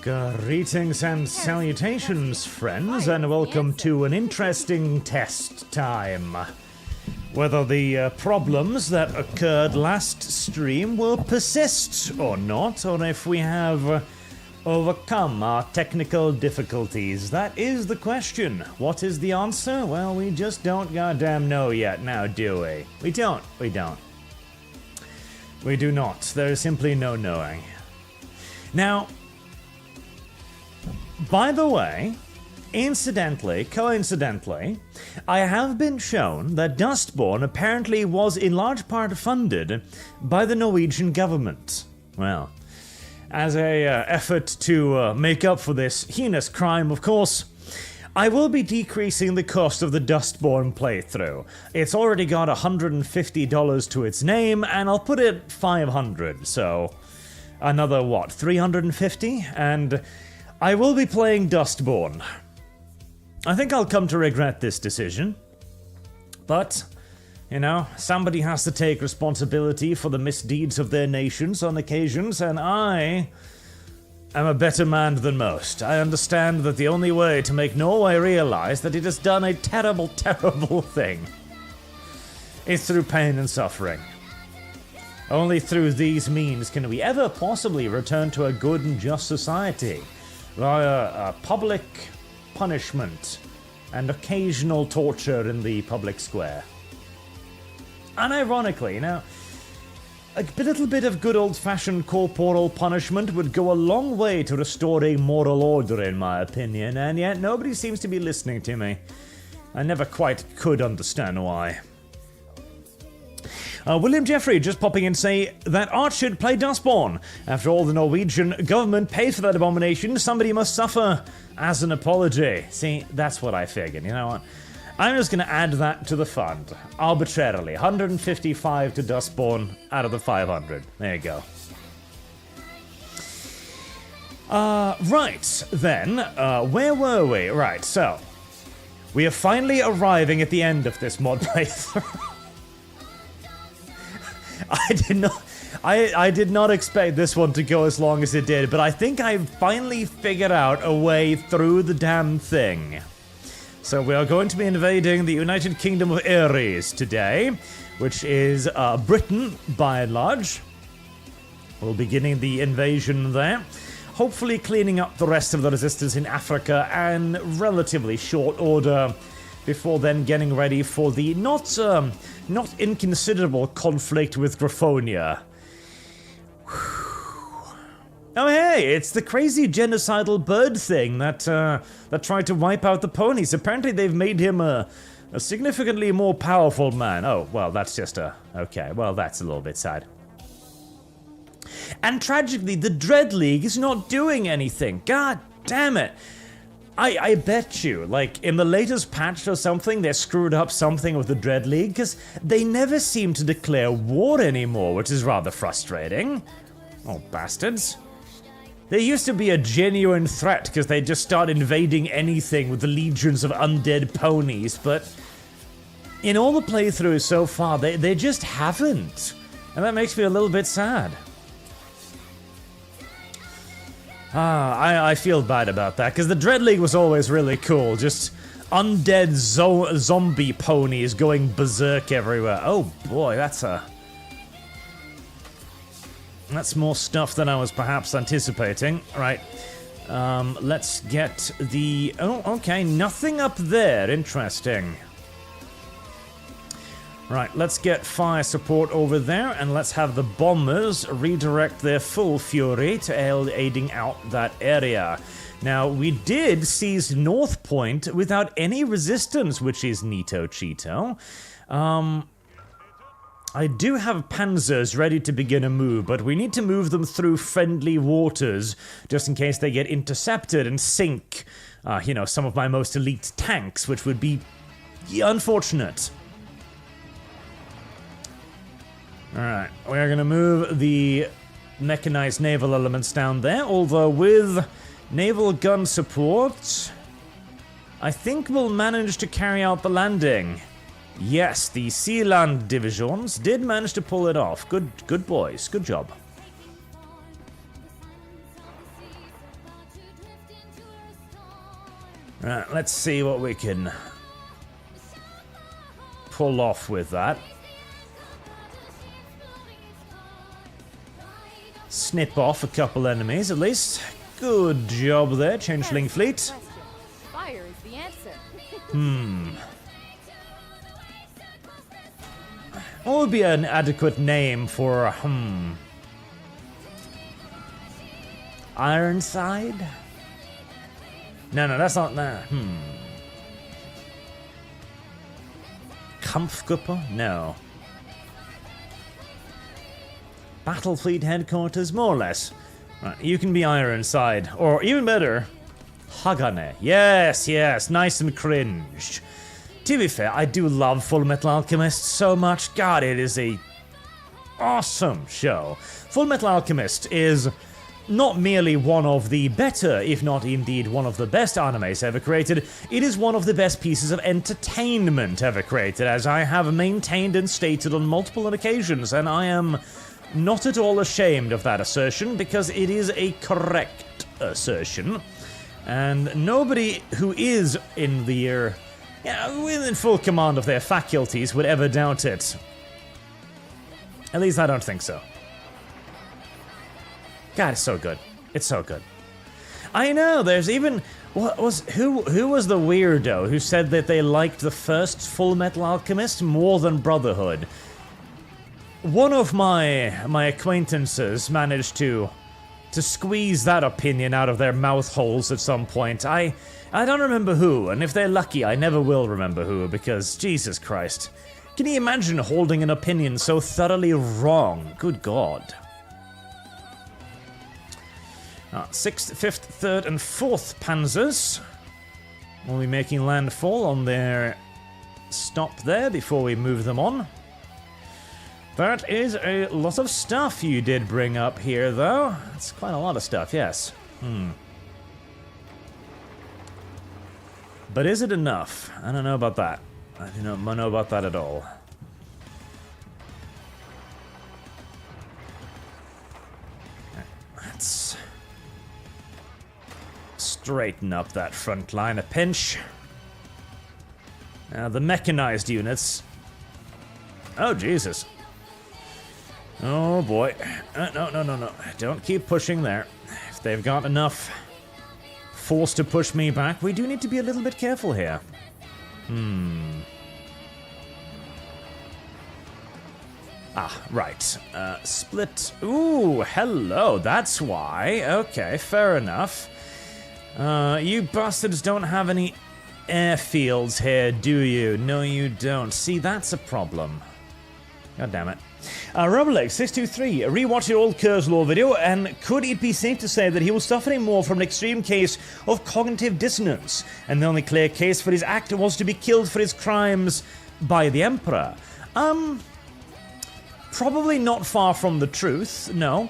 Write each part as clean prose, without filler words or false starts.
Greetings and salutations, friends, and welcome to an interesting test time. Whether the problems that occurred last stream will persist or not, or if we have overcome our technical difficulties. That is the question. What is the answer? Well, we just don't goddamn know yet now, do we? We don't. We do not. There is simply no knowing. Now, by the way, coincidentally, I have been shown that Dustborn apparently was in large part funded by the Norwegian government. Well, as a effort to make up for this heinous crime, of course, I will be decreasing the cost of the Dustborn playthrough. It's already got $150 to its name, and I'll put it $500, so another, what, $350? And I will be playing Dustborn. I think I'll come to regret this decision, but, you know, somebody has to take responsibility for the misdeeds of their nations on occasions, and I am a better man than most. I understand that the only way to make Norway realize that it has done a terrible, terrible thing is through pain and suffering. Only through these means can we ever possibly return to a good and just society, via public punishment and occasional torture in the public square. Unironically, you know, a little bit of good old-fashioned corporal punishment would go a long way to restoring moral order, in my opinion, and yet nobody seems to be listening to me. I never quite could understand why. William Jeffrey just popping in to say that Arch should play Dustborn. After all, the Norwegian government paid for that abomination. Somebody must suffer as an apology. See, that's what I figured. You know what? I'm just going to add that to the fund. Arbitrarily. 155 to Dustborn out of the 500. There you go. Right, then. Where were we? Right, so. We are finally arriving at the end of this mod playthrough. I did not expect this one to go as long as it did, but I think I finally figured out a way through the damn thing. So we are going to be invading the United Kingdom of Ares today, which is Britain by and large. We'll be beginning the invasion there, hopefully cleaning up the rest of the resistance in Africa in relatively short order, before then getting ready for the not inconsiderable conflict with Graphonia. Oh hey, it's the crazy genocidal bird thing that tried to wipe out the ponies. Apparently they've made him a significantly more powerful man. Oh, well, that's just okay, well, that's a little bit sad. And tragically, the Dread League is not doing anything. God damn it. I bet you, like, in the latest patch or something, they screwed up something with the Dread League, because they never seem to declare war anymore, which is rather frustrating. Oh, bastards. They used to be a genuine threat, because they just start invading anything with the legions of undead ponies, but in all the playthroughs so far, they just haven't. And that makes me a little bit sad. I feel bad about that, because the Dread League was always really cool. Just undead zombie ponies going berserk everywhere. Oh boy, that's more stuff than I was perhaps anticipating. Right, let's get the... Oh, okay, nothing up there. Interesting. Right, let's get fire support over there, and let's have the bombers redirect their full fury to aiding out that area. Now, we did seize North Point without any resistance, which is neato cheeto. I do have panzers ready to begin a move, but we need to move them through friendly waters, just in case they get intercepted and sink, you know, some of my most elite tanks, which would be unfortunate. Alright, we're gonna move the mechanized naval elements down there, although with naval gun support, I think we'll manage to carry out the landing. Yes, the Sea Land divisions did manage to pull it off. Good boys, good job. Right, let's see what we can pull off with that. Snip off a couple enemies at least. Good job there, Changeling Fleet. Fire is the answer. What would be an adequate name for, Ironside? No, that's not that. Kampfgruppe? No. Battlefleet headquarters, more or less. Right, you can be Ironside, or even better, Hagane. Yes, nice and cringe. To be fair, I do love Full Metal Alchemist so much. God, it is a awesome show. Full Metal Alchemist is not merely one of the better, if not indeed one of the best animes ever created, it is one of the best pieces of entertainment ever created, as I have maintained and stated on multiple occasions, and I am not at all ashamed of that assertion, because it is a correct assertion, and nobody who is in the within full command of their faculties would ever doubt it. At least I don't think so. God, it's so good. It's so good. I know, there's even... Who was the weirdo who said that they liked the first Full Metal Alchemist more than Brotherhood? One of my acquaintances managed to squeeze that opinion out of their mouth holes at some point. I don't remember who, and if they're lucky, I never will remember who, because Jesus Christ. Can you imagine holding an opinion so thoroughly wrong? Good God. 6th, 5th, 3rd, and 4th Panzers will be making landfall on their stop there before we move them on. That is a lot of stuff you did bring up here, though. It's quite a lot of stuff, yes. But is it enough? I don't know about that. I do not know about that at all. Let's straighten up that front line a pinch. Now, the mechanized units... Oh, Jesus. Oh, boy. No. Don't keep pushing there. If they've got enough force to push me back, we do need to be a little bit careful here. Ah, right. Split. Ooh, hello. That's why. Okay, fair enough. You bastards don't have any airfields here, do you? No, you don't. See, that's a problem. God damn it. Roblex623, rewatched your old Curse Law video, and could it be safe to say that he was suffering more from an extreme case of cognitive dissonance, and the only clear case for his act was to be killed for his crimes by the Emperor? Probably not far from the truth, no.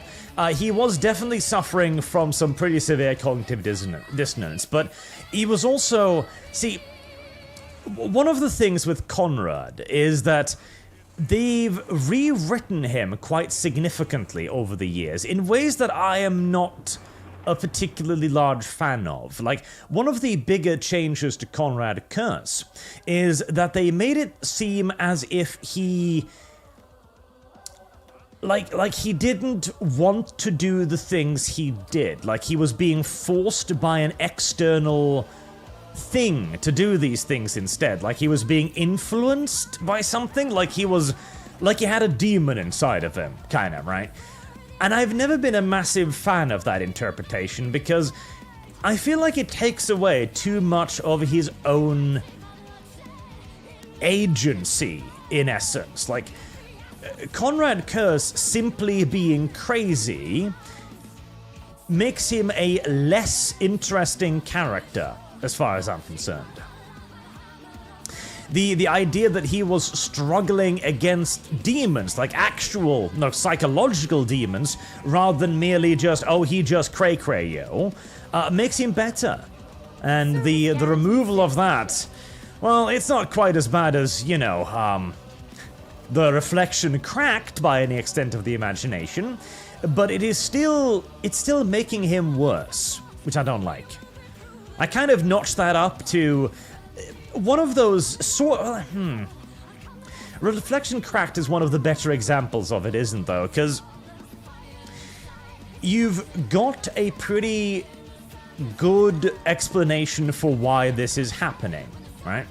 He was definitely suffering from some pretty severe cognitive dissonance, but he was also... See, one of the things with Conrad is that they've rewritten him quite significantly over the years in ways that I am not a particularly large fan of. Like, one of the bigger changes to Conrad Curse is that they made it seem as if he... Like he didn't want to do the things he did. Like he was being forced by an external thing to do these things instead. Like he was being influenced by something. Like he had a demon inside of him, kind of, right? And I've never been a massive fan of that interpretation because I feel like it takes away too much of his own agency, in essence. Like, Conrad Curse simply being crazy makes him a less interesting character, as far as I'm concerned. The idea that he was struggling against demons, like actual, psychological demons, rather than merely just, oh, he just cray-cray, yo, makes him better. And the removal of that, well, it's not quite as bad as, the reflection cracked by any extent of the imagination, but it's still making him worse, which I don't like. I kind of notched that up to one of those Reflection Cracked is one of the better examples of it, isn't though? Because you've got a pretty good explanation for why this is happening, right?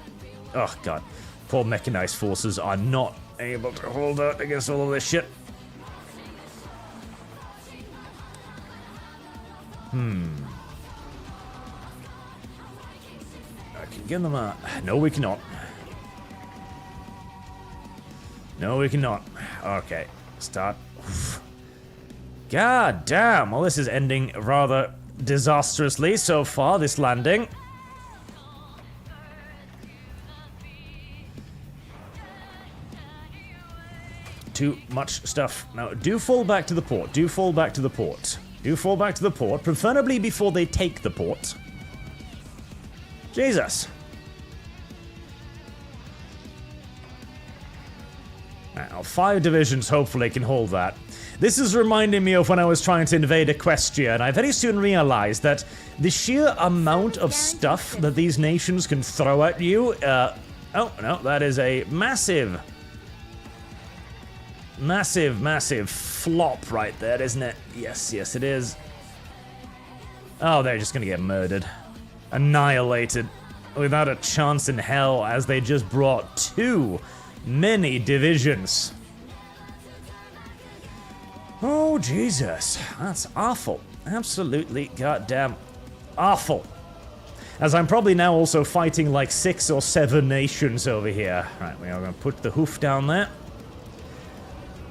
Oh god, poor mechanized forces are not able to hold out against all of this shit. I can get them out. No, we cannot. No, we cannot. Okay, start. God damn, well this is ending rather disastrously so far, this landing. Too much stuff. Now, do fall back to the port. Do fall back to the port. Do fall back to the port, preferably before they take the port. Jesus. Now, 5 divisions hopefully can hold that. This is reminding me of when I was trying to invade Equestria, and I very soon realized that the sheer amount of stuff that these nations can throw at you, oh, no, that is a massive flop right there, isn't it? Yes, yes, it is. Oh, they're just gonna get murdered. Annihilated. Without a chance in hell, as they just brought too many divisions. Oh, Jesus. That's awful. Absolutely goddamn awful. As I'm probably now also fighting like 6 or 7 nations over here. Right, we are going to put the hoof down there.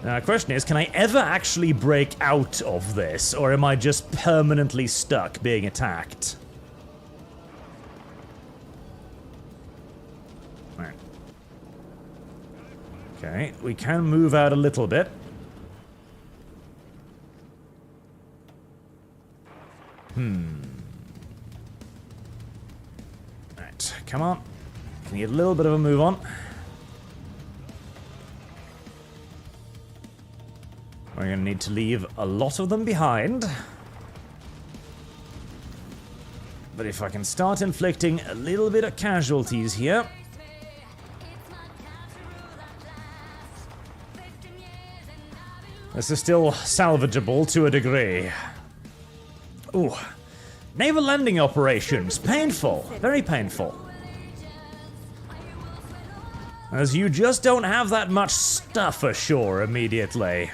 Now, the question is, can I ever actually break out of this? Or am I just permanently stuck being attacked? Right. Okay, we can move out a little bit. Right, come on. Can you get a little bit of a move on? We're gonna need to leave a lot of them behind. But if I can start inflicting a little bit of casualties here. This is still salvageable to a degree. Ooh. Naval landing operations. Painful. Very painful. As you just don't have that much stuff ashore immediately.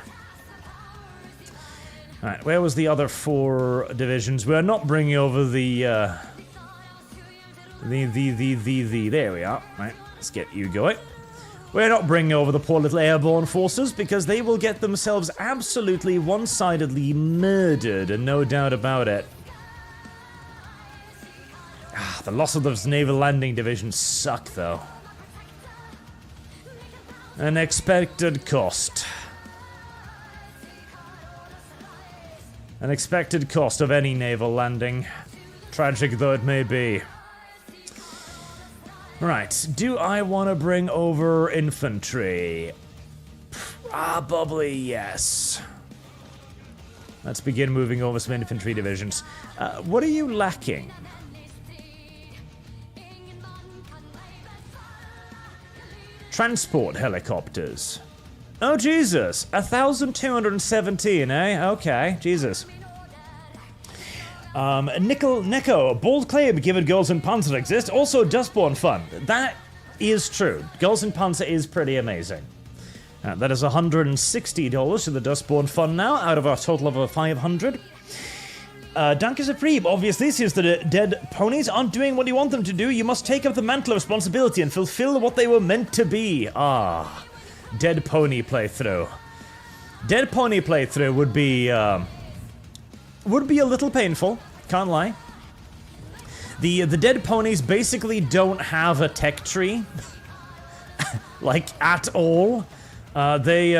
Alright, where was the other 4 divisions? We're not bringing over the, there we are. Right, let's get you going. We're not bringing over the poor little airborne forces because they will get themselves absolutely one-sidedly murdered, and no doubt about it. Ah, the loss of those naval landing divisions suck, though. An expected cost. An expected cost of any naval landing. Tragic though it may be. Right, do I want to bring over infantry? Probably yes. Let's begin moving over some infantry divisions. What are you lacking? Transport helicopters. Oh, Jesus. 1,217, eh? Okay, Jesus. Nico, bold claim given Girls and Panzer exist. Also, Dustborn fun. That is true. Girls and Panzer is pretty amazing. That is $160 to the Dustborn fund now, out of our total of 500. Danke Supreme, obviously, since the dead ponies aren't doing what you want them to do, you must take up the mantle of responsibility and fulfill what they were meant to be. Ah, dead pony playthrough. Dead pony playthrough would be a little painful, can't lie. The dead ponies basically don't have a tech tree, like at all. They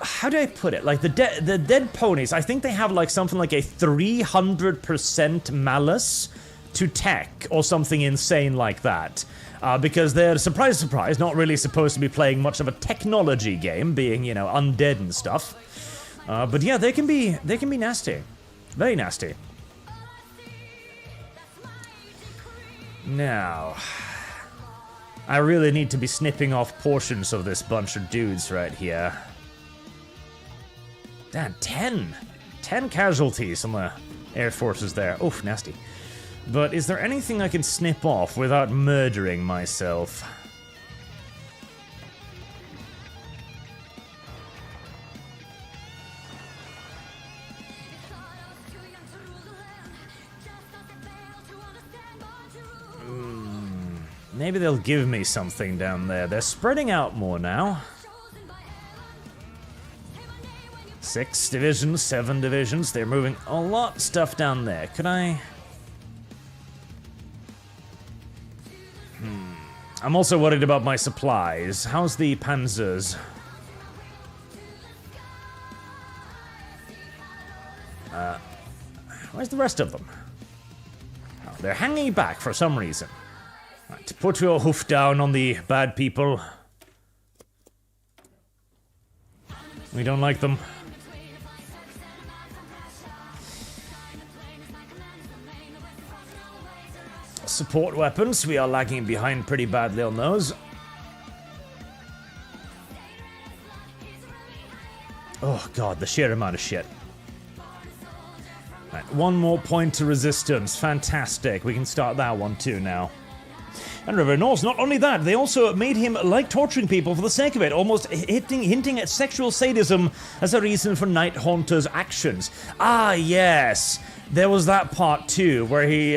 how do I put it? Like the dead ponies, I think they have like something like a 300% malus to tech or something insane like that. Because they're, surprise, surprise, not really supposed to be playing much of a technology game, being, you know, undead and stuff. But yeah, they can be nasty. Very nasty. Now, I really need to be snipping off portions of this bunch of dudes right here. Damn, 10 casualties on the air forces there. Oof, nasty. But is there anything I can snip off without murdering myself? Maybe they'll give me something down there. They're spreading out more now. 6 divisions, 7 divisions. They're moving a lot of stuff down there. Could I... I'm also worried about my supplies. How's the panzers? Where's the rest of them? Oh, they're hanging back for some reason. Right, put your hoof down on the bad people. We don't like them. Support weapons, we are lagging behind pretty badly on those. Oh god, the sheer amount of shit. Right, one more point to resistance, fantastic. We can start that one too now. And River Norse, not only that, they also made him like torturing people for the sake of it, almost hinting at sexual sadism as a reason for Night Haunter's actions. Ah, yes, there was that part too, where he,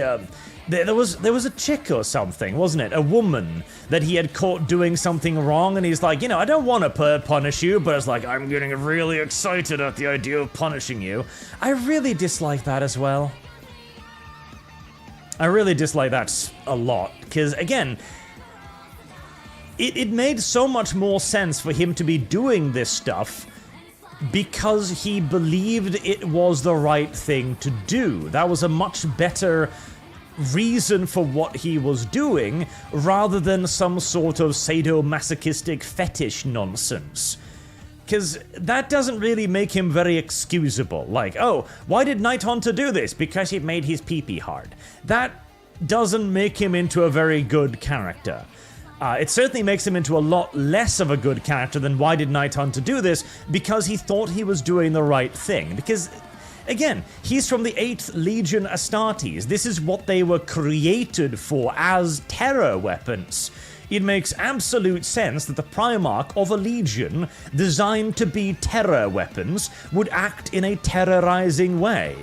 there was a chick or something, wasn't it? A woman that he had caught doing something wrong, and he's like, you know, I don't want to punish you, but it's like, I'm getting really excited at the idea of punishing you. I really dislike that as well. I really dislike that a lot, because, again, it made so much more sense for him to be doing this stuff because he believed it was the right thing to do. That was a much better reason for what he was doing, rather than some sort of sadomasochistic fetish nonsense. Because that doesn't really make him very excusable. Like, oh, why did Night Haunter do this? Because it made his pee-pee hard. That doesn't make him into a very good character. It certainly makes him into a lot less of a good character than why did Night Haunter do this? Because he thought he was doing the right thing. Because, again, he's from the 8th Legion Astartes. This is what they were created for, as terror weapons. It makes absolute sense that the Primarch of a Legion designed to be terror weapons would act in a terrorizing way.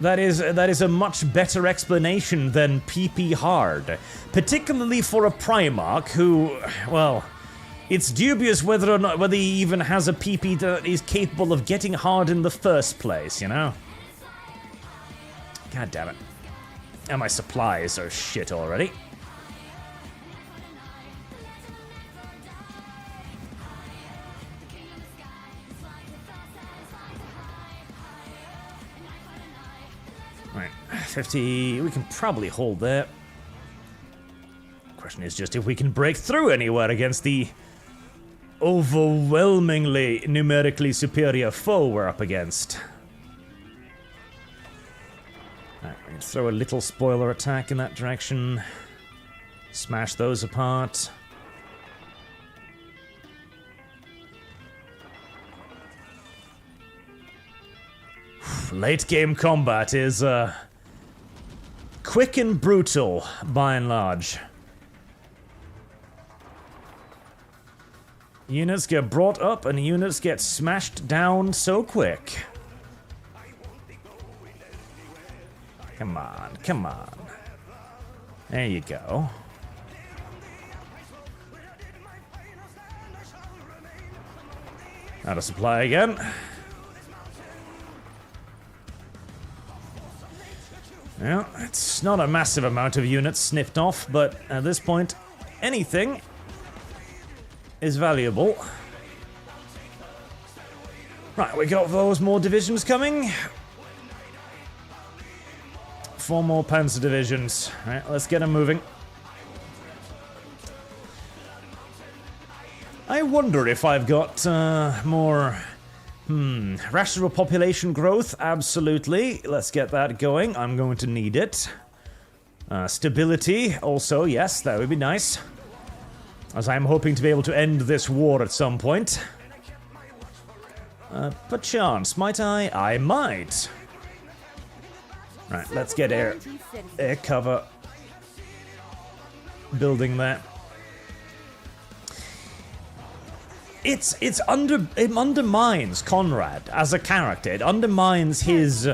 That is a much better explanation than pee-pee hard. Particularly for a Primarch who, well, it's dubious whether he even has a pee-pee that is capable of getting hard in the first place, you know? God damn it. And my supplies are shit already. Right, 50, we can probably hold that. Question is just if we can break through anywhere against the overwhelmingly numerically superior foe we're up against. Right, we can throw a little spoiler attack in that direction. Smash those apart. Late game combat is quick and brutal, by and large. Units get brought up and units get smashed down so quick. Come on, come on. There you go. Out of supply again. Well, it's not a massive amount of units sniffed off, but at this point, anything is valuable. Right, we got those more divisions coming. 4 more Panzer divisions. Right, let's get them moving. I wonder if I've got more... rational population growth, absolutely. Let's get that going. I'm going to need it. Stability, also, yes, that would be nice. As I'm hoping to be able to end this war at some point. Perchance, might I? I might. Right, let's get air cover. Building that. It undermines Conrad as a character. It undermines his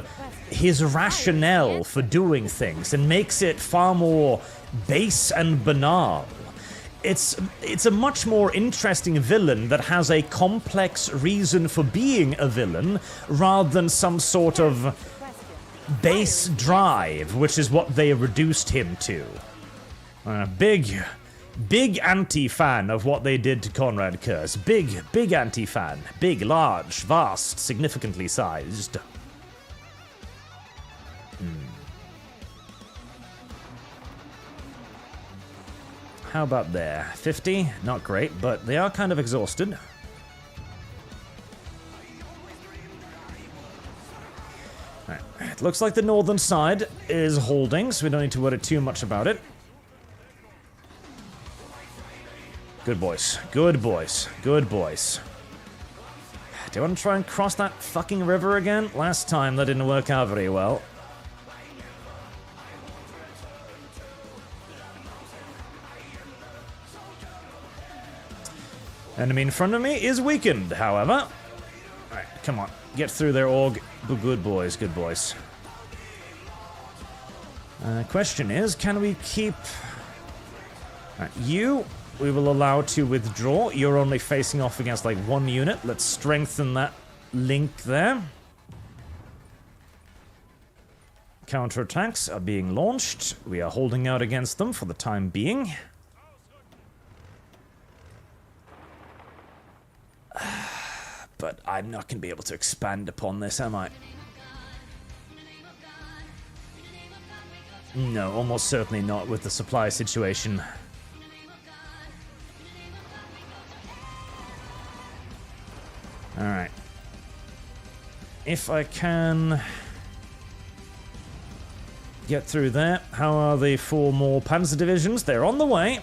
rationale for doing things and makes it far more base and banal. It's a much more interesting villain that has a complex reason for being a villain rather than some sort of base drive, which is what they reduced him to. Big anti-fan of what they did to Conrad Kurz. Big anti-fan. Big, large, vast, significantly sized. How about there? 50? Not great, but they are kind of exhausted. Right. It looks like the northern side is holding, so we don't need to worry too much about it. Good boys. Good boys. Good boys. Do you want to try and cross that fucking river again? Last time that didn't work out very well. Enemy in front of me is weakened, however. Alright, come on. Get through there, Org. Good boys, good boys. Question is, can we keep... Alright, you, we will allow to withdraw. You're only facing off against, like, one unit. Let's strengthen that link there. Counterattacks are being launched. We are holding out against them for the time being. But I'm not going to be able to expand upon this, am I? No, almost certainly not with the supply situation. Alright. If I can get through there. How are the 4 more Panzer divisions? They're on the way.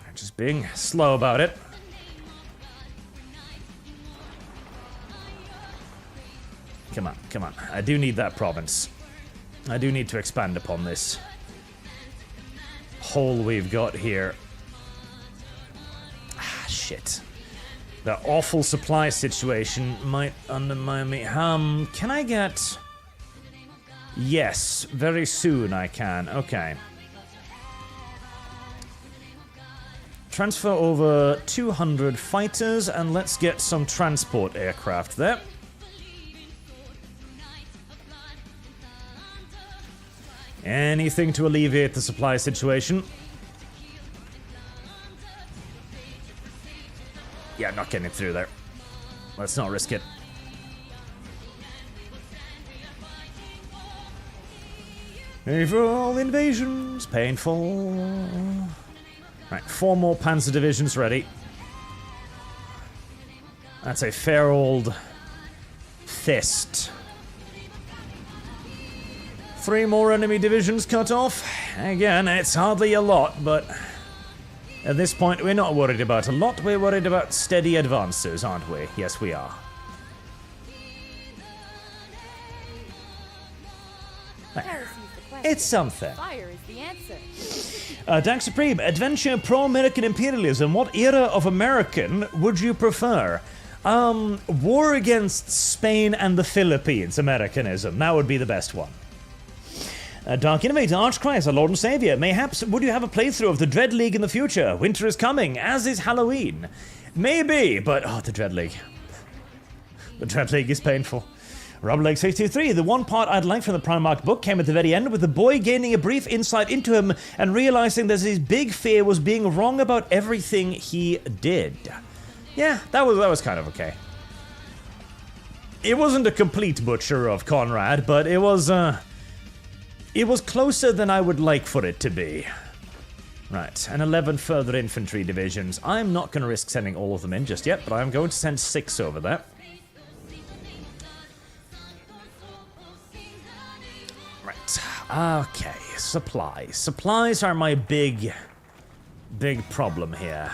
They're just being slow about it. Come on, come on. I do need that province. I do need to expand upon this hole we've got here. Ah, shit. The awful supply situation might undermine me. Can I get... Yes, very soon I can. Okay. Transfer over 200 fighters and let's get some transport aircraft there. Anything to alleviate the supply situation. Yeah, not getting through there. Let's not risk it. Evil invasions, painful. Right, 4 more Panzer divisions ready. That's a fair old fist. 3 more enemy divisions cut off. Again, it's hardly a lot, but at this point we're not worried about a lot. We're worried about steady advances, aren't we? Yes, we are. It's something. Fire is the answer. Dark Supreme, adventure, pro-American imperialism. What era of American would you prefer? War against Spain and the Philippines, Americanism. That would be the best one. Dark Innovator, ArchCast, our Lord and Savior. Mayhaps, would you have a playthrough of the Dread League in the future? Winter is coming, as is Halloween. Maybe, but... Oh, the Dread League. The Dread League is painful. Robleg623, the one part I'd like from the Primarch book came at the very end with the boy gaining a brief insight into him and realizing that his big fear was being wrong about everything he did. Yeah, that was kind of okay. It wasn't a complete butcher of Conrad, but it was closer than I would like for it to be. Right, and 11 further infantry divisions. I'm not going to risk sending all of them in just yet, but I'm going to send 6 over there. Right, okay, supplies. Supplies are my big problem here.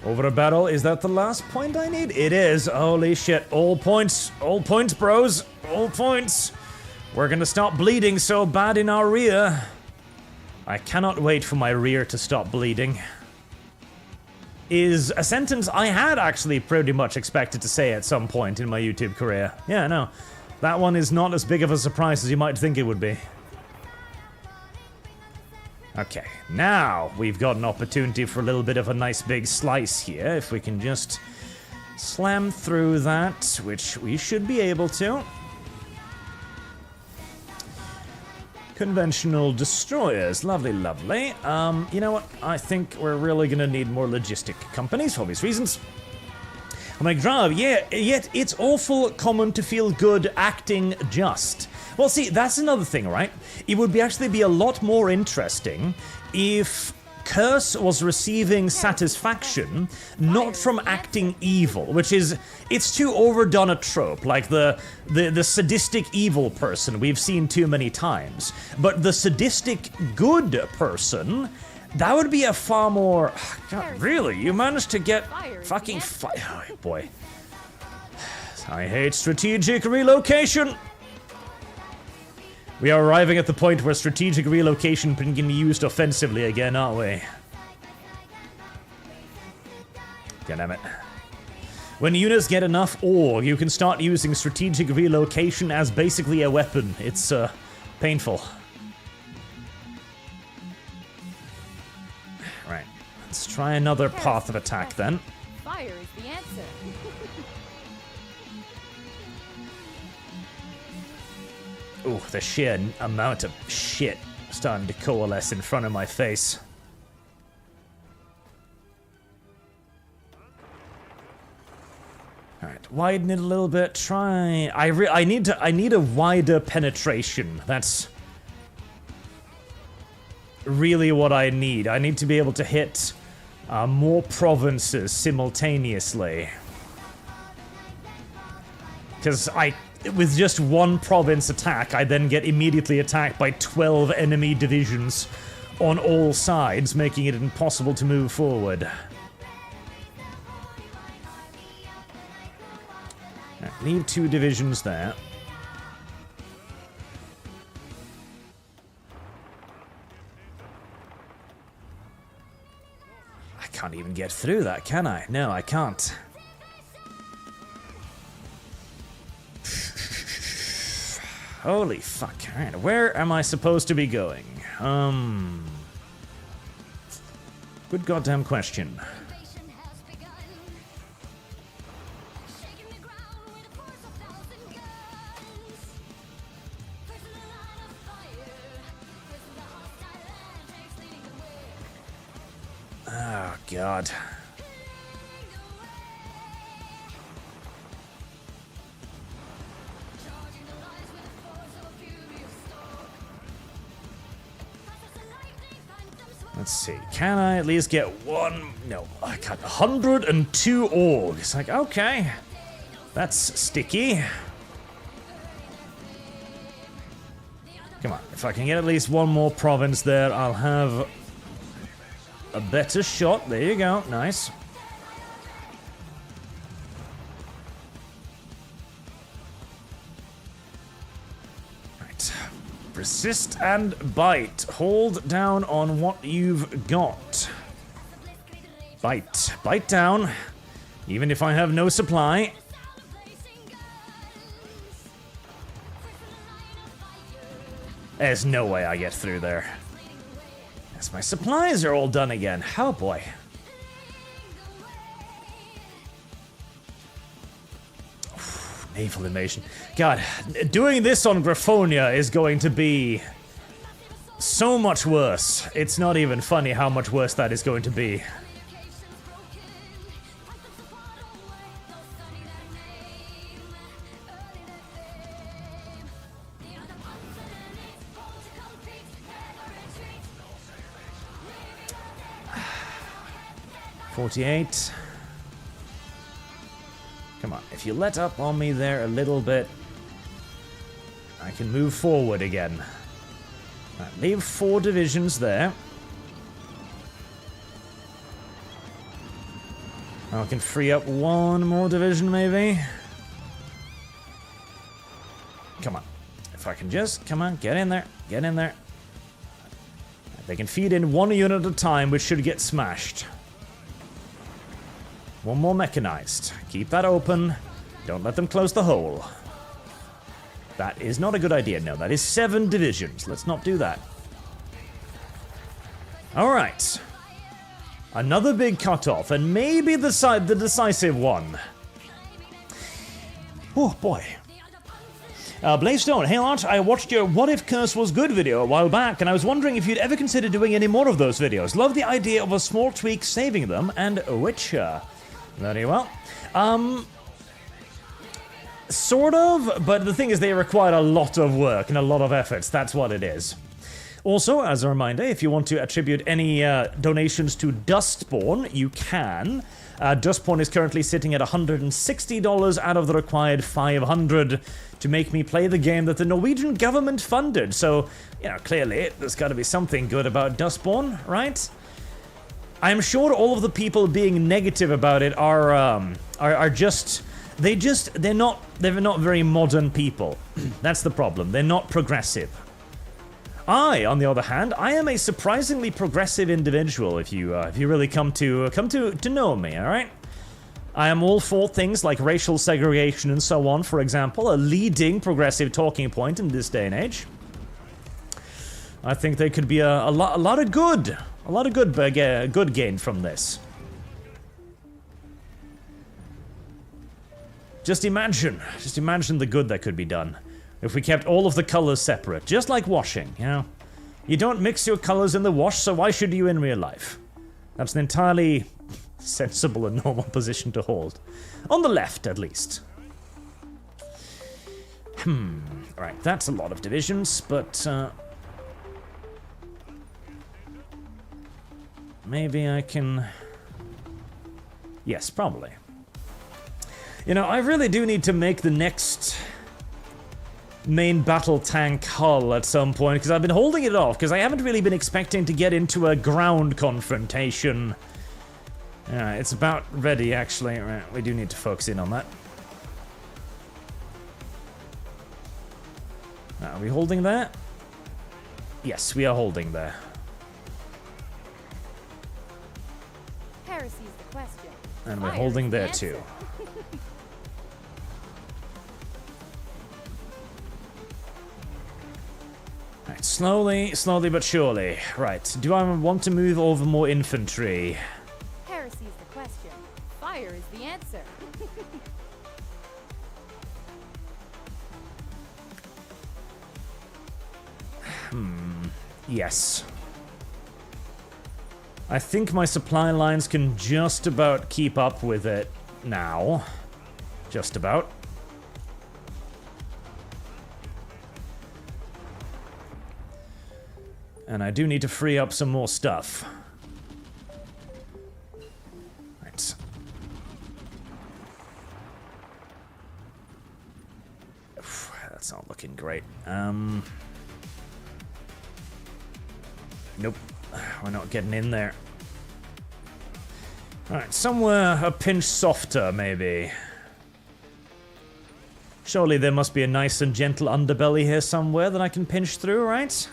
Over a barrel, is that the last point I need? It is. Holy shit. All points, bros. All points. We're gonna stop bleeding so bad in our rear. I cannot wait for my rear to stop bleeding. Is a sentence I had actually pretty much expected to say at some point in my YouTube career. Yeah, no. That one is not as big of a surprise as you might think it would be. Okay, now we've got an opportunity for a little bit of a nice big slice here. If we can just slam through that, which we should be able to. Conventional destroyers, lovely, lovely. You know what? I think we're really gonna need more logistic companies for obvious reasons. I'm like, Drav, yeah, yet it's awful common to feel good acting just. Well, see, that's another thing, right? It would actually be a lot more interesting if Curse was receiving satisfaction not from acting evil, which is, it's too overdone a trope, like the sadistic evil person we've seen too many times. But the sadistic good person, that would be a far more... God, really? You managed to get fucking fire... Oh, boy. I hate strategic relocation! We are arriving at the point where strategic relocation can be used offensively again, aren't we? God damn it. When units get enough ore, you can start using strategic relocation as basically a weapon. It's, painful. Right. Let's try another path of attack then. Fire is the answer. Ooh, the sheer amount of shit starting to coalesce in front of my face. Alright, widen it a little bit. Try... I need a wider penetration. That's really what I need. I need to be able to hit more provinces simultaneously. Because with just one province attack, I then get immediately attacked by 12 enemy divisions on all sides, making it impossible to move forward. Right, leave 2 divisions there. I can't even get through that, can I? No, I can't. Holy fuck. Alright, where am I supposed to be going? Good goddamn question. Oh, God. Let's see, can I at least get one? No, I got 102 orgs. Like, okay, that's sticky. Come on, if I can get at least one more province there, I'll have a better shot. There you go, nice. Resist and bite. Hold down on what you've got. Bite. Bite down. Even if I have no supply. There's no way I get through there. As my supplies are all done again. Oh boy. Naval invasion. God, doing this on Graphonia is going to be so much worse. It's not even funny how much worse that is going to be. $48. if you let up on me there a little bit, I can move forward again. Right, leave 4 divisions there. I can free up 1 more division, maybe. Come on. If I can just... Come on, get in there. Get in there. They can feed in 1 unit at a time, which should get smashed. 1 more mechanized. Keep that open. Don't let them close the hole. That is not a good idea. No, that is 7 divisions. Let's not do that. Alright. Another big cutoff, and maybe the decisive one. Oh, boy. Blaystone, hey Arch, I watched your What If Curse Was Good video a while back, and I was wondering if you'd ever consider doing any more of those videos. Love the idea of a small tweak saving them, and Witcher. Very well. Sort of, but the thing is they require a lot of work and a lot of efforts. That's what it is. Also, as a reminder, if you want to attribute any donations to Dustborn, you can. Dustborn is currently sitting at $160 out of the required $500 to make me play the game that the Norwegian government funded. So, you know, clearly there's got to be something good about Dustborn, right? I'm sure all of the people being negative about it are just... They're not very modern people. That's the problem. They're not progressive. I, on the other hand, I am a surprisingly progressive individual. If you really come to know me, all right. I am all for things like racial segregation and so on. For example, a leading progressive talking point in this day and age. I think there could be a lot of good gained from this. Just imagine the good that could be done if we kept all of the colors separate, just like washing, you know? You don't mix your colors in the wash, so why should you in real life? That's an entirely sensible and normal position to hold. On the left, at least. Right, that's a lot of divisions, but, maybe I can... Yes, probably. You know, I really do need to make the next main battle tank hull at some point, because I've been holding it off, because I haven't really been expecting to get into a ground confrontation. Yeah, it's about ready, actually. Right, we do need to focus in on that. Are we holding there? Yes, we are holding there. Heresy's the question. And we're holding there too. Right, slowly but surely. Right, do I want to move over more infantry? Heresy's the question. Fire is the answer. Yes. I think my supply lines can just about keep up with it now. Just about. And I do need to free up some more stuff. Right. That's not looking great. Nope. We're not getting in there. Alright, somewhere a pinch softer, maybe. Surely there must be a nice and gentle underbelly here somewhere that I can pinch through, right?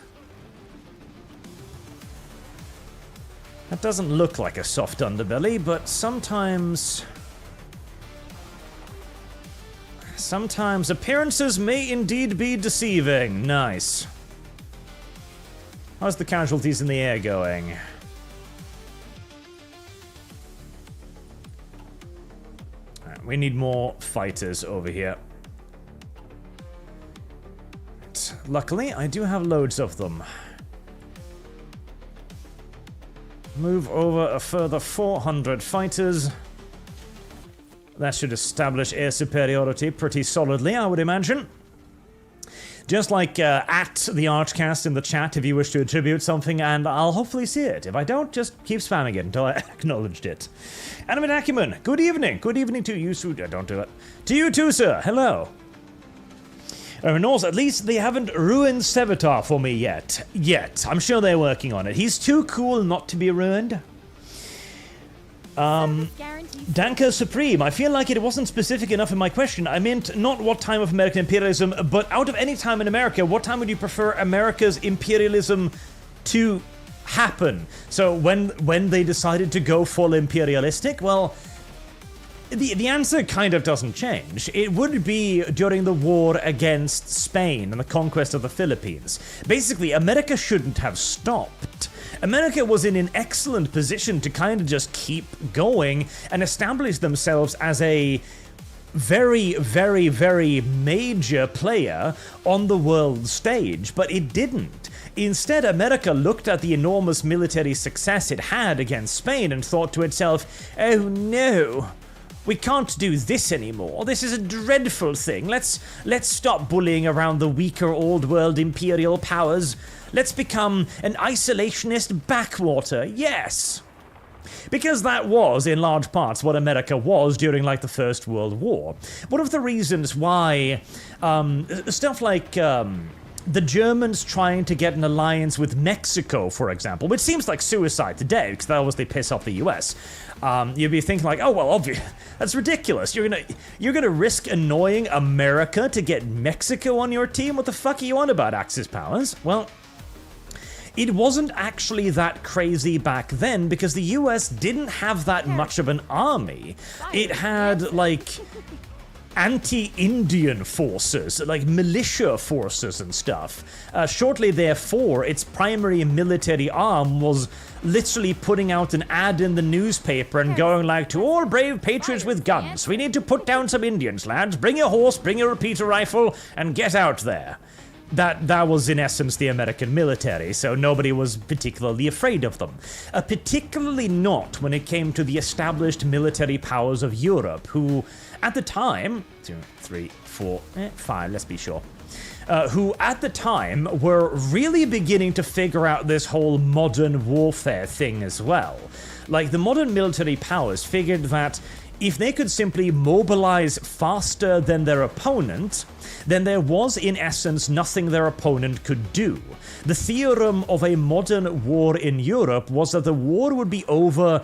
That doesn't look like a soft underbelly, but sometimes appearances may indeed be deceiving. Nice. How's the casualties in the air going? Right, we need more fighters over here. Right. Luckily, I do have loads of them. Move over a further 400 fighters. That should establish air superiority pretty solidly, I would imagine. Just like at the ArchCast in the chat if you wish to attribute something, and I'll hopefully see it. If I don't, just keep spamming it until I acknowledged it. Animate Acumen, good evening. Good evening to you, don't do it. To you too, sir. Hello. Norse, at least they haven't ruined Sevatar for me yet. I'm sure they're working on it. He's too cool not to be ruined. Danker Supreme, I feel like it wasn't specific enough in my question. I meant not what time of American imperialism, but out of any time in America, what time would you prefer America's imperialism to happen? So when they decided to go full imperialistic, well, the answer kind of doesn't change. It would be during the war against Spain and the conquest of the Philippines. Basically, America shouldn't have stopped. America was in an excellent position to kind of just keep going and establish themselves as a very, very, very major player on the world stage, but it didn't. Instead, America looked at the enormous military success it had against Spain and thought to itself, oh no, we can't do this anymore. This is a dreadful thing. Let's stop bullying around the weaker old world imperial powers. Let's become an isolationist backwater. Yes. Because that was, in large parts, what America was during, like, the First World War. One of the reasons why stuff like the Germans trying to get an alliance with Mexico, for example, which seems like suicide today, because that obviously piss off the US. You'd be thinking like, oh well, obviously, that's ridiculous. You're gonna risk annoying America to get Mexico on your team? What the fuck are you on about, Axis powers? Well, it wasn't actually that crazy back then because the US didn't have that much of an army. It had, like, anti-Indian forces, like militia forces and stuff. Shortly therefore, its primary military arm was literally putting out an ad in the newspaper and going like, to all brave patriots with guns, we need to put down some Indians, lads. Bring your horse, bring your repeater rifle, and get out there. That was in essence the American military, so nobody was particularly afraid of them. Particularly not when it came to the established military powers of Europe, who at the time, 2, 3, 4, 5, let's be sure, who at the time were really beginning to figure out this whole modern warfare thing as well. Like, the modern military powers figured that if they could simply mobilize faster than their opponent, then there was, in essence, nothing their opponent could do. The theorem of a modern war in Europe was that the war would be over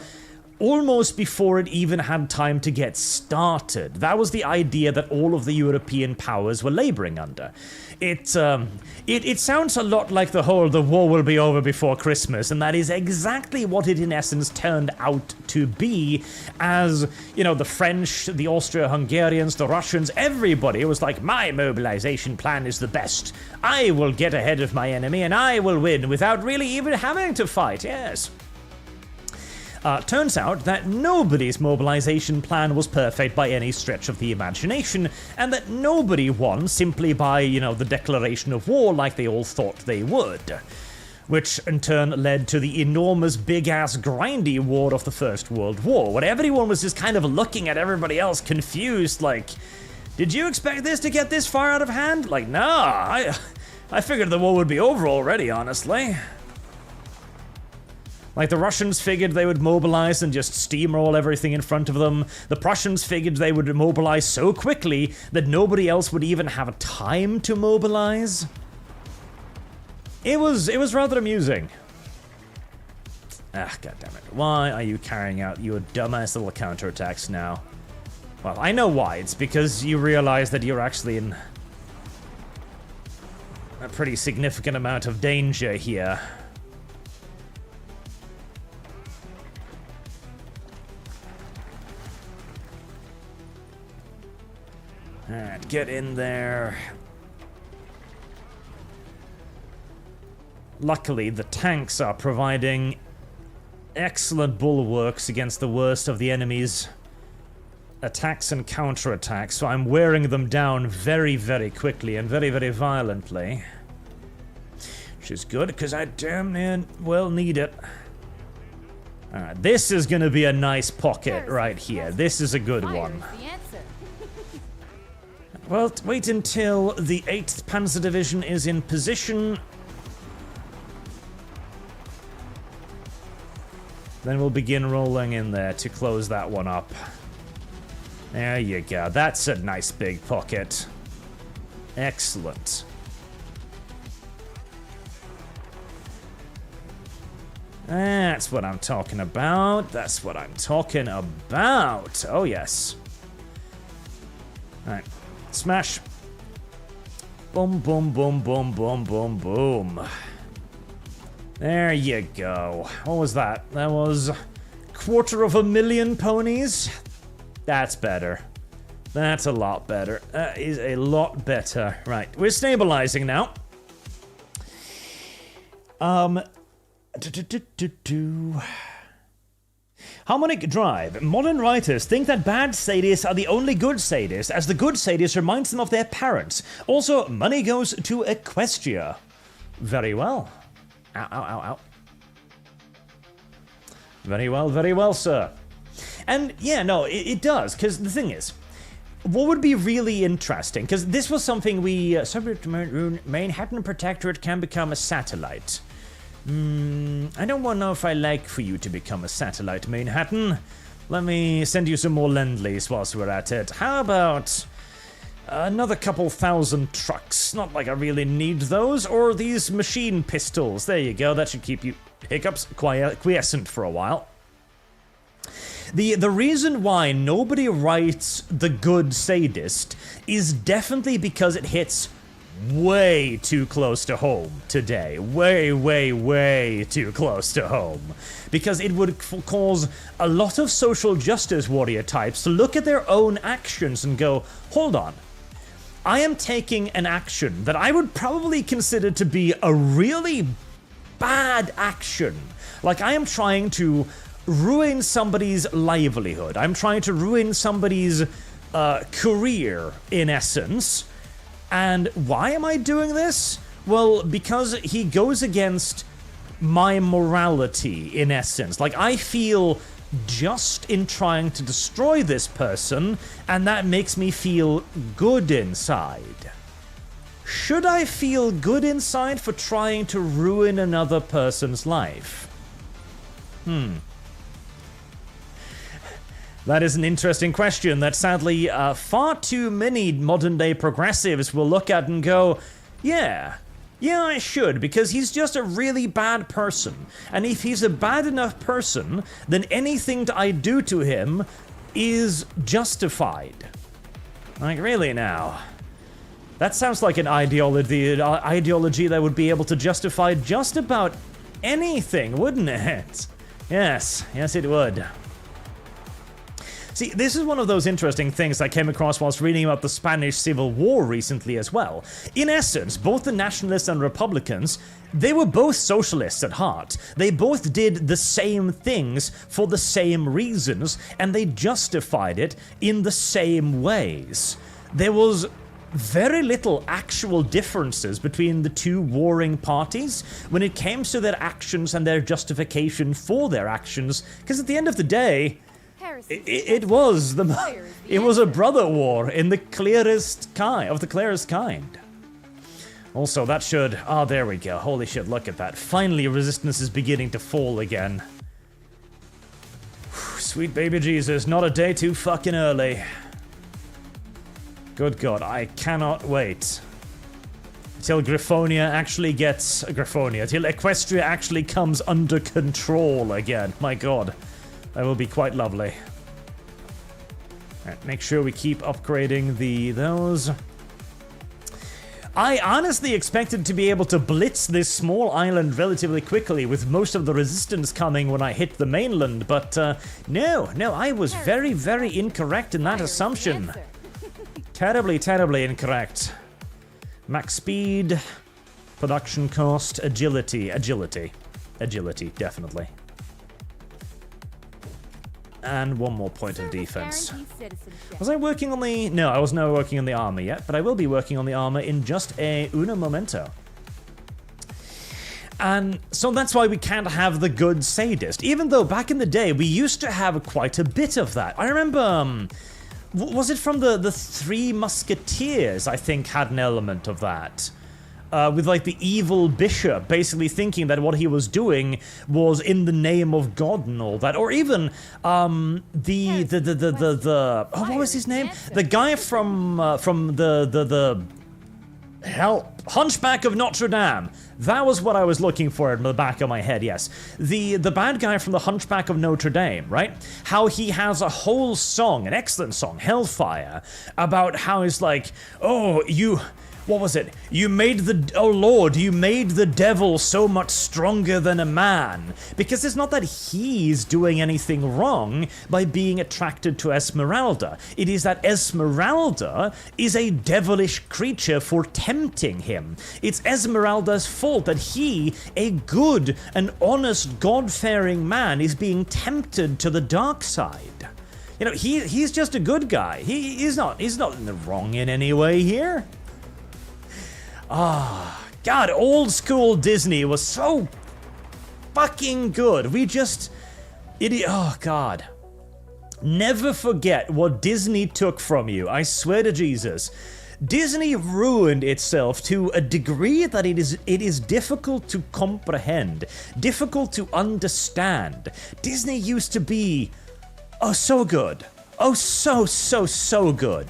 almost before it even had time to get started. That was the idea that all of the European powers were laboring under. It sounds a lot like the war will be over before Christmas, and that is exactly what it in essence turned out to be, as, you know, the French, the Austro-Hungarians, the Russians, everybody was like, my mobilization plan is the best. I will get ahead of my enemy and I will win without really even having to fight, yes. Turns out that nobody's mobilization plan was perfect by any stretch of the imagination, and that nobody won simply by, you know, the declaration of war like they all thought they would. Which in turn led to the enormous big-ass grindy war of the First World War, where everyone was just kind of looking at everybody else confused, like, did you expect this to get this far out of hand? Like, nah, I figured the war would be over already, honestly. Like, the Russians figured they would mobilize and just steamroll everything in front of them. The Prussians figured they would mobilize so quickly that nobody else would even have time to mobilize. It was rather amusing. Ah, goddammit. Why are you carrying out your dumbass little counterattacks now? Well, I know why. It's because you realize that you're actually in a pretty significant amount of danger here. Alright, get in there. Luckily, the tanks are providing excellent bulwarks against the worst of the enemy's attacks and counterattacks, so I'm wearing them down very, very quickly and very, very violently. Which is good, because I damn near well need it. Alright, this is gonna be a nice pocket right here. This is a good one. Well, wait until the 8th Panzer Division is in position. Then we'll begin rolling in there to close that one up. There you go. That's a nice big pocket. Excellent. That's what I'm talking about. That's what I'm talking about. Oh, yes. Alright. Smash. Boom, boom, boom, boom, boom, boom, boom. There you go. What was that? That was 250,000 ponies? That's better. That's a lot better. That is a lot better. Right, we're stabilizing now. Harmonic Drive. Modern writers think that bad sadists are the only good sadists, as the good sadist reminds them of their parents. Also, money goes to Equestria. Very well. Ow, ow, ow, ow. Very well, sir. And yeah, no, it does, because the thing is, what would be really interesting, because this was something we... subject to Manhattan Protectorate can become a satellite. I don't want to know if I like for you to become a satellite, Manhattan. Let me send you some more Lend-Lease whilst we're at it. How about another couple thousand trucks? Not like I really need those. Or these machine pistols. There you go. That should keep you hiccups quiescent for a while. The reason why nobody writes the good sadist is definitely because it hits way too close to home today. Way too close to home. Because it would cause a lot of social justice warrior types to look at their own actions and go, hold on, I am taking an action that I would probably consider to be a really bad action. Like, I am trying to ruin somebody's livelihood. I'm trying to ruin somebody's career, in essence. And why am I doing this? Well, because he goes against my morality, in essence. Like, I feel just in trying to destroy this person, and that makes me feel good inside. Should I feel good inside for trying to ruin another person's life? That is an interesting question that sadly far too many modern-day progressives will look at and go, yeah, I should, because he's just a really bad person. And if he's a bad enough person, then anything that I do to him is justified. Like, really now? That sounds like an ideology that would be able to justify just about anything, wouldn't it? Yes, it would. See, this is one of those interesting things I came across whilst reading about the Spanish Civil War recently as well. In essence, both the nationalists and Republicans, they were both socialists at heart. They both did the same things for the same reasons, and they justified it in the same ways. There was very little actual differences between the two warring parties when it came to their actions and their justification for their actions, because at the end of the day, it was a brother war in the clearest kind. Also, that should... oh, there we go. Holy shit, look at that. Finally, resistance is beginning to fall again. Whew, sweet baby Jesus, not a day too fucking early. Good God, I cannot wait till Griffonia actually gets... till Equestria actually comes under control again. My God. That will be quite lovely. Alright, make sure we keep upgrading those. I honestly expected to be able to blitz this small island relatively quickly with most of the resistance coming when I hit the mainland, but no, I was very incorrect in that assumption. Terribly incorrect. Max speed, production cost, agility, definitely. And one more point of defense. Was I working on the... no, I was not working on the armor yet, but I will be working on the armor in just uno momento. And so that's why we can't have the good sadist, even though back in the day we used to have quite a bit of that. I remember, Was it from the Three Musketeers, I think, had an element of that? With like the evil bishop basically thinking that what he was doing was in the name of God and all that, or even what was his name? The guy from the Hunchback of Notre Dame. That was what I was looking for in the back of my head. Yes, the bad guy from the Hunchback of Notre Dame, right? How he has a whole song, an excellent song, Hellfire, about how he's like, oh, what was it? Oh Lord, you made the devil so much stronger than a man. Because it's not that he's doing anything wrong by being attracted to Esmeralda. It is that Esmeralda is a devilish creature for tempting him. It's Esmeralda's fault that he, a good and honest, God-fearing man, is being tempted to the dark side. You know, he's just a good guy. He's not in the wrong in any way here. Ah, God, old school Disney was so fucking good. Oh, God. Never forget what Disney took from you. I swear to Jesus. Disney ruined itself to a degree that it is difficult to comprehend, difficult to understand. Disney used to be, oh, so good. Oh, so good.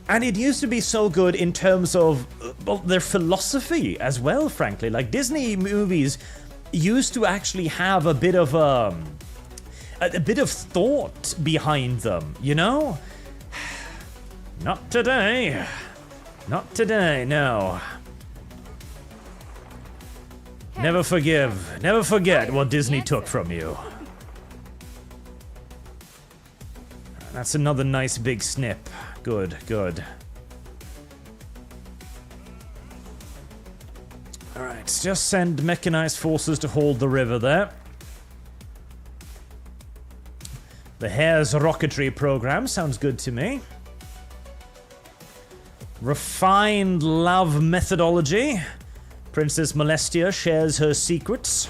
And it used to be so good in terms of their philosophy as well, frankly. Like, Disney movies used to actually have a bit of thought behind them, you know? Not today. Not today, no. Never forget what Disney took from you. That's another nice big snip. Good. Alright, just send mechanized forces to hold the river there. The Hare's rocketry program sounds good to me. Refined love methodology. Princess Molestia shares her secrets.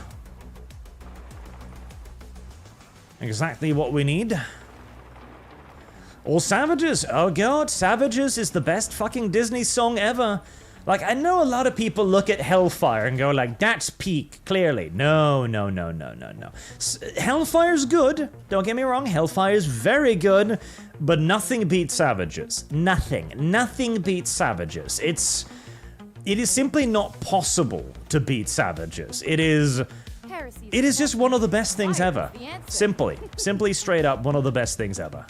Exactly what we need. All Savages! Oh God, Savages is the best fucking Disney song ever. Like, I know a lot of people look at Hellfire and go like, that's peak, clearly. No. Hellfire's good, don't get me wrong, Hellfire's very good, but nothing beats Savages. Nothing beats Savages. It is simply not possible to beat Savages. It is just one of the best things ever. Simply straight up one of the best things ever.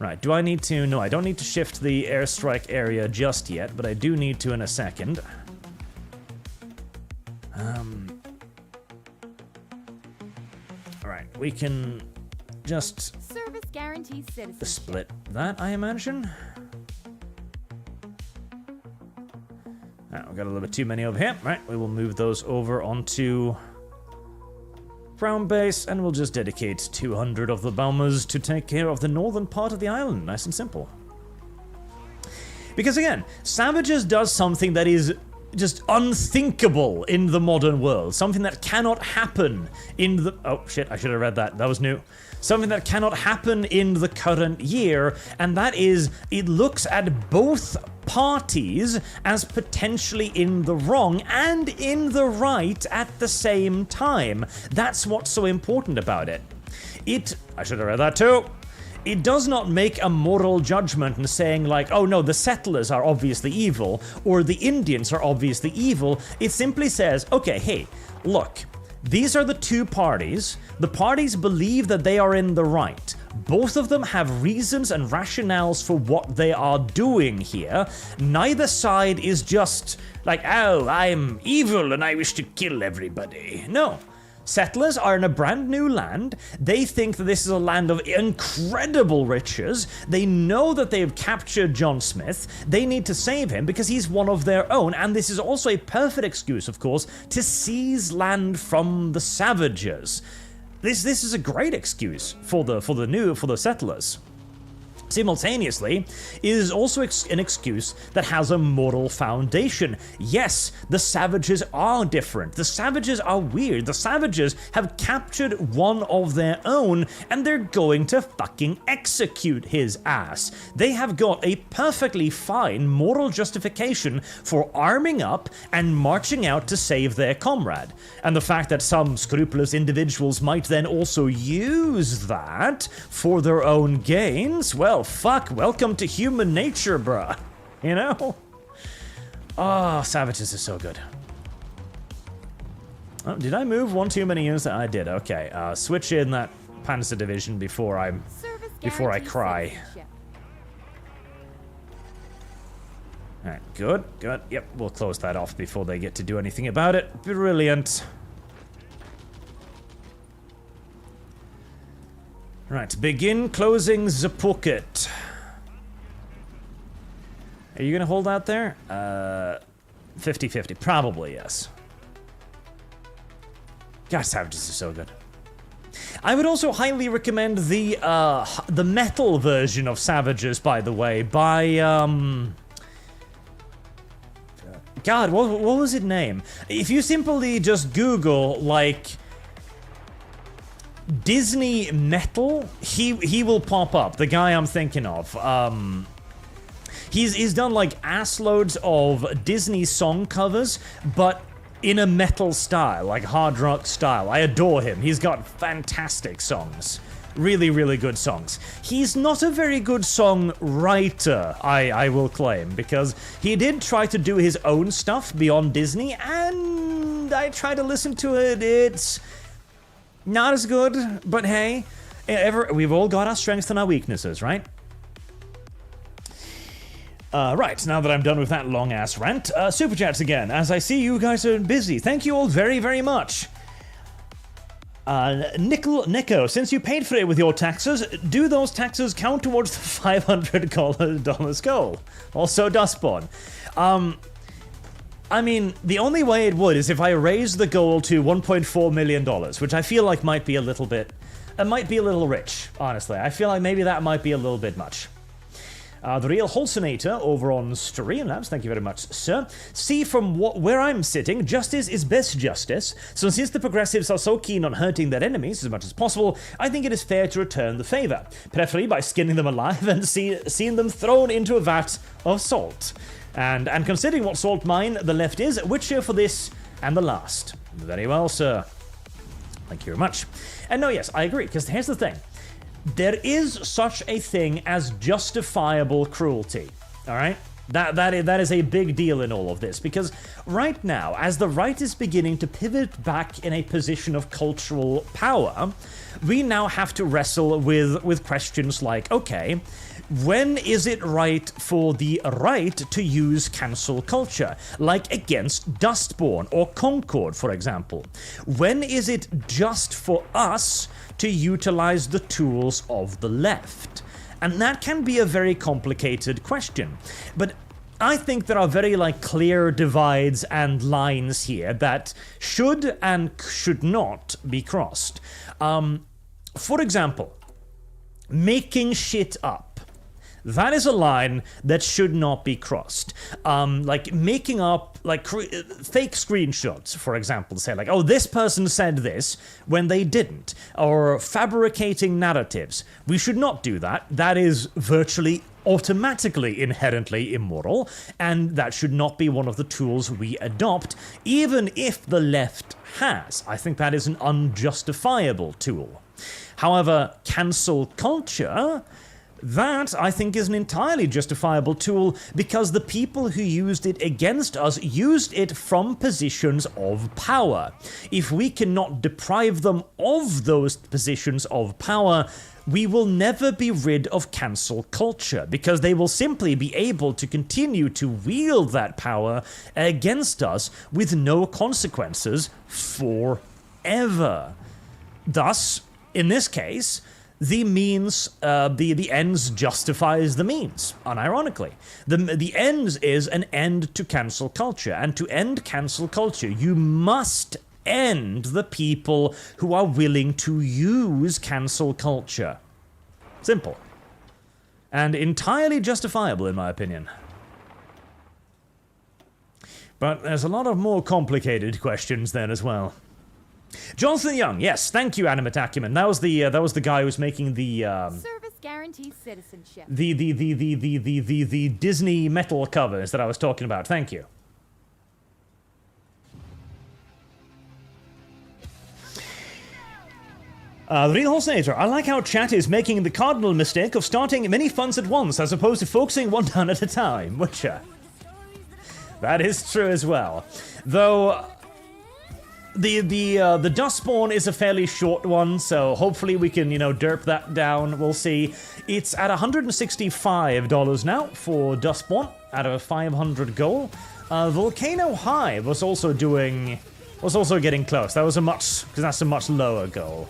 Right, do I need to... No, I don't need to shift the airstrike area just yet, but I do need to in a second. Alright, we can just... Service guarantees citizenship. Split that, I imagine. We've got a little bit too many over here. Right, we will move those over onto... Crown base, and we'll just dedicate 200 of the bombers to take care of the northern part of the island. Nice and simple. Because again, Savages does something that is just unthinkable in the modern world. Something that cannot happen in the... Oh, shit, I should have read that. That was new. Something that cannot happen in the current year, and that is, it looks at both parties as potentially in the wrong and in the right at the same time. That's what's so important about it. I should have read that too. It does not make a moral judgment and saying like, oh no, the settlers are obviously evil, or the Indians are obviously evil. It simply says, okay, hey, look, these are the two parties. The parties believe that they are in the right. Both of them have reasons and rationales for what they are doing here. Neither side is just like, oh, I'm evil and I wish to kill everybody. No. Settlers are in a brand new land. They think that this is a land of incredible riches. They know that they've captured John Smith. They need to save him because he's one of their own. And this is also a perfect excuse, of course, to seize land from the savages. This is a great excuse for the settlers. simultaneously, is also an excuse that has a moral foundation. Yes, the savages are different. The savages are weird. The savages have captured one of their own, and they're going to fucking execute his ass. They have got a perfectly fine moral justification for arming up and marching out to save their comrade. And the fact that some scrupulous individuals might then also use that for their own gains, well, fuck, welcome to human nature, bruh. You know? Oh, savages are so good. Oh, did I move one too many units? I did, okay. Switch in that Panzer division before I cry. Alright, good, good. Yep, we'll close that off before they get to do anything about it. Brilliant. Right, begin closing the pocket. Are you gonna hold out there? 50-50, probably, yes. God, savages are so good. I would also highly recommend the metal version of Savages, by the way, by, God, what was his name? If you simply just Google, like, Disney metal, he will pop up. The guy I'm thinking of. He's done like ass loads of Disney song covers, but in a metal style, like hard rock style. I adore him. He's got fantastic songs. Really, really good songs. He's not a very good songwriter, I will claim, because he did try to do his own stuff beyond Disney, and I tried to listen to it. It's not as good, but hey, we've all got our strengths and our weaknesses, right? Right, now that I'm done with that long-ass rant, Super Chats again, as I see you guys are busy. Thank you all very, very much. Nico, since you paid for it with your taxes, do those taxes count towards the $500 goal? Also, Dustborn. I mean, the only way it would is if I raise the goal to $1.4 million, which I feel like might be a little bit... It might be a little rich, honestly. I feel like maybe that might be a little bit much. The real Wholesanator over on Streamlabs, thank you very much, sir. See, from where I'm sitting, justice is best justice, so since the progressives are so keen on hurting their enemies as much as possible, I think it is fair to return the favor, preferably by skinning them alive and seeing them thrown into a vat of salt. And considering what salt mine the left is, which year for this and the last? Very well, sir. Thank you very much. And no, yes, I agree, because here's the thing. There is such a thing as justifiable cruelty, all right? That is a big deal in all of this, because right now, as the right is beginning to pivot back in a position of cultural power, we now have to wrestle with questions like, okay, when is it right for the right to use cancel culture, like against Dustborn or Concord, for example? When is it just for us to utilize the tools of the left? And that can be a very complicated question. But I think there are very clear divides and lines here that should and should not be crossed. For example, making shit up. That is a line that should not be crossed. Like making up fake screenshots, for example, say like, oh, this person said this when they didn't, or fabricating narratives. We should not do that. That is virtually automatically inherently immoral, and that should not be one of the tools we adopt, even if the left has. I think that is an unjustifiable tool. However, cancel culture, that, I think, is an entirely justifiable tool because the people who used it against us used it from positions of power. If we cannot deprive them of those positions of power, we will never be rid of cancel culture because they will simply be able to continue to wield that power against us with no consequences forever. Thus, in this case, the means, the ends justifies the means, unironically. The ends is an end to cancel culture, and to end cancel culture, you must end the people who are willing to use cancel culture. Simple. And entirely justifiable, in my opinion. But there's a lot of more complicated questions there as well. Johnson Young, yes, thank you, Animate Acumen. That was the guy who was making the Service guarantees citizenship. the Disney metal covers that I was talking about. Thank you. The Real Horsenator, I like how chat is making the cardinal mistake of starting many funds at once as opposed to focusing one down at a time. Witcher. That is true as well. Though the Dustborn is a fairly short one, so hopefully we can, derp that down. We'll see. It's at $165 now for Dustborn out of a 500 goal. Volcano High was also getting close. Because that's a much lower goal.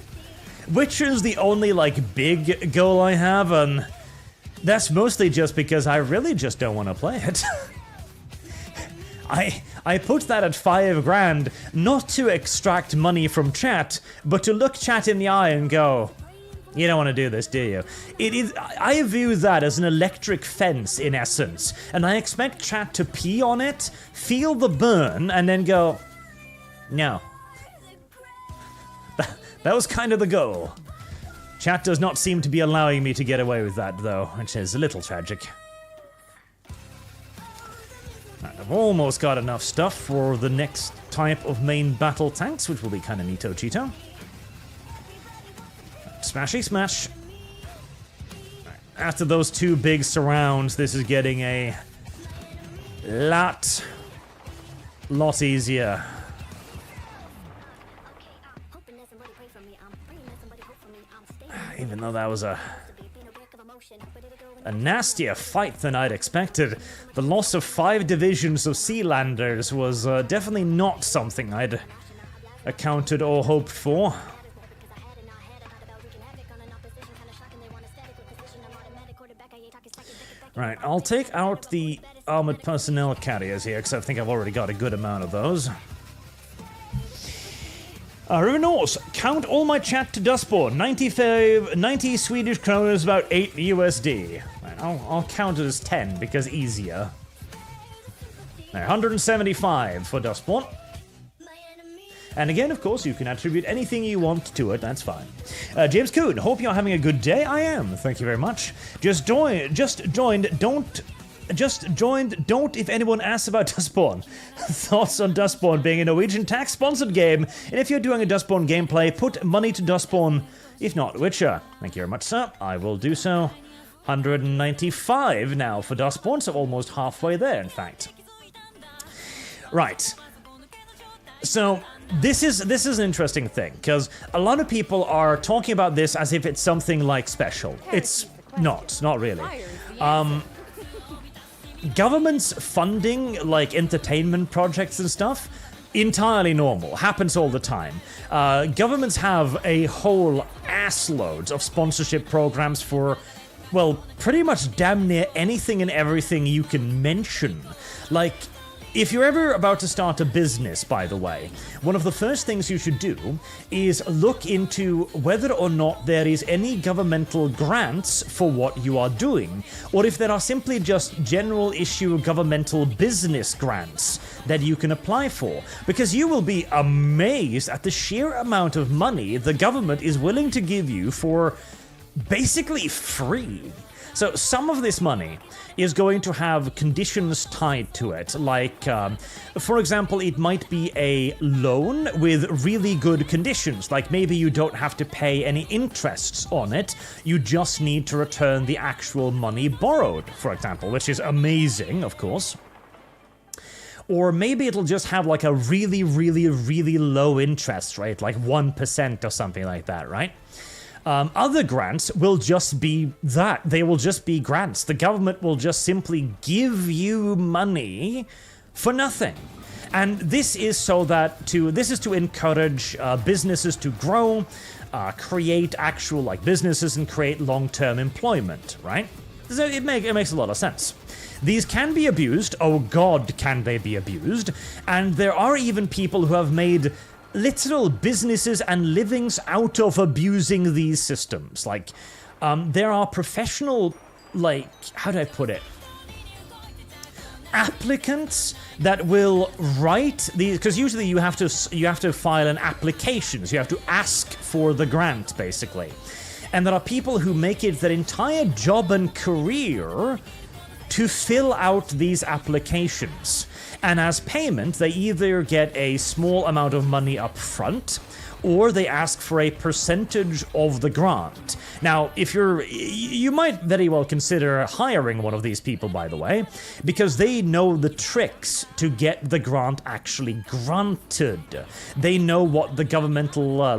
Witcher's the only, big goal I have, and that's mostly just because I really just don't want to play it. I put that at $5,000, not to extract money from chat, but to look chat in the eye and go, you don't want to do this, do you? I view that as an electric fence, in essence, and I expect chat to pee on it, feel the burn, and then go, no. That was kind of the goal. Chat does not seem to be allowing me to get away with that, though, which is a little tragic. Right, I've almost got enough stuff for the next type of main battle tanks, which will be kind of neato cheeto. Smashy smash. Right, after those two big surrounds, this is getting a lot easier. Even though that was a nastier fight than I'd expected, the loss of 5 divisions of Sealanders was definitely not something I'd accounted or hoped for. Right, I'll take out the armored personnel carriers here, because I think I've already got a good amount of those. River Norse, count all my chat to Dustborn. 90 Swedish kroners, about 8 USD. Right, I'll count it as 10 because easier. Now, 175 for Dustborn. And again, of course, you can attribute anything you want to it, that's fine. James Coon, hope you're having a good day. I am, thank you very much. Just joined, don't if anyone asks about Dustborn. Thoughts on Dustborn being a Norwegian tax-sponsored game, and if you're doing a Dustborn gameplay, put money to Dustborn, if not Witcher. Thank you very much, sir. I will do so. 195 now for Dustborn, so almost halfway there, in fact. Right. So, this is an interesting thing, because a lot of people are talking about this as if it's something like special. It's not really. Governments funding, entertainment projects and stuff, entirely normal, happens all the time. Governments have a whole assload of sponsorship programs for, well, pretty much damn near anything and everything you can mention. If you're ever about to start a business, by the way, one of the first things you should do is look into whether or not there is any governmental grants for what you are doing, or if there are simply just general issue governmental business grants that you can apply for, because you will be amazed at the sheer amount of money the government is willing to give you for basically free. So some of this money is going to have conditions tied to it, for example, it might be a loan with really good conditions, like maybe you don't have to pay any interests on it, you just need to return the actual money borrowed, for example, which is amazing, of course. Or maybe it'll just have a really, really, really low interest rate, like 1% or something like that, right? Other grants will just be that. They will just be grants. The government will just simply give you money for nothing. And this is to encourage businesses to grow, create actual businesses and create long-term employment, right? So it makes a lot of sense. These can be abused. Oh God, can they be abused? And there are even people who have made literal businesses and livings out of abusing these systems. There are professional like, how do I put it? Applicants that will write these, because usually you have to file an application, so you have to ask for the grant, basically. And there are people who make it their entire job and career to fill out these applications. And as payment, they either get a small amount of money up front, or they ask for a percentage of the grant. Now, you might very well consider hiring one of these people, by the way, because they know the tricks to get the grant actually granted. They know what the governmental,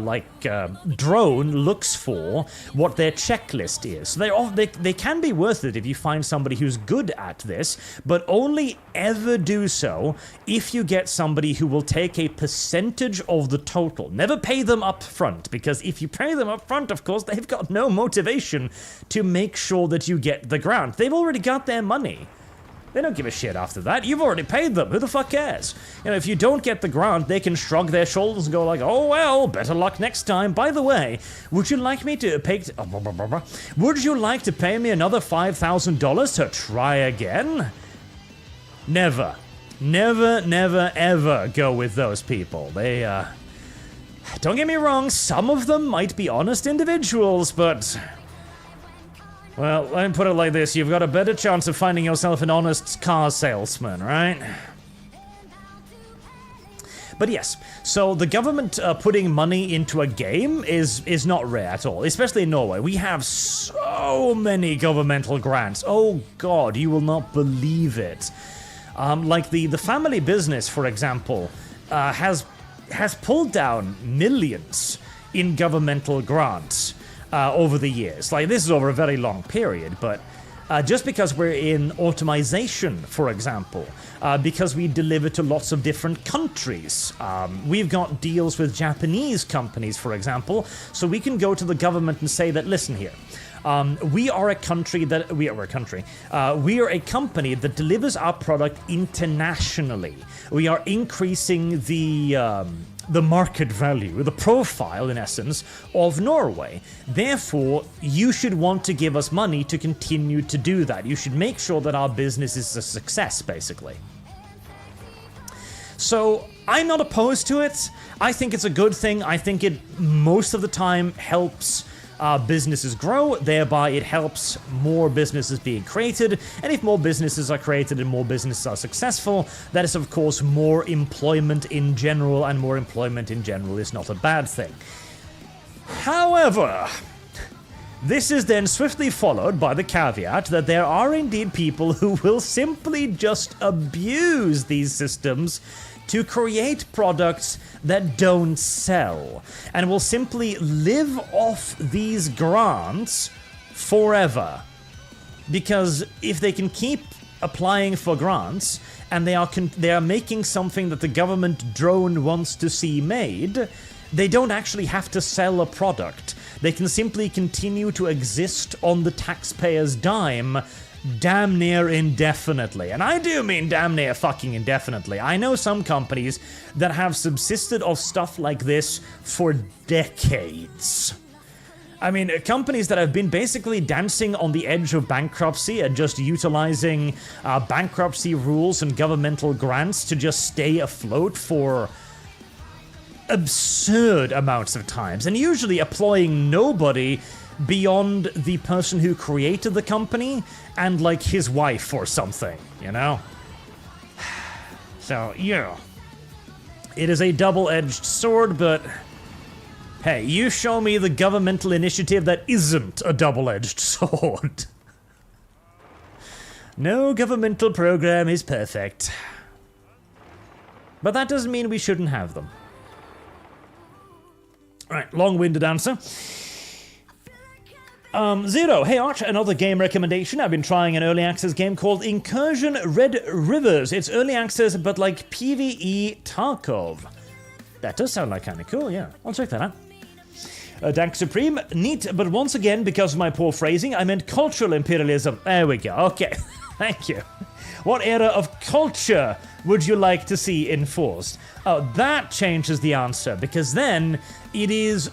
drone looks for, what their checklist is. So they can be worth it if you find somebody who's good at this, but only ever do so if you get somebody who will take a percentage of the total. Never pay them up front, because if you pay them up front, of course, they've got no motivation to make sure that you get the grant. They've already got their money. They don't give a shit after that. You've already paid them. Who the fuck cares? You know, if you don't get the grant, they can shrug their shoulders and go like, oh well, better luck next time. By the way, would you like to pay me another $5,000 to try again? Never. Never, never, ever go with those people. They, don't get me wrong, some of them might be honest individuals, but... well, let me put it like this, you've got a better chance of finding yourself an honest car salesman, right? But yes, so the government putting money into a game is not rare at all, especially in Norway. We have so many governmental grants. Oh god, you will not believe it. Like the family business, for example, has pulled down millions in governmental grants over the years. Like, this is over a very long period, but just because we're in automation, for example, because we deliver to lots of different countries, we've got deals with Japanese companies, for example, so we can go to the government and say that, listen here, we are a company that delivers our product internationally. We are increasing the market value, the profile, in essence, of Norway. Therefore, you should want to give us money to continue to do that. You should make sure that our business is a success, basically. So, I'm not opposed to it. I think it's a good thing. I think it, most of the time, helps businesses grow, thereby it helps more businesses being created, and if more businesses are created and more businesses are successful, that is of course more employment in general, and more employment in general is not a bad thing. However, this is then swiftly followed by the caveat that there are indeed people who will simply just abuse these systems to create products that don't sell, and will simply live off these grants forever. Because if they can keep applying for grants, and they are making something that the government drone wants to see made, they don't actually have to sell a product. They can simply continue to exist on the taxpayer's dime damn near indefinitely. And I do mean damn near fucking indefinitely. I know some companies that have subsisted off stuff like this for decades. I mean, companies that have been basically dancing on the edge of bankruptcy and just utilizing bankruptcy rules and governmental grants to just stay afloat for absurd amounts of times, and usually employing nobody beyond the person who created the company and, like, his wife or something, you know? So, yeah. It is a double-edged sword, but hey, you show me the governmental initiative that isn't a double-edged sword. No governmental program is perfect. But that doesn't mean we shouldn't have them. Alright, long-winded answer. Zero. Hey Arch, another game recommendation. I've been trying an early access game called Incursion Red Rivers. It's early access, but like PvE Tarkov. That does sound like kind of cool, yeah. I'll check that out. Dank Supreme. Neat, but once again, because of my poor phrasing, I meant cultural imperialism. There we go. Okay. Thank you. What era of culture would you like to see enforced? Oh, that changes the answer, because then it is,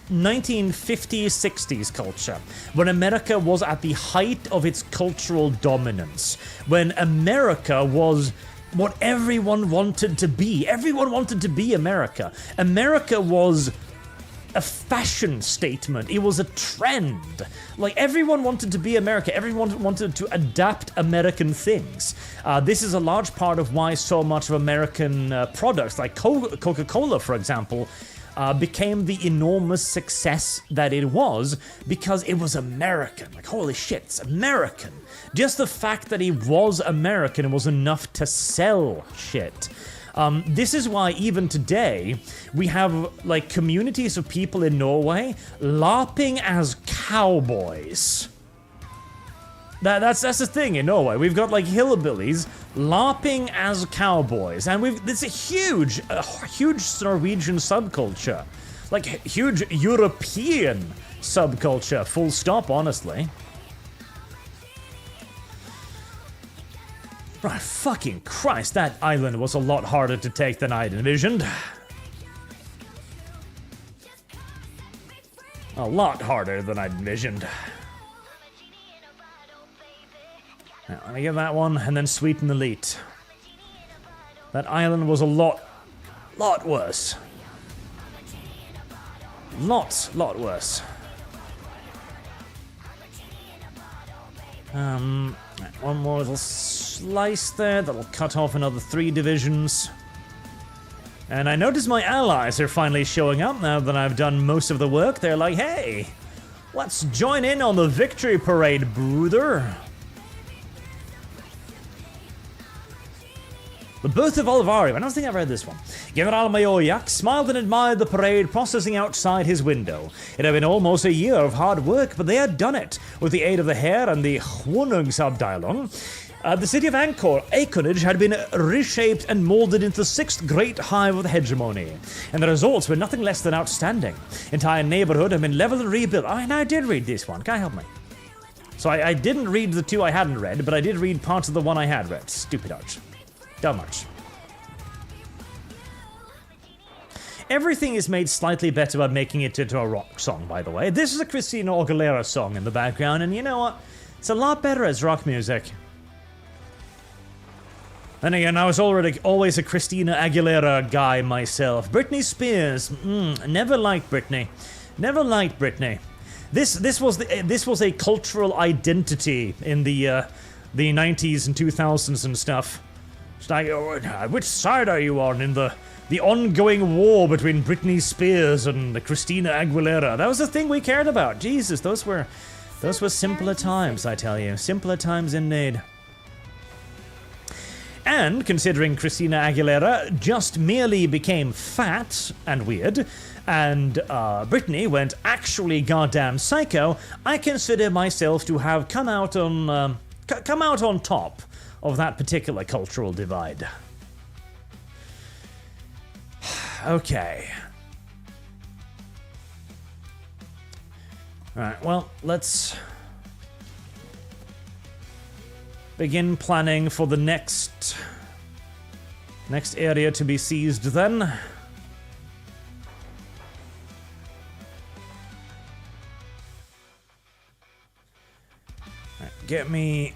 1950s, 60s culture, when America was at the height of its cultural dominance, when America was what everyone wanted to be. Everyone wanted to be America. America was a fashion statement. It was a trend. Like, everyone wanted to be America. Everyone wanted to adapt American things. This is a large part of why so much of American products, like Coca-Cola, for example, became the enormous success that it was, because it was American. Like, holy shit, it's American. Just the fact that it was American was enough to sell shit. This is why even today we have like communities of people in Norway LARPing as cowboys. That's the thing in Norway. We've got like hillbillies LARPing as cowboys, and it's a huge Norwegian subculture, like huge European subculture. Full stop. Honestly. Right, fucking Christ, that island was a lot harder to take than I'd envisioned. A lot harder than I'd envisioned. Now, let me get that one, and then Sweeten Elite. That island was a lot worse. Lot worse. One more little slice there that'll cut off another 3 divisions. And I notice my allies are finally showing up now that I've done most of the work. They're like, hey, let's join in on the victory parade, brother. The Birth of Olivario. I don't think I've read this one. General Majoyak smiled and admired the parade processing outside his window. It had been almost a year of hard work, but they had done it. With the aid of the Hare and the Honungsabteilung, the city of Angkor, Aconage, had been reshaped and molded into the 6th great hive of hegemony. And the results were nothing less than outstanding. Entire neighborhood had been leveled and rebuilt. I did read this one. Can you help me? So I didn't read the 2 I hadn't read, but I did read parts of the 1 I had read. Stupid Arch. Dumb Arch. Everything is made slightly better by making it into a rock song, by the way. This is a Christina Aguilera song in the background, and you know what? It's a lot better as rock music. Then again, I was always a Christina Aguilera guy myself. Britney Spears, never liked Britney. Never liked Britney. This was a cultural identity in the 90s and 2000s and stuff. It's like, which side are you on in the ongoing war between Britney Spears and Christina Aguilera? That was the thing we cared about. Jesus, those were simpler times, I tell you. Simpler times indeed. And considering Christina Aguilera just merely became fat and weird, and Britney went actually goddamn psycho, I consider myself to have come out on top of that particular cultural divide. Okay. Alright, well, let's begin planning for the next area to be seized then. Right, get me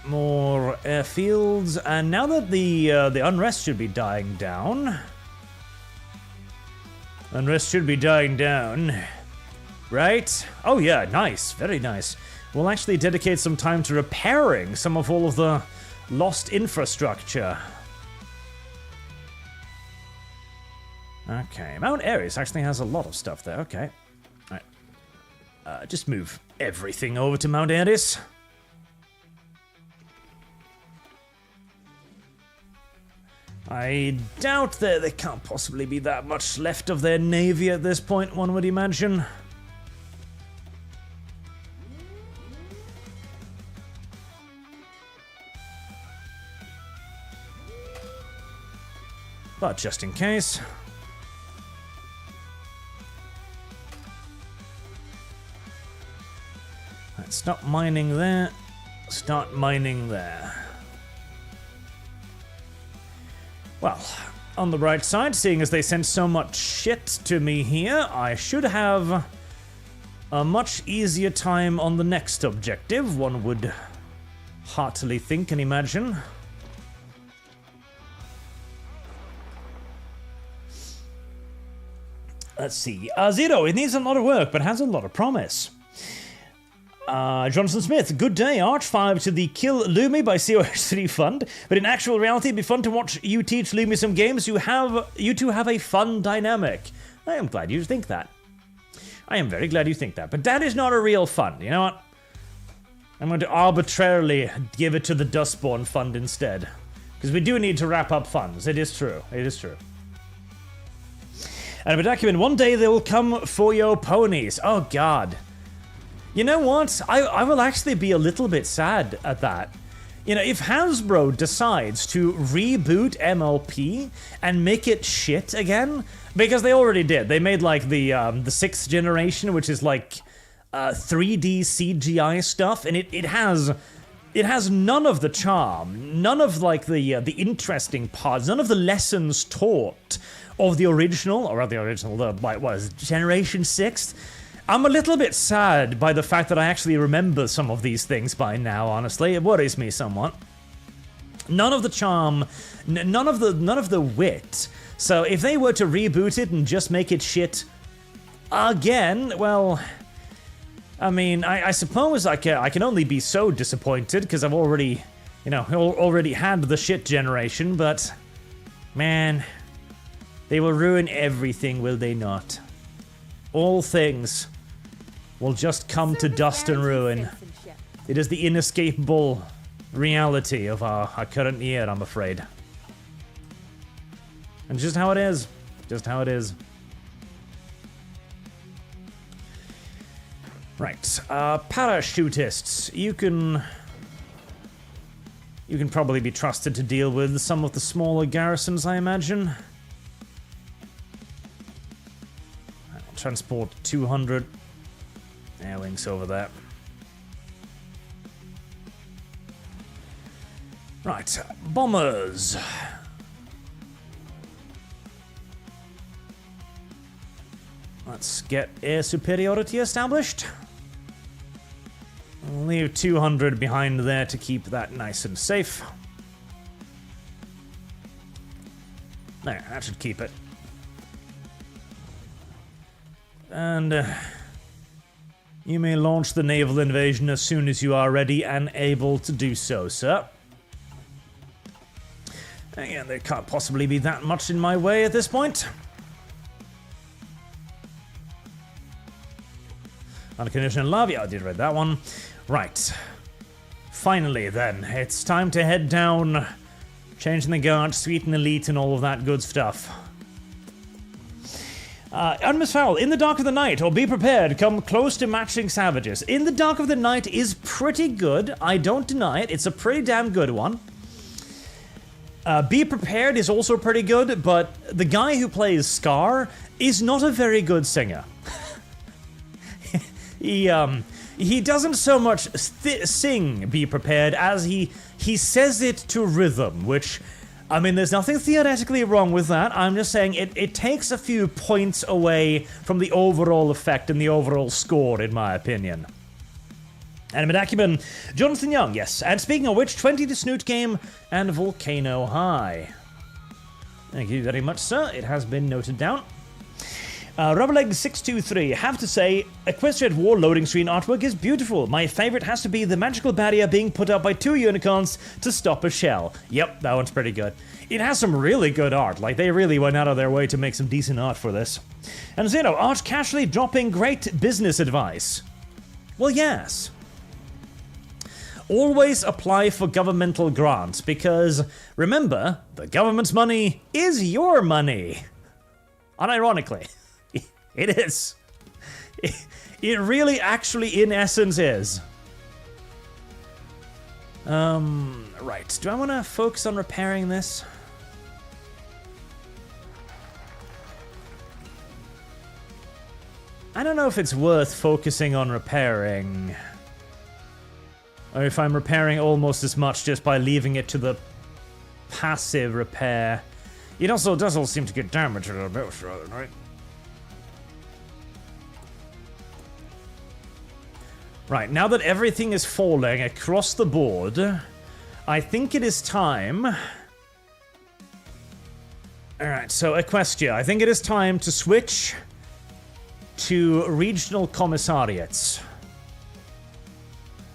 more airfields, and now that the unrest should be dying down. Unrest should be dying down. Right? Oh yeah, nice. Very nice. We'll actually dedicate some time to repairing some of all of the lost infrastructure. Okay, Mount Ares actually has a lot of stuff there. Okay. Alright. Just move everything over to Mount Ares. I doubt that there can't possibly be that much left of their navy at this point, one would imagine. But just in case. Let's stop mining there. Start mining there. Well, On the bright side, seeing as they sent so much shit to me here, I should have a much easier time on the next objective, one would heartily think and imagine. Let's see. Zero, it needs a lot of work, but has a lot of promise. Jonathan Smith, good day, Arch. 5 to the Kill Lumi by COH3 Fund. But in actual reality, it'd be fun to watch you teach Lumi some games. You two have a fun dynamic. I am glad you think that. I am very glad you think that. But that is not a real fund. You know what? I'm going to arbitrarily give it to the Dustborn Fund instead. Because we do need to wrap up funds. It is true. It is true. And Document, one day they will come for your ponies. Oh, God. You know what? I will actually be a little bit sad at that. You know, if Hasbro decides to reboot MLP and make it shit again, because they already did. They made like the 6th generation, which is like 3D CGI stuff, and it has none of the charm, none of like the interesting parts, none of the lessons taught of the original, what was Generation 6? I'm a little bit sad by the fact that I actually remember some of these things by now, honestly. It worries me somewhat. None of the charm, none of the wit. So if they were to reboot it and just make it shit again, well, I mean, I suppose I can only be so disappointed because I've already, already had the shit generation, but man, they will ruin everything, will they not? All things will just come to dust and ruin. It is the inescapable reality of our current year, I'm afraid. And just how it is. Just how it is. Right. Parachutists. You can probably be trusted to deal with some of the smaller garrisons, I imagine. Transport 200 airwings over there. Right, bombers. Let's get air superiority established. We'll leave 200 behind there to keep that nice and safe. There, that should keep it. And you may launch the naval invasion as soon as you are ready and able to do so, sir. Again, there can't possibly be that much in my way at this point. Unconditional love, yeah, I did read that one. Right. Finally, then, it's time to head down, changing the guard, sweet and elite, and all of that good stuff. Unmiss Fowl, In the Dark of the Night, or Be Prepared, come close to matching savages. In the Dark of the Night is pretty good, I don't deny it, it's a pretty damn good one. Be Prepared is also pretty good, but the guy who plays Scar is not a very good singer. He doesn't so much sing Be Prepared as he says it to rhythm, which, I mean, there's nothing theoretically wrong with that. I'm just saying it takes a few points away from the overall effect and the overall score, in my opinion. Anime Acumen, Jonathan Young, yes. And speaking of which, 20 to Snoot Game and Volcano High. Thank you very much, sir. It has been noted down. Rubberleg623, have to say, Equestria War loading screen artwork is beautiful. My favorite has to be the magical barrier being put up by 2 unicorns to stop a shell. Yep, that one's pretty good. It has some really good art, like they really went out of their way to make some decent art for this. And Zeno, Arch casually dropping great business advice. Well, yes. Always apply for governmental grants, because, remember, the government's money is your money. Unironically. It is. It really actually, in essence, is. Right. Do I want to focus on repairing this? I don't know if it's worth focusing on repairing. Or if I'm repairing almost as much just by leaving it to the passive repair. It also does all seem to get damaged a little bit, right? Right, now that everything is falling across the board, I think it is time... Alright, so Equestria, I think it is time to switch to regional commissariats.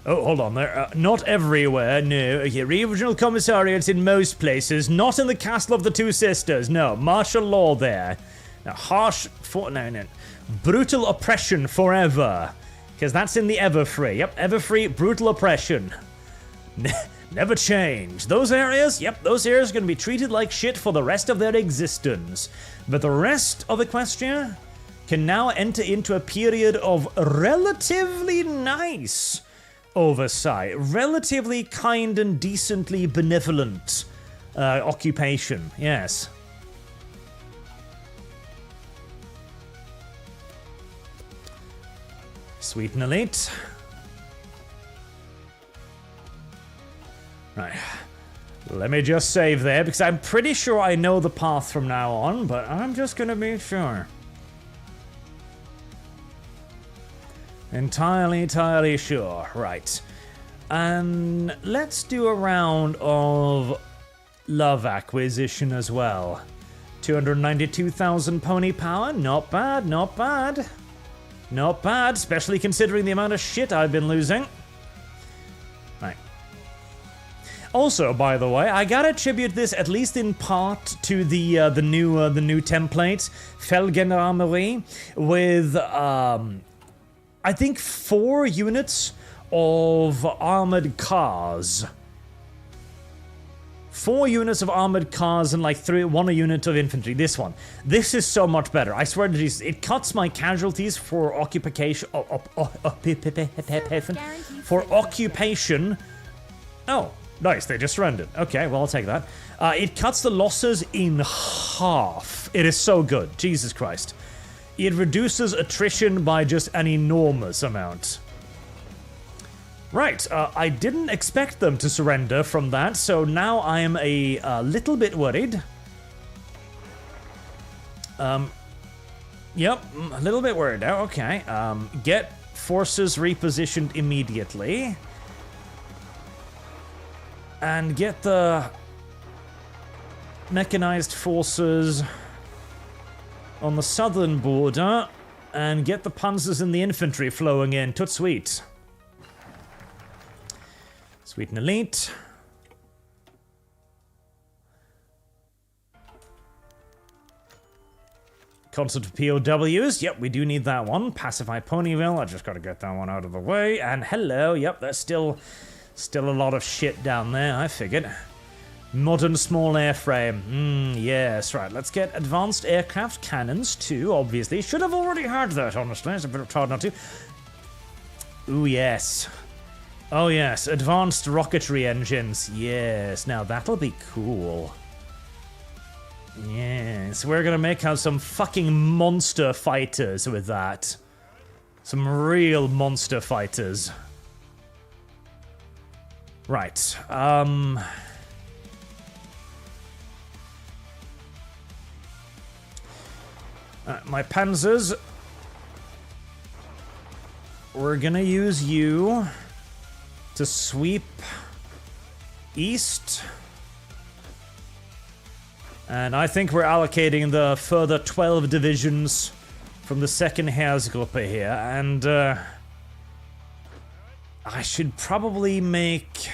Oh, hold on there. Not everywhere, no. Okay, regional commissariats in most places, not in the Castle of the Two Sisters, no. Martial law there. Now, no. Brutal oppression forever. Because that's in the Everfree. Yep, Everfree, brutal oppression. Never change. Those areas, yep, those areas are going to be treated like shit for the rest of their existence. But the rest of Equestria can now enter into a period of relatively nice oversight. Relatively kind and decently benevolent occupation, yes. Sweet and elite. Right. Let me just save there, because I'm pretty sure I know the path from now on, but I'm just gonna be sure. Entirely sure. Right. And let's do a round of love acquisition as well. 292,000 pony power. Not bad, not bad. Not bad, especially considering the amount of shit I've been losing. Right. Also, by the way, I gotta attribute this at least in part to the new template, Felgenarmerie, with I think 4 units of armored cars. 4 units of armored cars and like 1 unit of infantry. This one. This is so much better. I swear to Jesus, it cuts my casualties for occupation. For occupation. Oh, nice. They just surrendered. Okay, well, I'll take that. It cuts the losses in half. It is so good. Jesus Christ. It reduces attrition by just an enormous amount. Right, I didn't expect them to surrender from that, so now I am a little bit worried. Yep, a little bit worried now, okay. Get forces repositioned immediately. And get the mechanized forces on the southern border, and get the panzers and the infantry flowing in. Toot sweet. Sweet and elite. Concert of POWs. Yep, we do need that one. Pacify Ponyville. I just gotta get that one out of the way. And hello. Yep, there's still a lot of shit down there, I figured. Modern small airframe. Yes, right. Let's get advanced aircraft cannons too, obviously. Should have already had that, honestly. It's a bit hard not to. Ooh, yes. Oh yes, advanced rocketry engines. Yes, now that'll be cool. Yes, we're gonna make out some fucking monster fighters with that. Some real monster fighters. Right, my panzers. We're gonna use you to sweep east. And I think we're allocating the further 12 divisions from the second Heeresgruppe here. And I should probably make...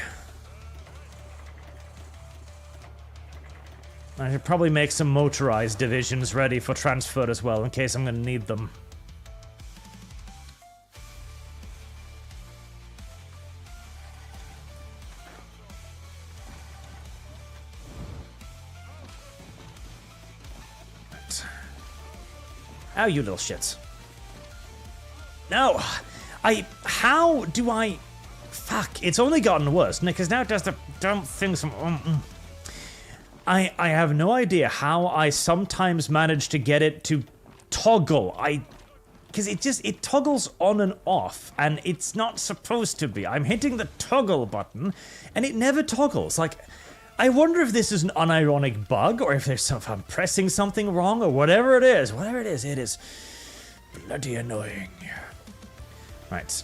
some motorized divisions ready for transfer as well, in case I'm gonna need them. Oh, you little shits. No! How do I... Fuck, it's only gotten worse, because now it does the dumb things from... I have no idea how I sometimes manage to get it to toggle. Because it toggles on and off, and it's not supposed to be. I'm hitting the toggle button, and it never toggles. Like, I wonder if this is an unironic bug, or if I'm pressing something wrong, or whatever it is. Whatever it is bloody annoying. Right.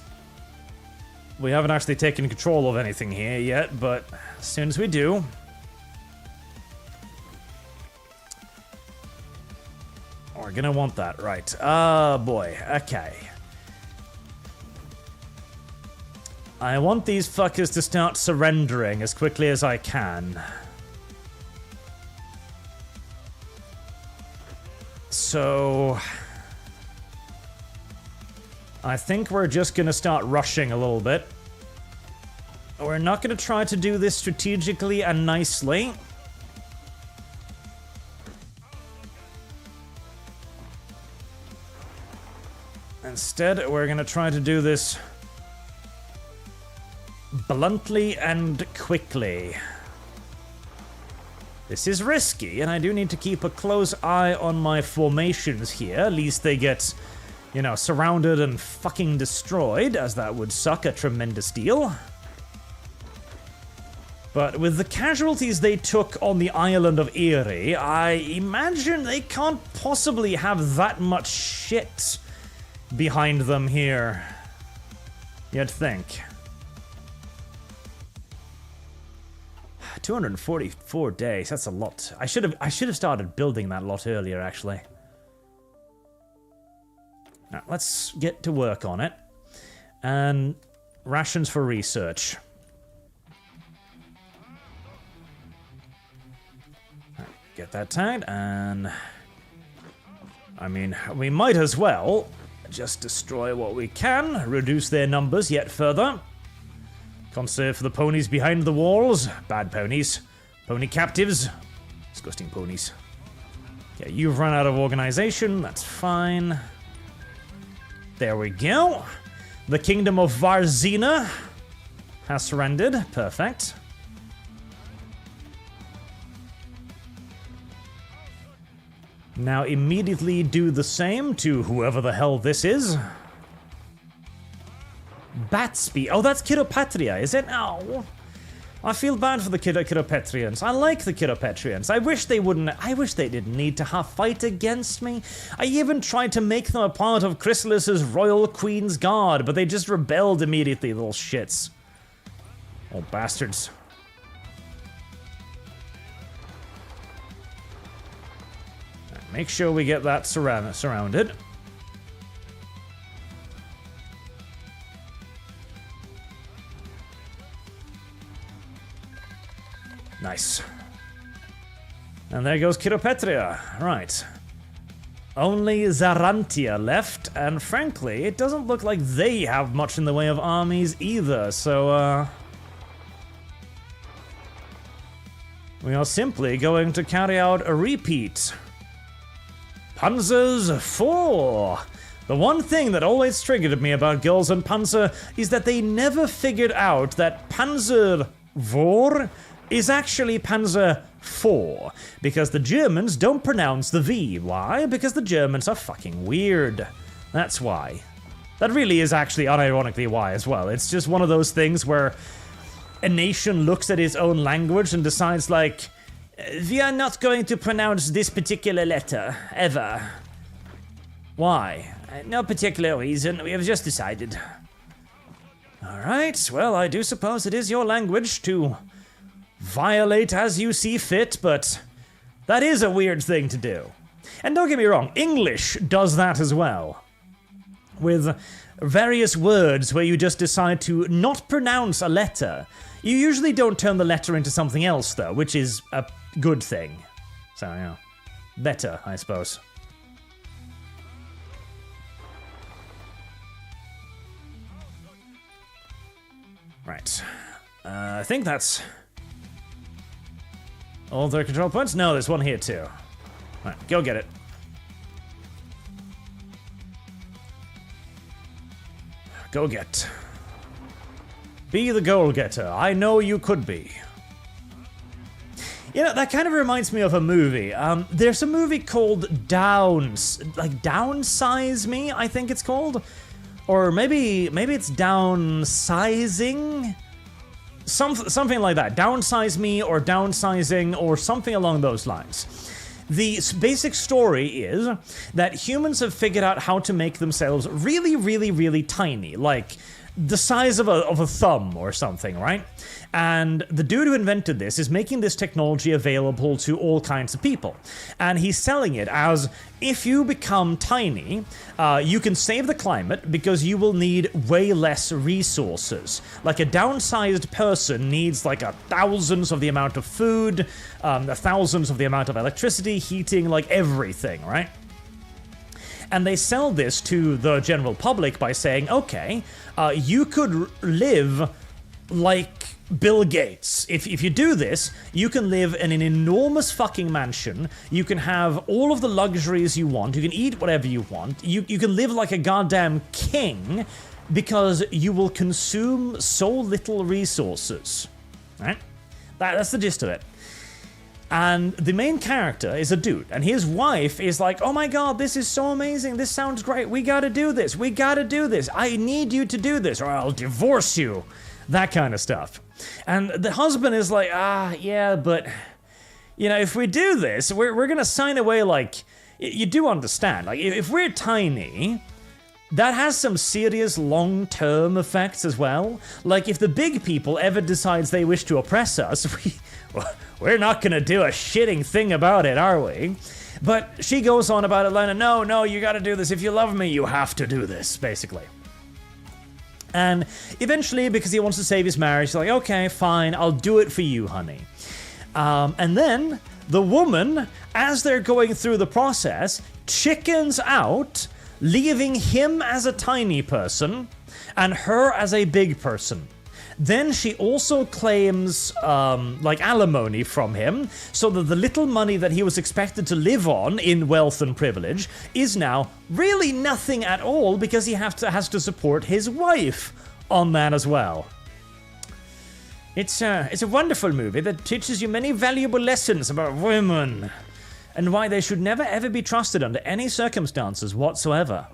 We haven't actually taken control of anything here yet, but as soon as we do... We're gonna want that, right. Oh boy, okay. I want these fuckers to start surrendering as quickly as I can. So... I think we're just gonna start rushing a little bit. We're not gonna try to do this strategically and nicely. Instead, we're gonna try to do this bluntly and quickly. This is risky, and I do need to keep a close eye on my formations here. At least they get, you know, surrounded and fucking destroyed, as that would suck a tremendous deal. But with the casualties they took on the island of Erie, I imagine they can't possibly have that much shit behind them here. You'd think. 244 days, that's a lot. I should have started building that a lot earlier, actually. Now, let's get to work on it. And rations for research. Get that tagged, and... I mean, we might as well just destroy what we can, reduce their numbers yet further. Conserve for the ponies behind the walls. Bad ponies. Pony captives. Disgusting ponies. Yeah, you've run out of organization, that's fine. There we go. The Kingdom of Varzina has surrendered. Perfect. Now immediately do the same to whoever the hell this is. Batsby. Oh, that's Chiropatria, is it? Oh. I feel bad for the Chiropatrians. I like the Chiropatrians. I wish they didn't need to fight against me. I even tried to make them a part of Chrysalis's Royal Queen's Guard, but they just rebelled immediately, little shits. Oh, bastards. Make sure we get that surrounded. Nice. And there goes Chiropatria. Right. Only Zarantia left, and frankly, it doesn't look like they have much in the way of armies either, so, we are simply going to carry out a repeat. Panzers 4! The one thing that always triggered me about Girls and Panzer is that they never figured out that Panzer 4 is actually Panzer 4, because the Germans don't pronounce the V. Why? Because the Germans are fucking weird. That's why. That really is actually unironically why as well. It's just one of those things where a nation looks at its own language and decides, like, we are not going to pronounce this particular letter, ever. Why? No particular reason, we have just decided. Alright, well, I do suppose it is your language to violate as you see fit, but that is a weird thing to do. And don't get me wrong, English does that as well. With various words where you just decide to not pronounce a letter. You usually don't turn the letter into something else, though, which is a good thing. So, yeah. Better, I suppose. Right. I think that's all their control points? No, there's one here, too. Right, go get it. Go get. Be the goal getter. I know you could be. You know, that kind of reminds me of a movie. There's a movie called Downsize Me, I think it's called. Or maybe it's Downsizing. something like that. Downsize me or downsizing or something along those lines. The basic story is that humans have figured out how to make themselves really, really, really tiny, like the size of a thumb or something, right? And the dude who invented this is making this technology available to all kinds of people. And he's selling it as, if you become tiny, you can save the climate because you will need way less resources. Like a downsized person needs like thousands of the amount of food, thousands of the amount of electricity, heating, like everything, right? And they sell this to the general public by saying, okay, you could live like Bill Gates. If you do this, you can live in an enormous fucking mansion. You can have all of the luxuries you want. You can eat whatever you want. You can live like a goddamn king because you will consume so little resources. Right? That's the gist of it. And the main character is a dude, and his wife is like, oh my god, this is so amazing, this sounds great, we gotta do this, I need you to do this, or I'll divorce you, that kind of stuff. And the husband is like, yeah, but, you know, if we do this, we're gonna sign away, like, you do understand, like, if we're tiny, that has some serious long-term effects as well. Like, if the big people ever decides they wish to oppress us, we're not gonna do a shitting thing about it, are we? But she goes on about it, Lena, no, you gotta do this. If you love me, you have to do this, basically. And eventually, because he wants to save his marriage, he's like, okay, fine, I'll do it for you, honey. And then the woman, as they're going through the process, chickens out, leaving him as a tiny person and her as a big person. Then she also claims, like, alimony from him, so that the little money that he was expected to live on in wealth and privilege is now really nothing at all because he has to support his wife on that as well. It's a wonderful movie that teaches you many valuable lessons about women and why they should never ever be trusted under any circumstances whatsoever.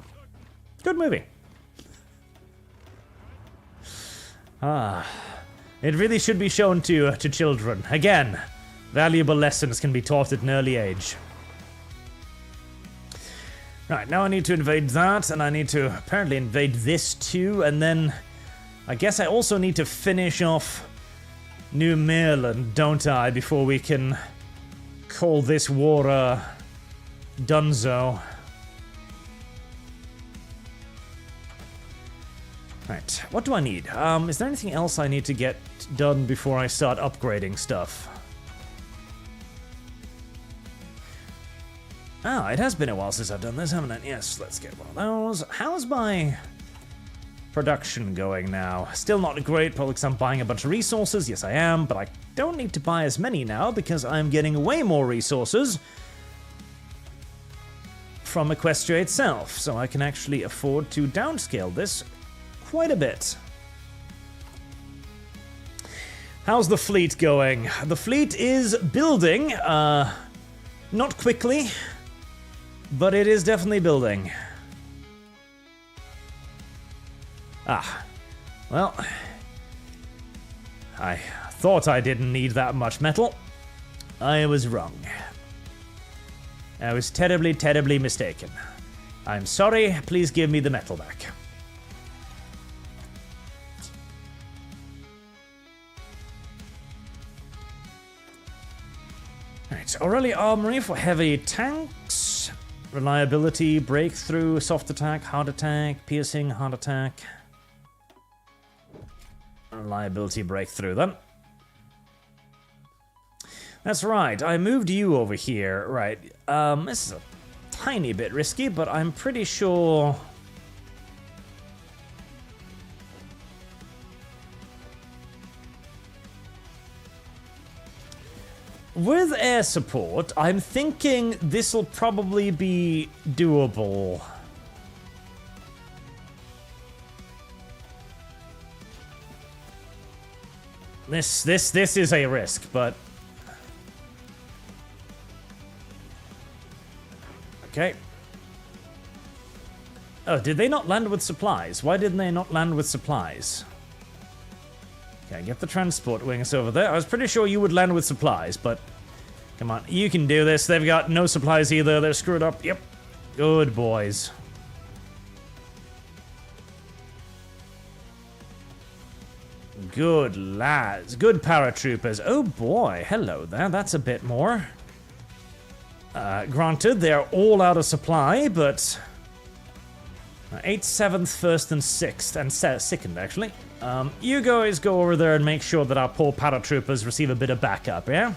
Good movie. It really should be shown to children. Again, valuable lessons can be taught at an early age. Right, now I need to invade that, and I need to apparently invade this too, and then I guess I also need to finish off New Maryland, don't I, before we can call this war donezo. Right, what do I need? Is there anything else I need to get done before I start upgrading stuff? It has been a while since I've done this, haven't it? Yes, let's get one of those. How's my production going now? Still not great, probably because I'm buying a bunch of resources. Yes, I am, but I don't need to buy as many now because I'm getting way more resources from Equestria itself, so I can actually afford to downscale this quite a bit. How's the fleet going? The fleet is building, not quickly, but it is definitely building. Well, I thought I didn't need that much metal. I was wrong. I was terribly, terribly mistaken. I'm sorry, please give me the metal back. Right, Aurelia Armory for heavy tanks. Reliability, breakthrough, soft attack, hard attack, piercing, hard attack. Reliability, breakthrough then. That's right, I moved you over here. Right, this is a tiny bit risky, but I'm pretty sure... With air support, I'm thinking this'll probably be doable. This is a risk, but... Okay. Oh, did they not land with supplies? Why didn't they not land with supplies? Okay, get the transport wings over there. I was pretty sure you would land with supplies, but come on, you can do this. They've got no supplies either. They're screwed up. Yep. Good boys. Good lads. Good paratroopers. Oh boy, hello there. That's a bit more. Granted, they're all out of supply, but 8th, 7th, 1st, and 6th, and 2nd, actually. You guys go over there and make sure that our poor paratroopers receive a bit of backup, yeah?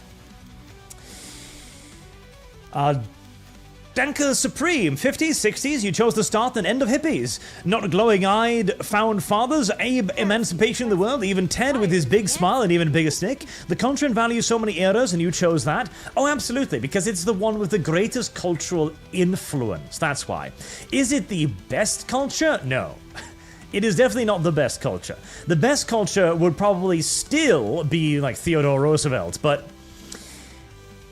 Danker Supreme, 50s, 60s, you chose the start and end of hippies. Not glowing-eyed found fathers, Abe emancipation of the world, even Ted with his big smile and even bigger stick. The country values so many eras and you chose that? Oh, absolutely, because it's the one with the greatest cultural influence, that's why. Is it the best culture? No. It is definitely not the best culture. The best culture would probably still be like Theodore Roosevelt, but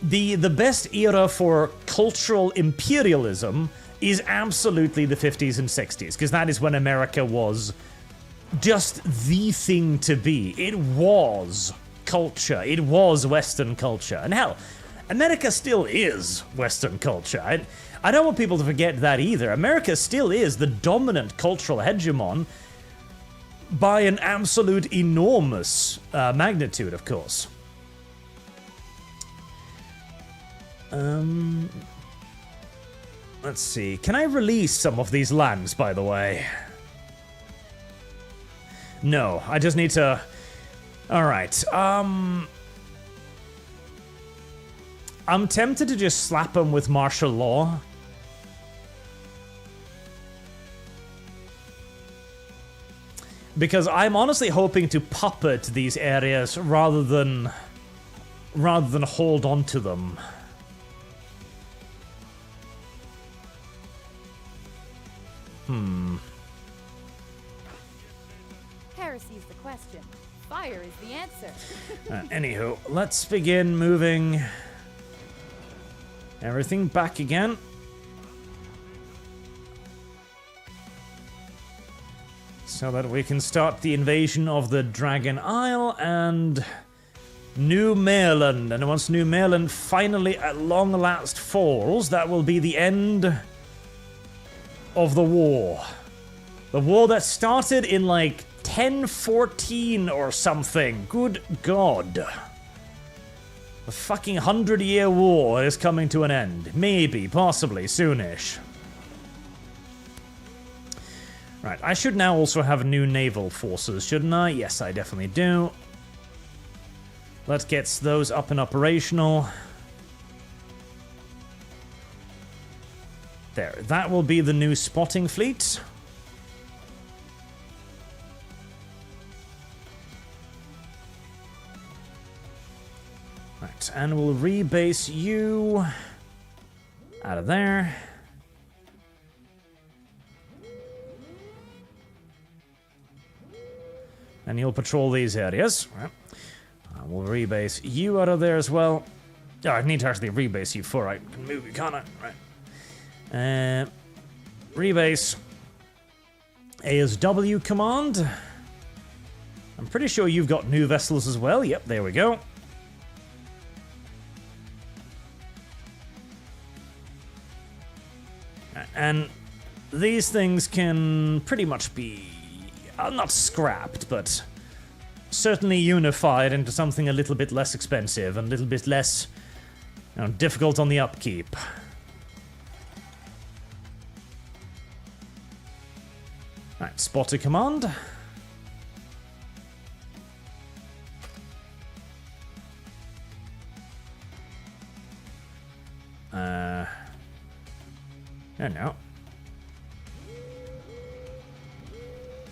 the best era for cultural imperialism is absolutely the 50s and 60s, because that is when America was just the thing to be. It was culture. It was Western culture. And hell, America still is Western culture. I don't want people to forget that either. America still is the dominant cultural hegemon by an absolute enormous magnitude, of course. Let's see. Can I release some of these lands, by the way? No, I just need to... Alright, I'm tempted to just slap them with martial law. Because I'm honestly hoping to puppet these areas rather than hold on to them. Heresy's the question. Fire is the answer. Anywho, let's begin moving everything back again. So that we can start the invasion of the Dragon Isle and New Maryland. And once New Maryland finally at long last falls, that will be the end of the war. The war that started in like 1014 or something. Good God. The fucking 100-year war is coming to an end. Maybe, possibly, soonish. Right, I should now also have new naval forces, shouldn't I? Yes, I definitely do. Let's get those up and operational. There, that will be the new spotting fleet. Right, and we'll rebase you out of there. And you'll patrol these areas. Right. We'll rebase you out of there as well. Oh, I need to actually rebase you before I can move you, can't I? Right. Rebase. ASW command. I'm pretty sure you've got new vessels as well. Yep, there we go. And these things can pretty much be not scrapped, but certainly unified into something a little bit less expensive and a little bit less, difficult on the upkeep. Right, spotter command. No.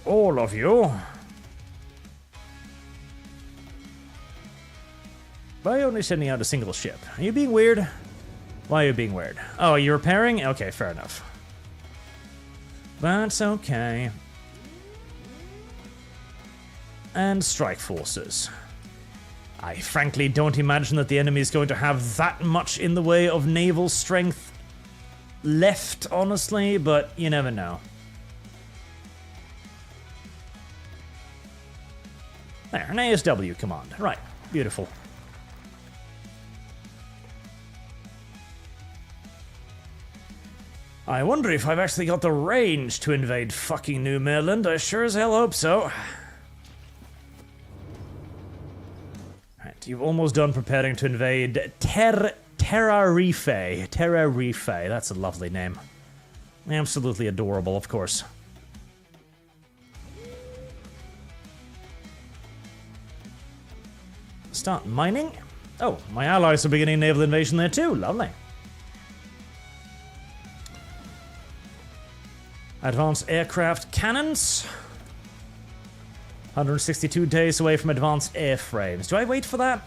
All of you. Why are you only sending out a single ship? Are you being weird? Why are you being weird? Oh, you're repairing? Okay, fair enough. That's okay. And strike forces. I frankly don't imagine that the enemy is going to have that much in the way of naval strength left, honestly, but you never know. There, an ASW command. Right, beautiful. I wonder if I've actually got the range to invade fucking New Maryland. I sure as hell hope so. Right, you've almost done preparing to invade Terrarife. Terrarife, that's a lovely name. Absolutely adorable, of course. Start mining. Oh, my allies are beginning naval invasion there too. Lovely. Advanced aircraft cannons. 162 days away from advanced airframes. Do I wait for that?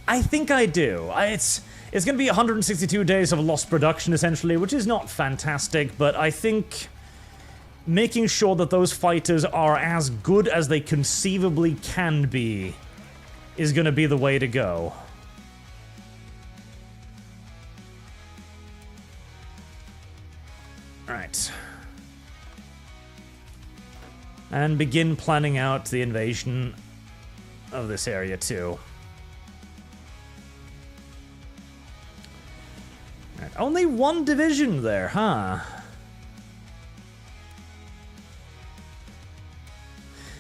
I think I do. It's going to be 162 days of lost production, essentially, which is not fantastic, but I think making sure that those fighters are as good as they conceivably can be is going to be the way to go. Right. And begin planning out the invasion of this area, too. Right. Only one division there, huh?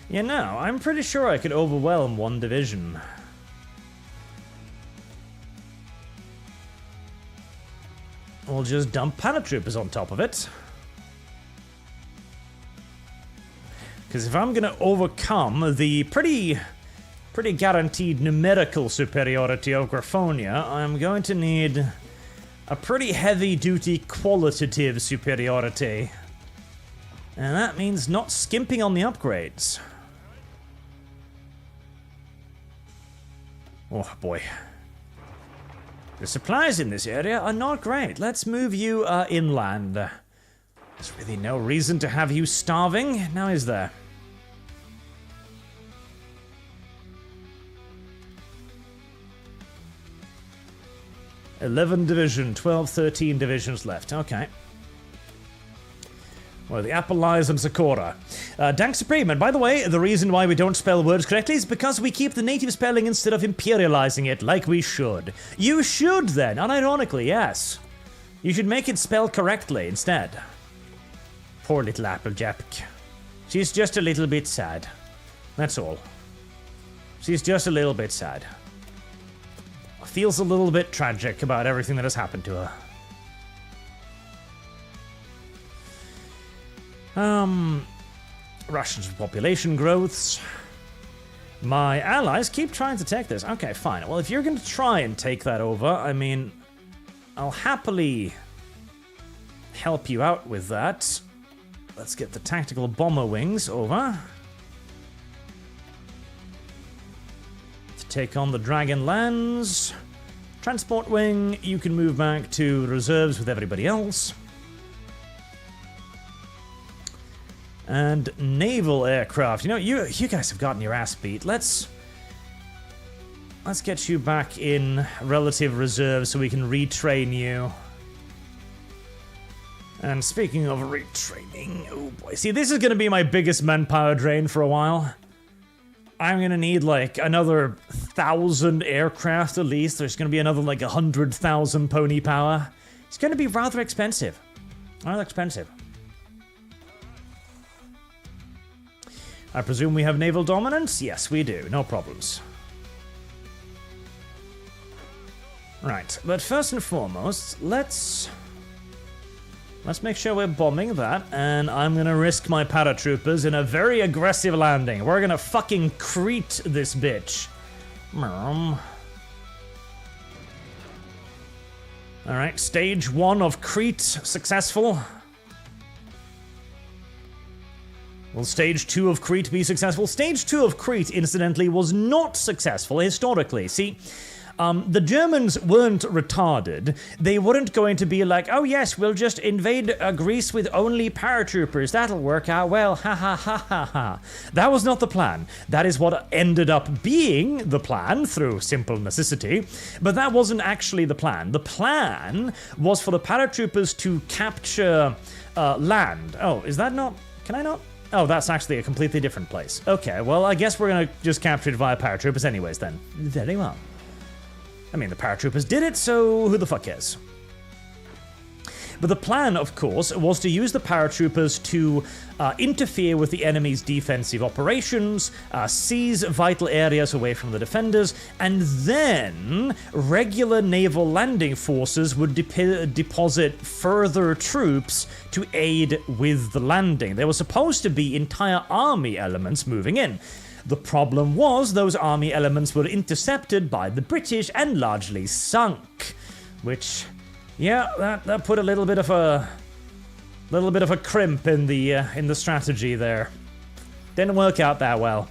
You know, I'm pretty sure I could overwhelm one division. We'll just dump paratroopers on top of it. Because if I'm going to overcome the pretty guaranteed numerical superiority of Graphonia, I'm going to need a pretty heavy-duty qualitative superiority. And that means not skimping on the upgrades. Oh boy. The supplies in this area are not great. Let's move you inland. There's really no reason to have you starving, now is there? $11 division, 12, 13 divisions left. Okay. Well, the apple lies in Sakura. Dank Supreme, and by the way, the reason why we don't spell words correctly is because we keep the native spelling instead of imperializing it like we should. You should then, unironically, yes. You should make it spell correctly instead. Poor little Applejack. She's just a little bit sad. That's all. She's just a little bit sad. Feels a little bit tragic about everything that has happened to her. Russian population growths. My allies keep trying to take this. Okay, fine. Well, if you're going to try and take that over, I mean, I'll happily help you out with that. Let's get the tactical bomber wings over. To take on the Dragonlands. Transport wing, you can move back to reserves with everybody else. And naval aircraft. You know, you guys have gotten your ass beat. Let's get you back in relative reserve so we can retrain you. And speaking of retraining, oh boy. See, this is going to be my biggest manpower drain for a while. I'm going to need like another 1,000 aircraft at least. There's going to be another like 100,000 pony power. It's going to be rather expensive. Rather expensive. I presume we have naval dominance? Yes, we do. No problems. Right, but first and foremost, let's make sure we're bombing that, and I'm gonna risk my paratroopers in a very aggressive landing. We're gonna fucking Crete this bitch. Alright, stage 1 of Crete successful. Will stage 2 of Crete be successful? Stage 2 of Crete, incidentally, was not successful historically. See, the Germans weren't retarded. They weren't going to be like, oh yes, we'll just invade Greece with only paratroopers. That'll work out well. Ha ha ha ha ha. That was not the plan. That is what ended up being the plan through simple necessity. But that wasn't actually the plan. The plan was for the paratroopers to capture land. Oh, is that not... Can I not? Oh, that's actually a completely different place. Okay, well, I guess we're gonna just capture it via paratroopers anyways then. Very well. I mean, the paratroopers did it, so who the fuck cares? But the plan, of course, was to use the paratroopers to interfere with the enemy's defensive operations, seize vital areas away from the defenders, and then regular naval landing forces would deposit further troops to aid with the landing. There were supposed to be entire army elements moving in. The problem was those army elements were intercepted by the British and largely sunk, which... yeah, that put a little bit of a crimp in the strategy there. Didn't work out that well,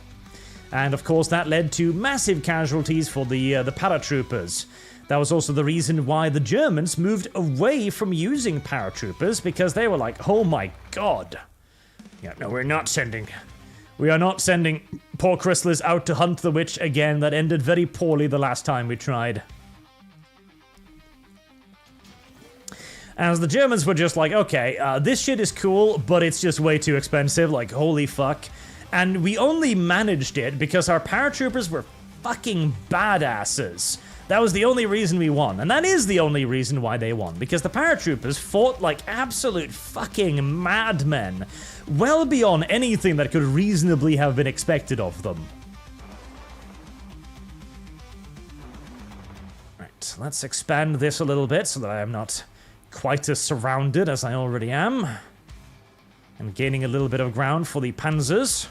and of course that led to massive casualties for the paratroopers. That was also the reason why the Germans moved away from using paratroopers, because they were like, oh my god, yeah, no, we are not sending poor Chrysler's out to hunt the witch again. That ended very poorly the last time we tried. As the Germans were just like, okay, this shit is cool, but it's just way too expensive, like, holy fuck. And we only managed it because our paratroopers were fucking badasses. That was the only reason we won, and that is the only reason why they won, because the paratroopers fought like absolute fucking madmen, well beyond anything that could reasonably have been expected of them. Right, let's expand this a little bit so that I am not quite as surrounded as I already am. I'm gaining a little bit of ground for the panzers,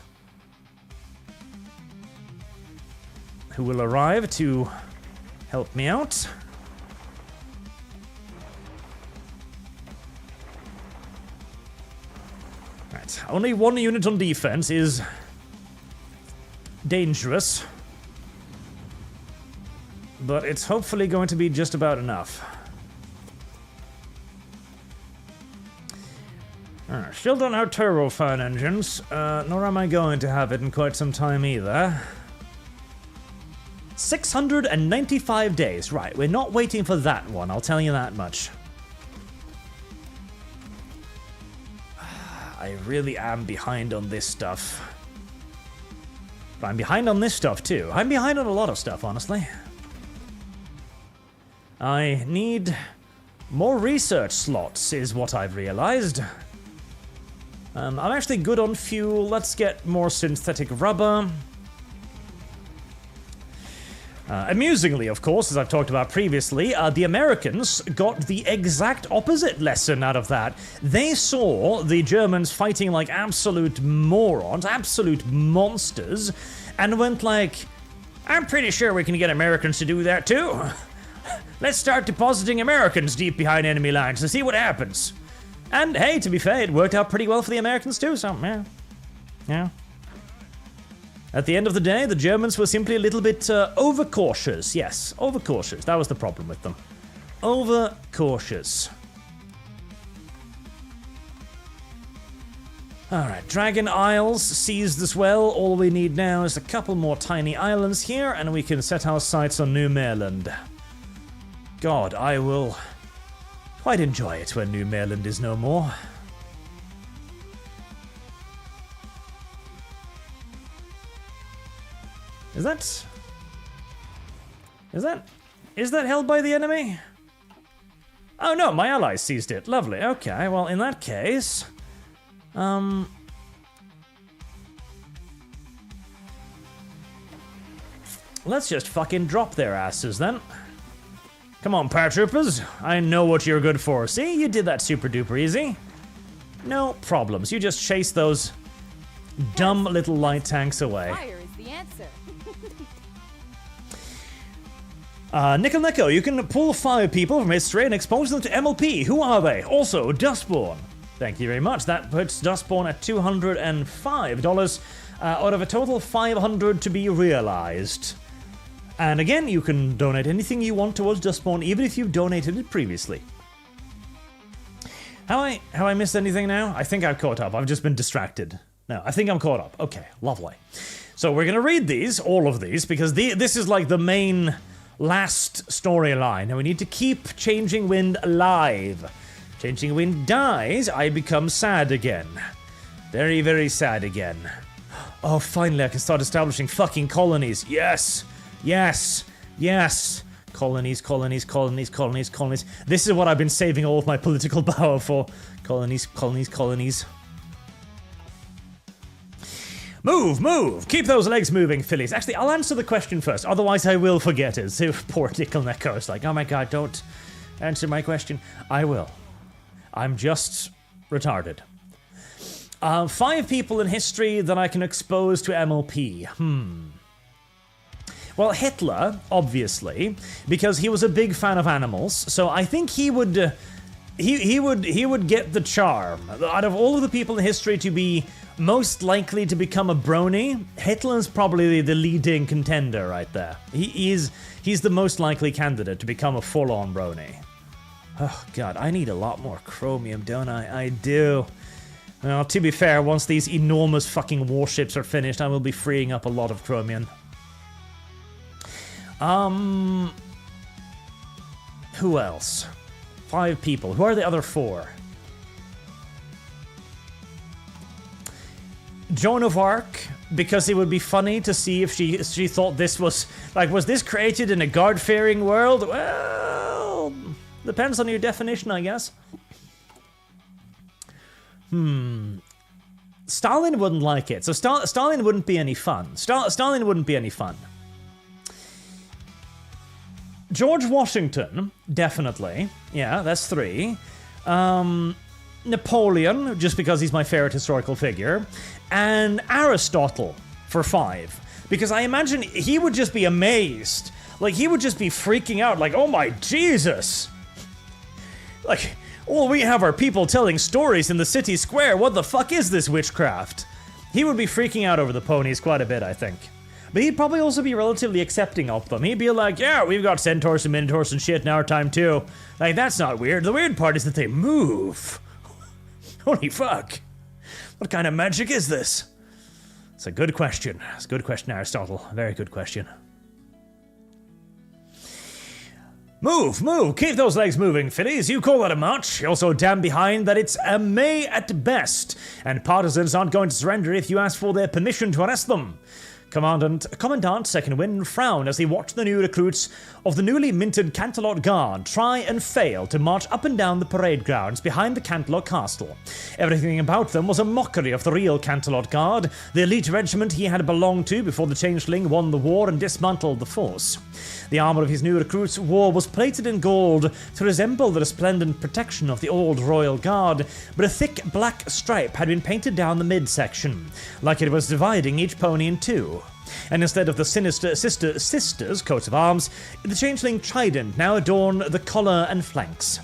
who will arrive to help me out. Right, only one unit on defense is dangerous, but it's hopefully going to be just about enough. Still don't have turbofan engines, nor am I going to have it in quite some time either. 695 days, right, we're not waiting for that one, I'll tell you that much. I really am behind on this stuff. But I'm behind on this stuff too. I'm behind on a lot of stuff, honestly. I need more research slots, is what I've realized. I'm actually good on fuel. Let's get more synthetic rubber. Amusingly, of course, as I've talked about previously, the Americans got the exact opposite lesson out of that. They saw the Germans fighting like absolute morons, absolute monsters, and went like, I'm pretty sure we can get Americans to do that too. Let's start depositing Americans deep behind enemy lines and see what happens. And hey, to be fair, it worked out pretty well for the Americans too, so yeah. Yeah. At the end of the day, the Germans were simply a little bit overcautious. Yes, overcautious. That was the problem with them. Overcautious. Alright, Dragon Isles seized as well. All we need now is a couple more tiny islands here, and we can set our sights on New Maryland. God, I will quite enjoy it when New Maryland is no more. Is that held by the enemy? Oh no, my allies seized it. Lovely. Okay, well in that case, let's just fucking drop their asses then. Come on, paratroopers. I know what you're good for. See, you did that super duper easy. No problems. You just chase those dumb little light tanks away. Fire is the answer. Nickel Nico, you can pull 5 people from history and expose them to MLP. Who are they? Also, Dustborn. Thank you very much. That puts Dustborn at $205 out of a total 500 to be realized. And again, you can donate anything you want towards Dustborn, even if you've donated it previously. Have I missed anything now? I think I've caught up. I've just been distracted. No, I think I'm caught up. Okay, lovely. So we're going to read these, all of these, because this is like the main last storyline, and we need to keep Changing Wind alive. Changing Wind dies, I become sad again. Very, very sad again. Oh, finally I can start establishing fucking colonies. Yes! Yes! Yes! Colonies, colonies, colonies, colonies, colonies. This is what I've been saving all of my political power for. Colonies, colonies, colonies. Move, move! Keep those legs moving, Phillies. Actually, I'll answer the question first, otherwise I will forget it. So poor Dickle Neko is like, oh my god, don't answer my question. I will. I'm just retarded. 5 people in history that I can expose to MLP. Well, Hitler, obviously, because he was a big fan of animals, so I think he would... He would get the charm. Out of all of the people in history to be most likely to become a brony, Hitler's probably the leading contender right there. He's the most likely candidate to become a full-on brony. Oh god, I need a lot more chromium, don't I? I do. Well, to be fair, once these enormous fucking warships are finished, I will be freeing up a lot of chromium. Who else? 5 people. Who are the other 4? Joan of Arc, because it would be funny to see if she thought this was... Like, was this created in a God-fearing world? Well... Depends on your definition, I guess. Stalin wouldn't like it, so Stalin wouldn't be any fun. Stalin wouldn't be any fun. George Washington, definitely. Yeah, that's 3. Napoleon, just because he's my favorite historical figure. And Aristotle, for 5. Because I imagine he would just be amazed. Like, he would just be freaking out, like, oh my Jesus! Like, all we have are people telling stories in the city square. What the fuck is this witchcraft? He would be freaking out over the ponies quite a bit, I think. But he'd probably also be relatively accepting of them. He'd be like, yeah, we've got centaurs and minotaurs and shit in our time too. Like, that's not weird. The weird part is that they move. Holy fuck. What kind of magic is this? It's a good question. It's a good question, Aristotle. A very good question. Move, move, keep those legs moving, Phillies. You call that a march. You're so damn behind that it's a May at best. And partisans aren't going to surrender if you ask for their permission to arrest them. Commandant Second Wind frowned as he watched the new recruits of the newly minted Canterlot Guard try and fail to march up and down the parade grounds behind the Canterlot Castle. Everything about them was a mockery of the real Canterlot Guard, the elite regiment he had belonged to before the Changeling won the war and dismantled the force. The armor of his new recruits was plated in gold to resemble the resplendent protection of the old Royal Guard, but a thick black stripe had been painted down the midsection, like it was dividing each pony in 2. And instead of the sinister sisters' coats of arms, the Changeling trident now adorned the collar and flanks.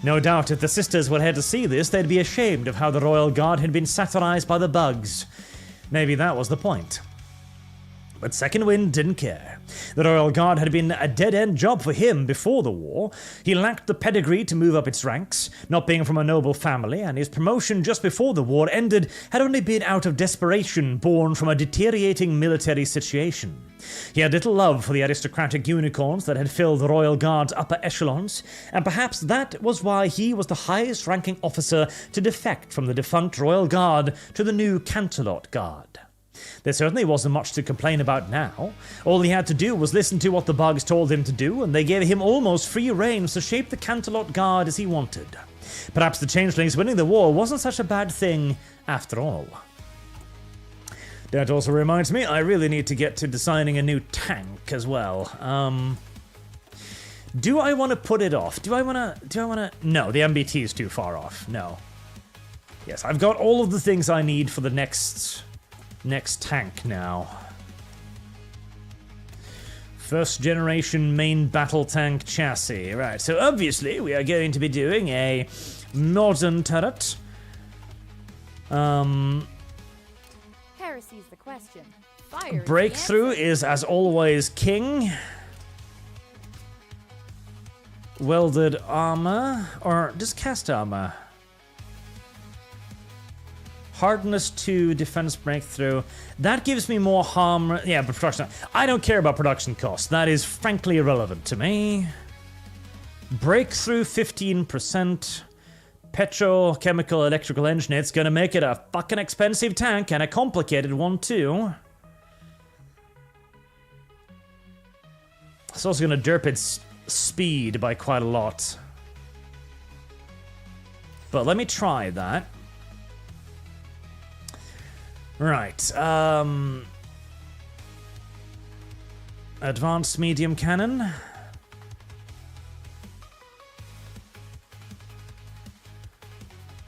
No doubt if the sisters were here to see this, they'd be ashamed of how the Royal Guard had been satirized by the bugs. Maybe that was the point. But Second Wind didn't care. The Royal Guard had been a dead-end job for him before the war. He lacked the pedigree to move up its ranks, not being from a noble family, and his promotion just before the war ended had only been out of desperation born from a deteriorating military situation. He had little love for the aristocratic unicorns that had filled the Royal Guard's upper echelons, and perhaps that was why he was the highest-ranking officer to defect from the defunct Royal Guard to the new Canterlot Guard. There certainly wasn't much to complain about now. All he had to do was listen to what the bugs told him to do, and they gave him almost free reins to shape the Canterlot Guard as he wanted. Perhaps the Changelings winning the war wasn't such a bad thing after all. That also reminds me, I really need to get to designing a new tank as well. Do I want to put it off? Do I want to... No, the MBT is too far off. No. Yes, I've got all of the things I need for the next tank now. First generation main battle tank chassis. Right, so obviously we are going to be doing a modern turret. Heresy's the question. Fire is Breakthrough the answer. is, as always, king. Welded armor, or just cast armor. Hardness 2, defense breakthrough. That gives me more harm. Yeah, but production. I don't care about production costs. That is frankly irrelevant to me. Breakthrough 15%. petrochemical electrical engine, it's gonna make it a fucking expensive tank, and a complicated one too. It's also gonna derp its speed by quite a lot. But let me try that. Right, advanced medium cannon.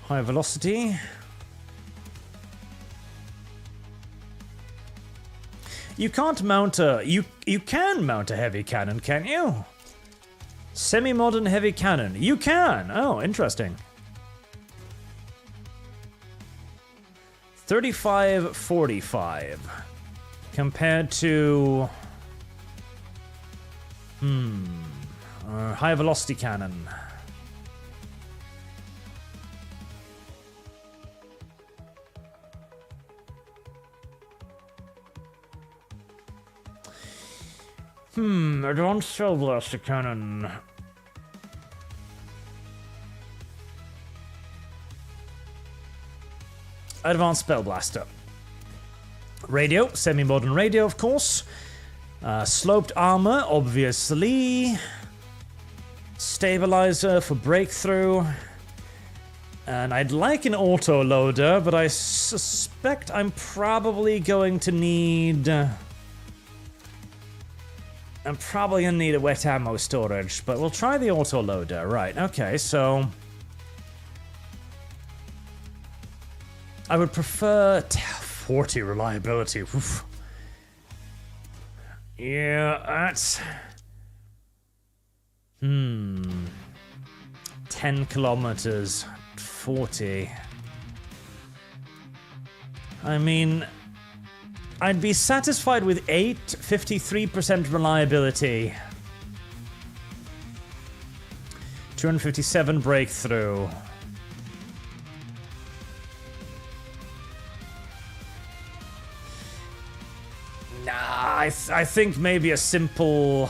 High velocity. You can't mount a... You can mount a heavy cannon, can't you? Semi-modern heavy cannon. You can! Oh, interesting. 35-45. Compared to... high velocity cannon. Advanced shell blaster cannon. Advanced spell blaster. Radio, semi-modern radio, of course. Sloped armor, obviously. Stabilizer for breakthrough. And I'd like an auto loader, but I suspect I'm probably going to need... I'm probably gonna need a wet ammo storage, but we'll try the auto loader. Right, okay, so... I would prefer 40 reliability. Oof. Yeah, that's... 10 kilometers, 40. I mean... I'd be satisfied with 8, 53% reliability. 257 breakthrough. Nah, I think maybe a simple...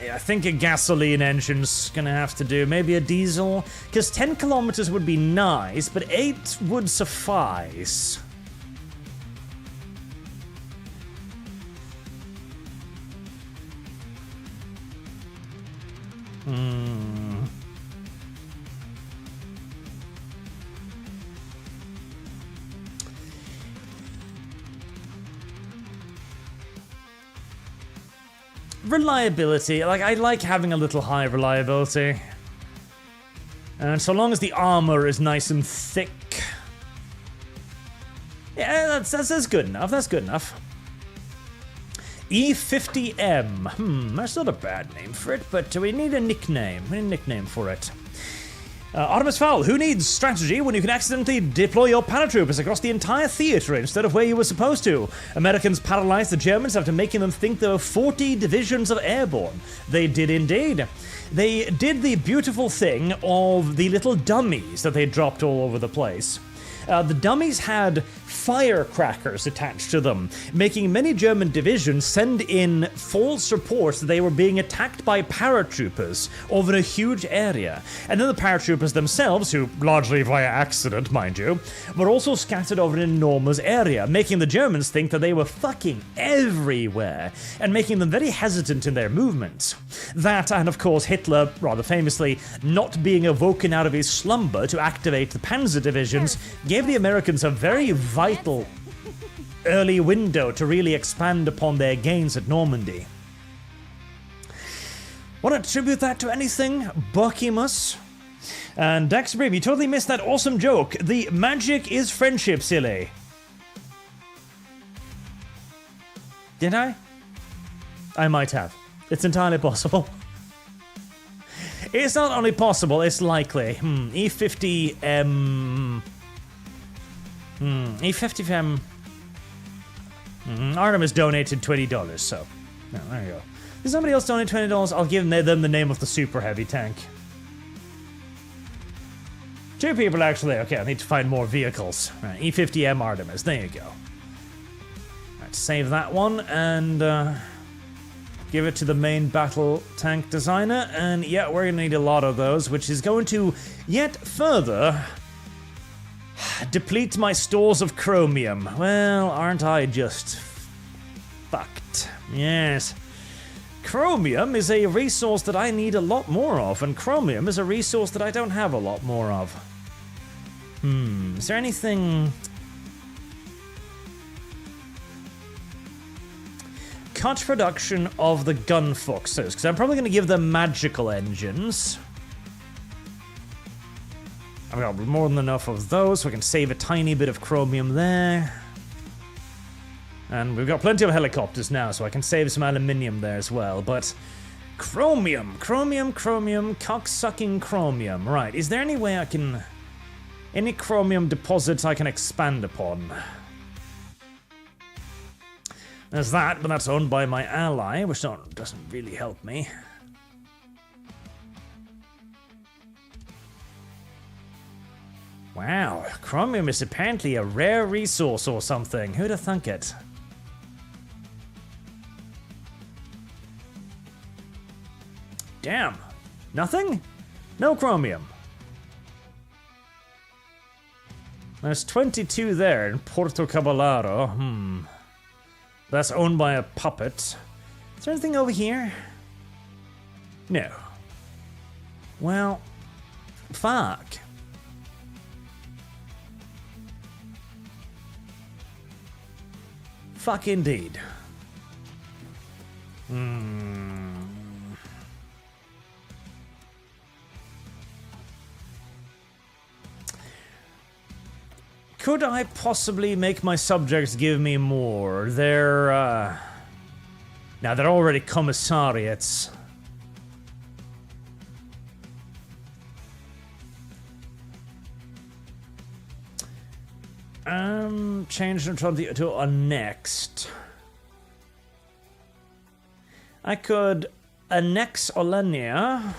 I think a gasoline engine's gonna have to do. Maybe a diesel. Because 10 kilometers would be nice, but 8 would suffice. Reliability, like, I like having a little high reliability. And so long as the armor is nice and thick. Yeah, that's good enough, that's good enough. E50M, that's not a bad name for it, but we need a nickname. We need a nickname for it. Artemis Fowl, who needs strategy when you can accidentally deploy your paratroopers across the entire theater instead of where you were supposed to? Americans paralyzed the Germans after making them think there were 40 divisions of airborne. They did indeed. They did the beautiful thing of the little dummies that they dropped all over the place. The dummies had firecrackers attached to them, making many German divisions send in false reports that they were being attacked by paratroopers over a huge area. And then the paratroopers themselves, who largely via accident, mind you, were also scattered over an enormous area, making the Germans think that they were fucking everywhere, and making them very hesitant in their movements. That, and of course Hitler, rather famously, not being awoken out of his slumber to activate the panzer divisions, gave the Americans a very vital early window to really expand upon their gains at Normandy. Want to attribute that to anything? Buckymus? And Dax Brave, you totally missed that awesome joke. The magic is friendship, silly. Did I? I might have. It's entirely possible. It's not only possible, it's likely. E50M... E50M... Artemis donated $20, so... No, there you go. If somebody else donate $20, I'll give them the name of the super heavy tank. 2 people, actually. Okay, I need to find more vehicles. Right, E50M Artemis, there you go. Right, save that one, and... Give it to the main battle tank designer, and yeah, we're gonna need a lot of those, which is going to yet further deplete my stores of chromium. Well, aren't I just fucked? Yes. Chromium is a resource that I need a lot more of, and chromium is a resource that I don't have a lot more of. Is there anything... Cut production of the gun foxes, because I'm probably going to give them magical engines. I've got more than enough of those, so we can save a tiny bit of chromium there. And we've got plenty of helicopters now, so I can save some aluminium there as well. But chromium, cock-sucking chromium. Right, is there any way I can... Any chromium deposits I can expand upon? There's that, but that's owned by my ally, which doesn't really help me. Wow, chromium is apparently a rare resource or something. Who'd have thunk it? Damn. Nothing? No chromium. There's 22 there in Porto Caballero. That's owned by a puppet. Is there anything over here? No. Well, fuck. Fuck indeed. Could I possibly make my subjects give me more? They're, now they're already commissariats. Change them to a next. I could annex Olenia.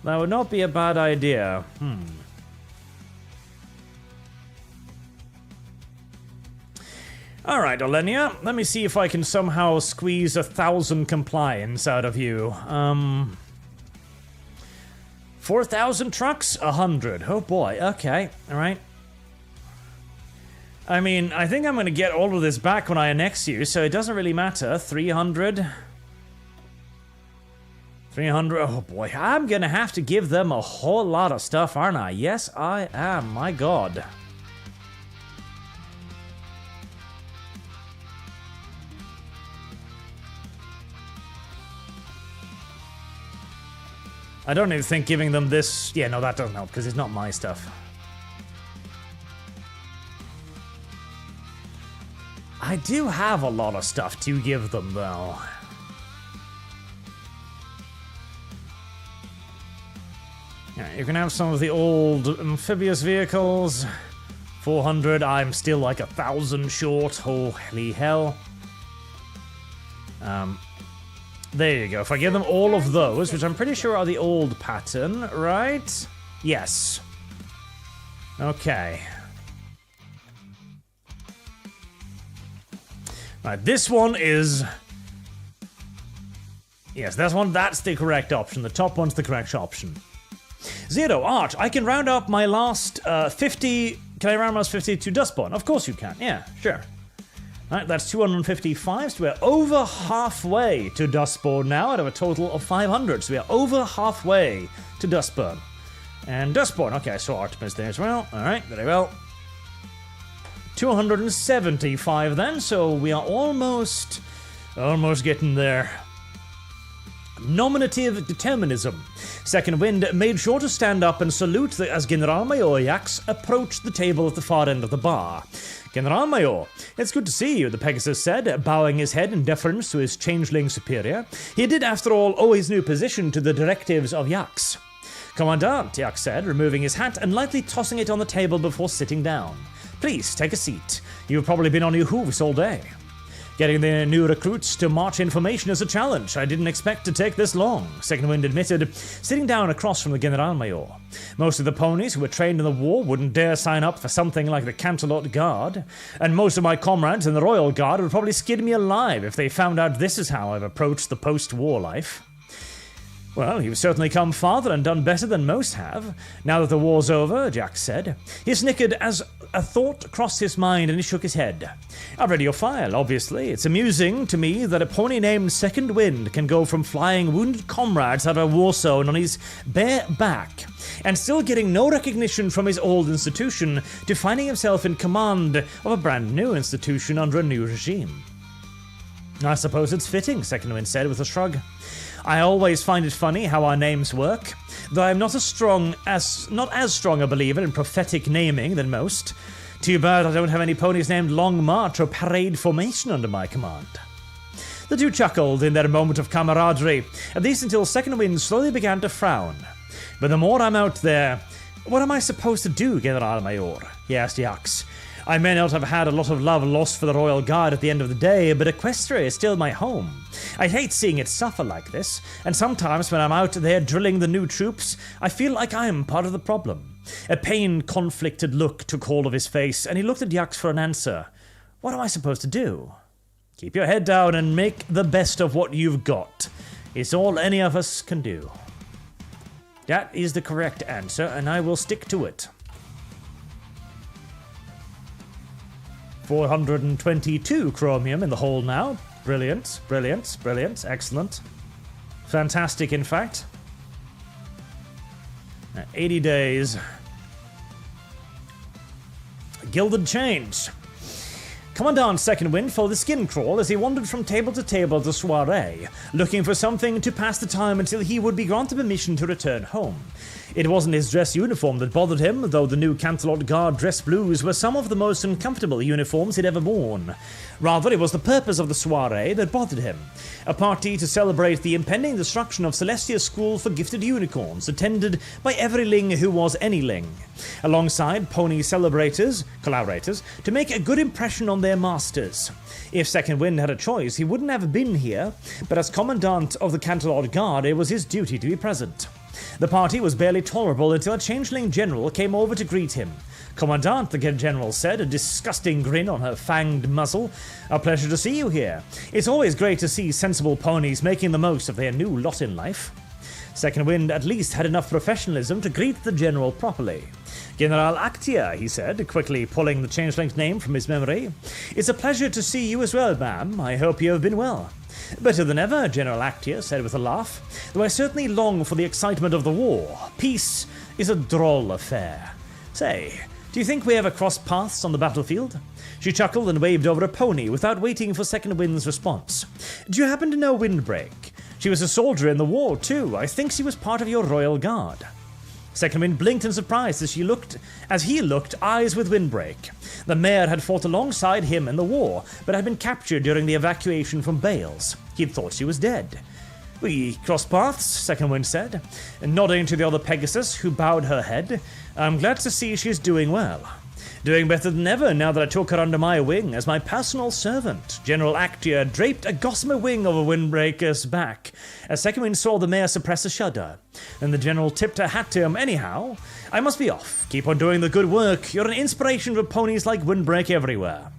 That would not be a bad idea. Alright, Olenia, let me see if I can somehow squeeze 1,000 compliance out of you. 4,000 trucks? 100. Oh boy, okay, alright. I mean, I think I'm gonna get all of this back when I annex you, so it doesn't really matter. 300. 300, oh boy, I'm gonna have to give them a whole lot of stuff, aren't I? Yes, I am, my god. I don't even think giving them this... Yeah, no, that doesn't help, because it's not my stuff. I do have a lot of stuff to give them, though. Yeah, you can have some of the old amphibious vehicles. 400, I'm still like 1,000 short. Holy hell. There you go. If I give them all of those, which I'm pretty sure are the old pattern, right? Yes. Okay. Right, this one is... Yes, that's the correct option. The top one's the correct option. Zero, Arch, I can round up my last 50... Can I round my last 50 to Dustborn? Of course you can. Yeah, sure. Right, that's 255, so we're over halfway to Dustborn now, out of a total of 500. So we are over halfway to Dustborn. And Dustborn, okay, I saw Artemis there as well. Alright, very well. 275 then, so we are almost getting there. Nominative determinism. Second Wind made sure to stand up and salute as General Major Yax approached the table at the far end of the bar. General Major, it's good to see you, the Pegasus said, bowing his head in deference to his changeling superior. He did, after all, owe his new position to the directives of Yax. Commandant, Yax said, removing his hat and lightly tossing it on the table before sitting down. Please, take a seat. You've probably been on your hooves all day. Getting the new recruits to march information is a challenge. I didn't expect to take this long, Second Wind admitted, sitting down across from the Generalmajor. Most of the ponies who were trained in the war wouldn't dare sign up for something like the Canterlot Guard, and most of my comrades in the Royal Guard would probably skin me alive if they found out this is how I've approached the post-war life. Well, you've certainly come farther and done better than most have, now that the war's over, Jack said. He snickered as a thought crossed his mind and he shook his head. I've read your file, obviously. It's amusing to me that a pony named Second Wind can go from flying wounded comrades out of a war zone on his bare back and still getting no recognition from his old institution to finding himself in command of a brand new institution under a new regime. I suppose it's fitting, Second Wind said with a shrug. I always find it funny how our names work, though I'm not as strong a believer in prophetic naming than most. Too bad I don't have any ponies named Long March or Parade Formation under my command. The two chuckled in their moment of camaraderie, at least until Second Wind slowly began to frown. But the more I'm out there, what am I supposed to do, Generalmajor? He asked Yax. I may not have had a lot of love lost for the Royal Guard at the end of the day, but Equestria is still my home. I hate seeing it suffer like this, and sometimes when I'm out there drilling the new troops, I feel like I'm part of the problem. A pain-conflicted look took hold of his face, and he looked at Yax for an answer. What am I supposed to do? Keep your head down and make the best of what you've got. It's all any of us can do. That is the correct answer, and I will stick to it. 422 chromium in the hole now. Brilliant, brilliant, brilliant, excellent. Fantastic, in fact. 80 days. Gilded Chains. Commandant Second Wind followed the skin crawl as he wandered from table to table at the soiree, looking for something to pass the time until he would be granted permission to return home. It wasn't his dress uniform that bothered him, though the new Canterlot Guard dress blues were some of the most uncomfortable uniforms he'd ever worn. Rather, it was the purpose of the soiree that bothered him. A party to celebrate the impending destruction of Celestia's School for Gifted Unicorns, attended by every ling who was any ling. Alongside pony collaborators, to make a good impression on their masters. If Second Wind had a choice, he wouldn't have been here, but as Commandant of the Canterlot Guard, it was his duty to be present. The party was barely tolerable until a changeling general came over to greet him. Commandant, the general said, a disgusting grin on her fanged muzzle. A pleasure to see you here. It's always great to see sensible ponies making the most of their new lot in life. Second Wind at least had enough professionalism to greet the general properly. General Actia, he said, quickly pulling the changeling's name from his memory. It's a pleasure to see you as well, ma'am. I hope you have been well. Better than ever, General Actia said with a laugh, though I certainly long for the excitement of the war. Peace is a droll affair. Say, do you think we ever cross paths on the battlefield? She chuckled and waved over a pony without waiting for Second Wind's response. Do you happen to know Windbreak? She was a soldier in the war, too. I think she was part of your Royal Guard. Second Wind blinked in surprise as he looked, eyes with Windbreak. The mare had fought alongside him in the war, but had been captured during the evacuation from Bales. He'd thought she was dead. We cross paths, Second Wind said, nodding to the other Pegasus, who bowed her head. I'm glad to see she's doing well. Doing better than ever now that I took her under my wing as my personal servant. General Actia draped a gossamer wing over Windbreaker's back as Second Wind saw the mare suppress a shudder. Then the general tipped her hat to him. Anyhow, I must be off. Keep on doing the good work. You're an inspiration for ponies like Windbreak everywhere.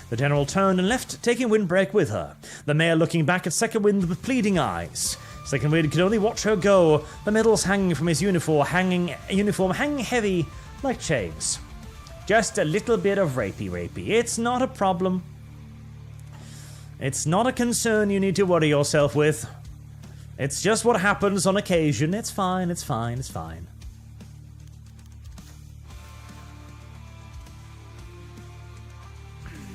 The general turned and left, taking Windbreak with her, the mare looking back at Second Wind with pleading eyes. Second Wind could only watch her go, the medals hanging from his uniform hanging heavy like chains. Just a little bit of rapey. It's not a problem. It's not a concern you need to worry yourself with. It's just what happens on occasion. It's fine, it's fine, it's fine.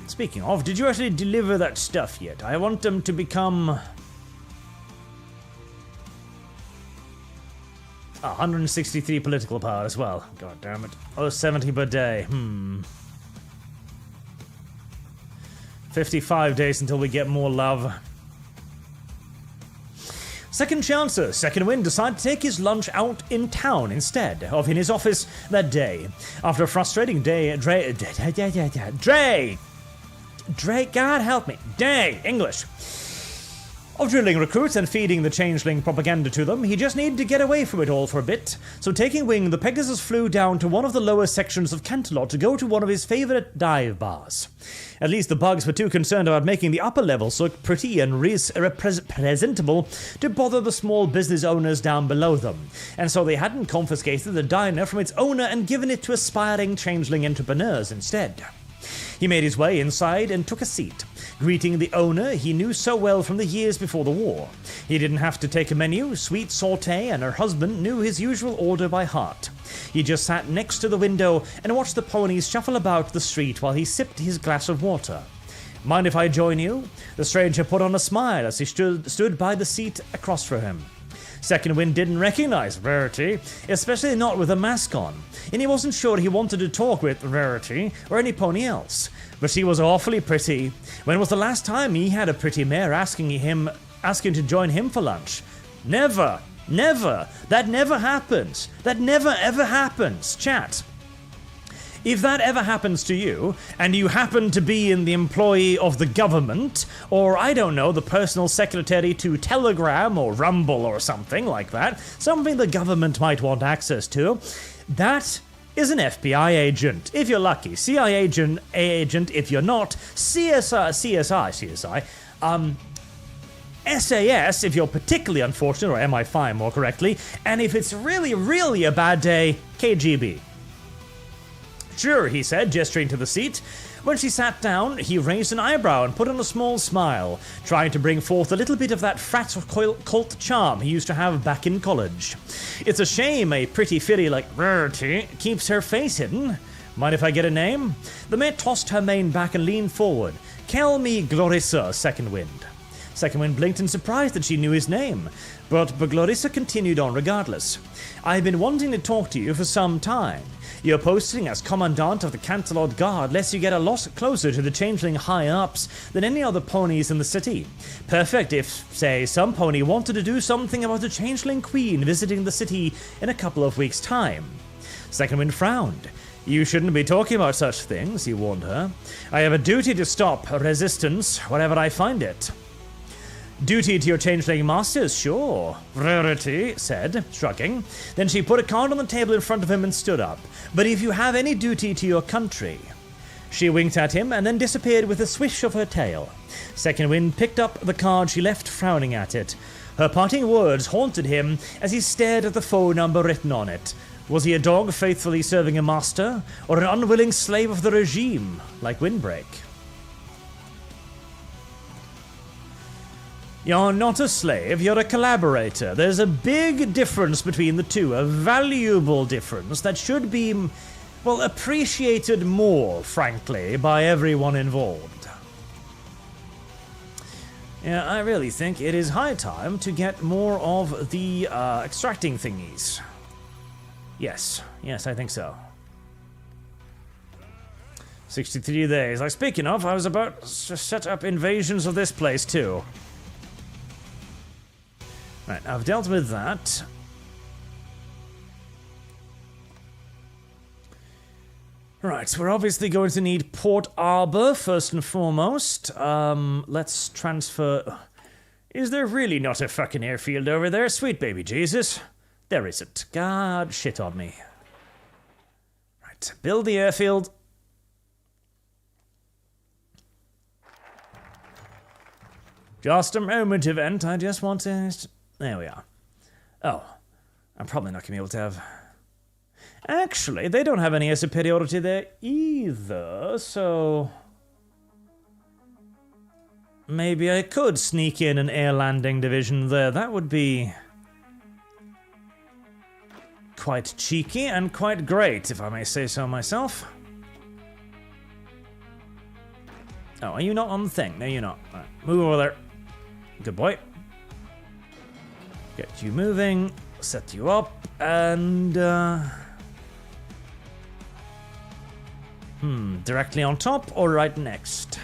Speaking of, did you actually deliver that stuff yet? I want them to become 163 political power as well. God damn it. Oh, 70 per day. 55 days until we get more love. Second chancer, Second Wind decided to take his lunch out in town instead of in his office that day. After a frustrating day, Drake, God help me. Dang, English. Of drilling recruits and feeding the changeling propaganda to them, he just needed to get away from it all for a bit. So taking wing, the Pegasus flew down to one of the lower sections of Canterlot to go to one of his favourite dive bars. At least the bugs were too concerned about making the upper levels look pretty and presentable to bother the small business owners down below them, and so they hadn't confiscated the diner from its owner and given it to aspiring changeling entrepreneurs instead. He made his way inside and took a seat, greeting the owner he knew so well from the years before the war. He didn't have to take a menu, Sweet Saute and her husband knew his usual order by heart. He just sat next to the window and watched the ponies shuffle about the street while he sipped his glass of water. Mind if I join you? The stranger put on a smile as he stood by the seat across from him. Second Wind didn't recognize Rarity, especially not with a mask on, and he wasn't sure he wanted to talk with Rarity or any pony else. But she was awfully pretty. When was the last time he had a pretty mare asking to join him for lunch? Never! Never! That never happens! That never ever happens! Chat. If that ever happens to you, and you happen to be in the employ of the government, or I don't know, the personal secretary to Telegram or Rumble or something like that, something the government might want access to, that is an FBI agent, if you're lucky. CIA agent if you're not. CSI, SAS if you're particularly unfortunate, or MI5 more correctly, and if it's really, really a bad day, KGB. Sure, he said, gesturing to the seat. When she sat down, he raised an eyebrow and put on a small smile, trying to bring forth a little bit of that frat cult charm he used to have back in college. It's a shame a pretty filly like Rarity keeps her face hidden. Mind if I get a name? The mare tossed her mane back and leaned forward. Call me Glorissa, Second Wind. Second Wind blinked in surprise that she knew his name, but Glorissa continued on regardless. I've been wanting to talk to you for some time. Your posting as Commandant of the Canterlot Guard lets you get a lot closer to the changeling high-ups than any other ponies in the city. Perfect if, say, some pony wanted to do something about the changeling queen visiting the city in a couple of weeks' time. Second Wind frowned. You shouldn't be talking about such things, he warned her. I have a duty to stop resistance wherever I find it. Duty to your changeling masters, sure, Rarity said, shrugging. Then she put a card on the table in front of him and stood up. But if you have any duty to your country... She winked at him and then disappeared with a swish of her tail. Second Wind picked up the card she left, frowning at it. Her parting words haunted him as he stared at the phone number written on it. Was he a dog faithfully serving a master, or an unwilling slave of the regime, like Windbreak? You're not a slave, you're a collaborator. There's a big difference between the two, a valuable difference that should be, well, appreciated more, frankly, by everyone involved. Yeah, I really think it is high time to get more of the extracting thingies. Yes, I think so. 63 days. Like, speaking of, I was about to set up invasions of this place too. Right, I've dealt with that. Right, so we're obviously going to need Port Arbor first and foremost. Let's transfer... Is there really not a fucking airfield over there? Sweet baby Jesus. There isn't. God, shit on me. Right, build the airfield. Just a moment, event. I just want to... There we are. Oh, I'm probably not going to be able to have... Actually, they don't have any air superiority there either, so... Maybe I could sneak in an air landing division there. That would be... quite cheeky and quite great, if I may say so myself. Oh, are you not on the thing? No, you're not. Right, move over there. Good boy. Get you moving, set you up, and... directly on top or right next?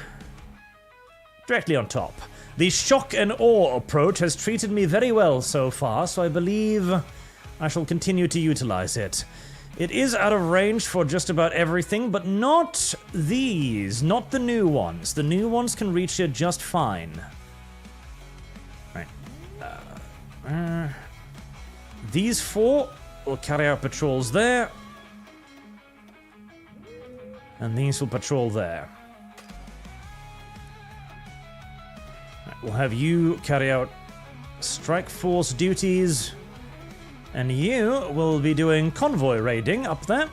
Directly on top. The shock and awe approach has treated me very well so far, so I believe I shall continue to utilize it. It is out of range for just about everything, but not these, not the new ones. The new ones can reach you just fine. Right. These 4 will carry out patrols there. And these will patrol there. Right, we'll have you carry out strike force duties. And you will be doing convoy raiding up there.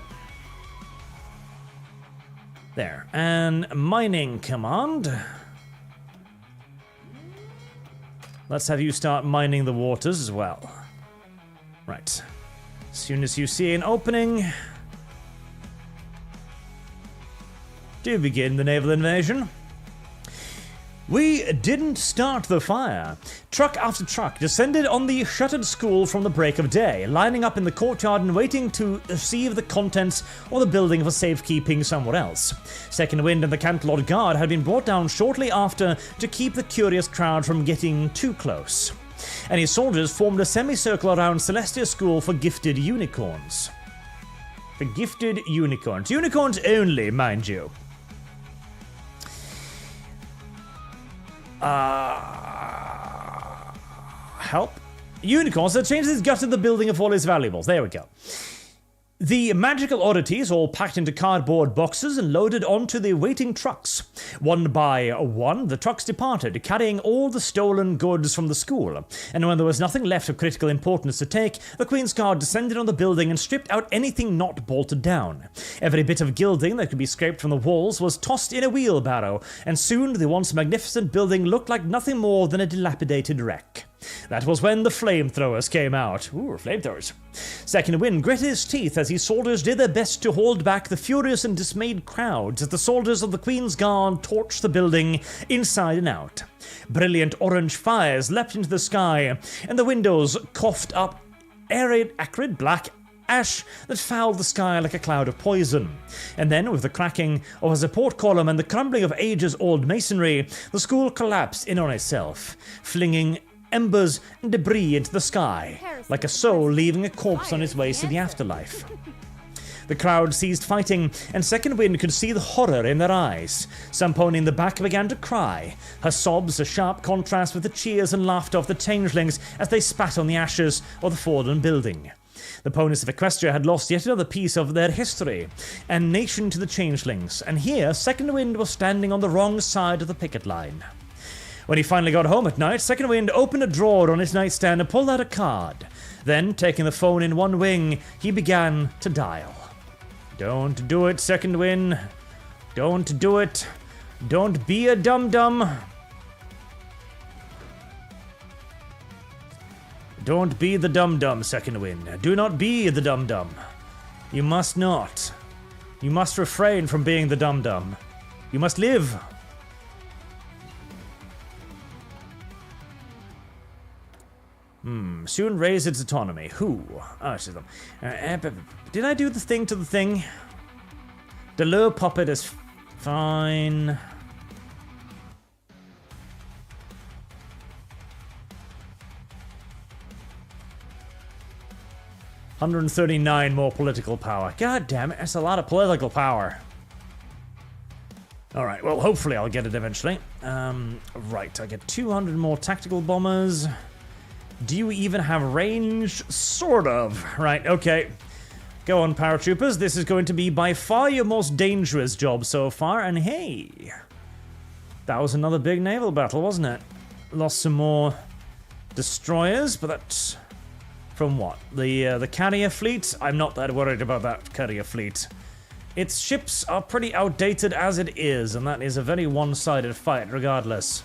There. And mining command. Let's have you start mining the waters as well. Right. As soon as you see an opening, do begin the naval invasion. We didn't start the fire. Truck after truck descended on the shuttered school from the break of day, lining up in the courtyard and waiting to receive the contents of the building for safekeeping somewhere else. Second Wind and the Cantlord Guard had been brought down shortly after to keep the curious crowd from getting too close. And his soldiers formed a semicircle around Molestia School for gifted unicorns. For gifted unicorns. Unicorns only, mind you. Help. Unicorns that changes his gut of the building of all his valuables. There we go. The magical oddities all packed into cardboard boxes and loaded onto the waiting trucks. One by one, the trucks departed, carrying all the stolen goods from the school. And when there was nothing left of critical importance to take, the Queen's Guard descended on the building and stripped out anything not bolted down. Every bit of gilding that could be scraped from the walls was tossed in a wheelbarrow, and soon the once magnificent building looked like nothing more than a dilapidated wreck. That was when the flamethrowers came out. Ooh, flamethrowers. Second Wind gritted his teeth as his soldiers did their best to hold back the furious and dismayed crowds as the soldiers of the Queen's Guard torched the building inside and out. Brilliant orange fires leapt into the sky, and the windows coughed up acrid black ash that fouled the sky like a cloud of poison. And then, with the cracking of a support column and the crumbling of ages-old masonry, the school collapsed in on itself, flinging embers and debris into the sky, like a soul leaving a corpse on its way to the afterlife. The crowd ceased fighting, and Second Wind could see the horror in their eyes. Some pony in the back began to cry, her sobs a sharp contrast with the cheers and laughter of the changelings as they spat on the ashes of the fallen building. The ponies of Equestria had lost yet another piece of their history and nation to the changelings, and here Second Wind was standing on the wrong side of the picket line. When he finally got home at night, Second Wind opened a drawer on his nightstand and pulled out a card. Then, taking the phone in one wing, he began to dial. Don't do it, Second Wind. Don't do it. Don't be a dum-dum. Don't be the dum-dum, Second Wind. Do not be the dum-dum. You must not. You must refrain from being the dum-dum. You must live. Soon raise its autonomy. Who? Oh, it's them. Did I do the thing to the thing? The lure puppet is fine. $139 more political power. God damn it, that's a lot of political power. Alright, well, hopefully I'll get it eventually. Right, I get 200 more tactical bombers. Do you even have range? Sort of. Right, okay. Go on, paratroopers. This is going to be by far your most dangerous job so far, and hey! That was another big naval battle, wasn't it? Lost some more destroyers, but that's... from what? The carrier fleet? I'm not that worried about that carrier fleet. Its ships are pretty outdated as it is, and that is a very one-sided fight regardless.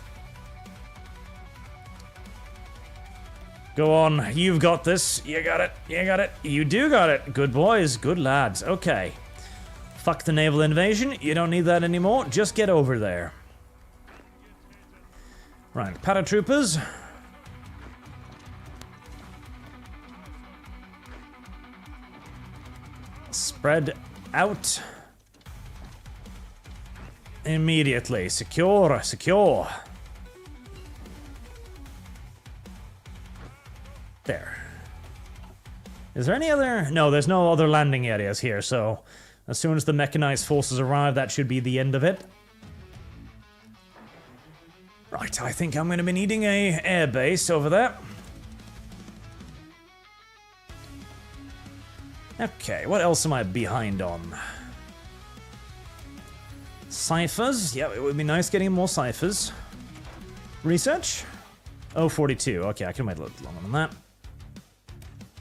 Go on, you've got this. You got it, you got it, you do got it. Good boys, good lads. Okay. Fuck the naval invasion, you don't need that anymore. Just get over there. Right, paratroopers. Spread out. Immediately. Secure, secure. There. Is there any other... No, there's no other landing areas here, so... As soon as the mechanized forces arrive, that should be the end of it. Right, I think I'm going to be needing a air base over there. Okay, what else am I behind on? Ciphers. Yeah, it would be nice getting more ciphers. Research. Oh, 42. Okay, I can wait a little longer than that.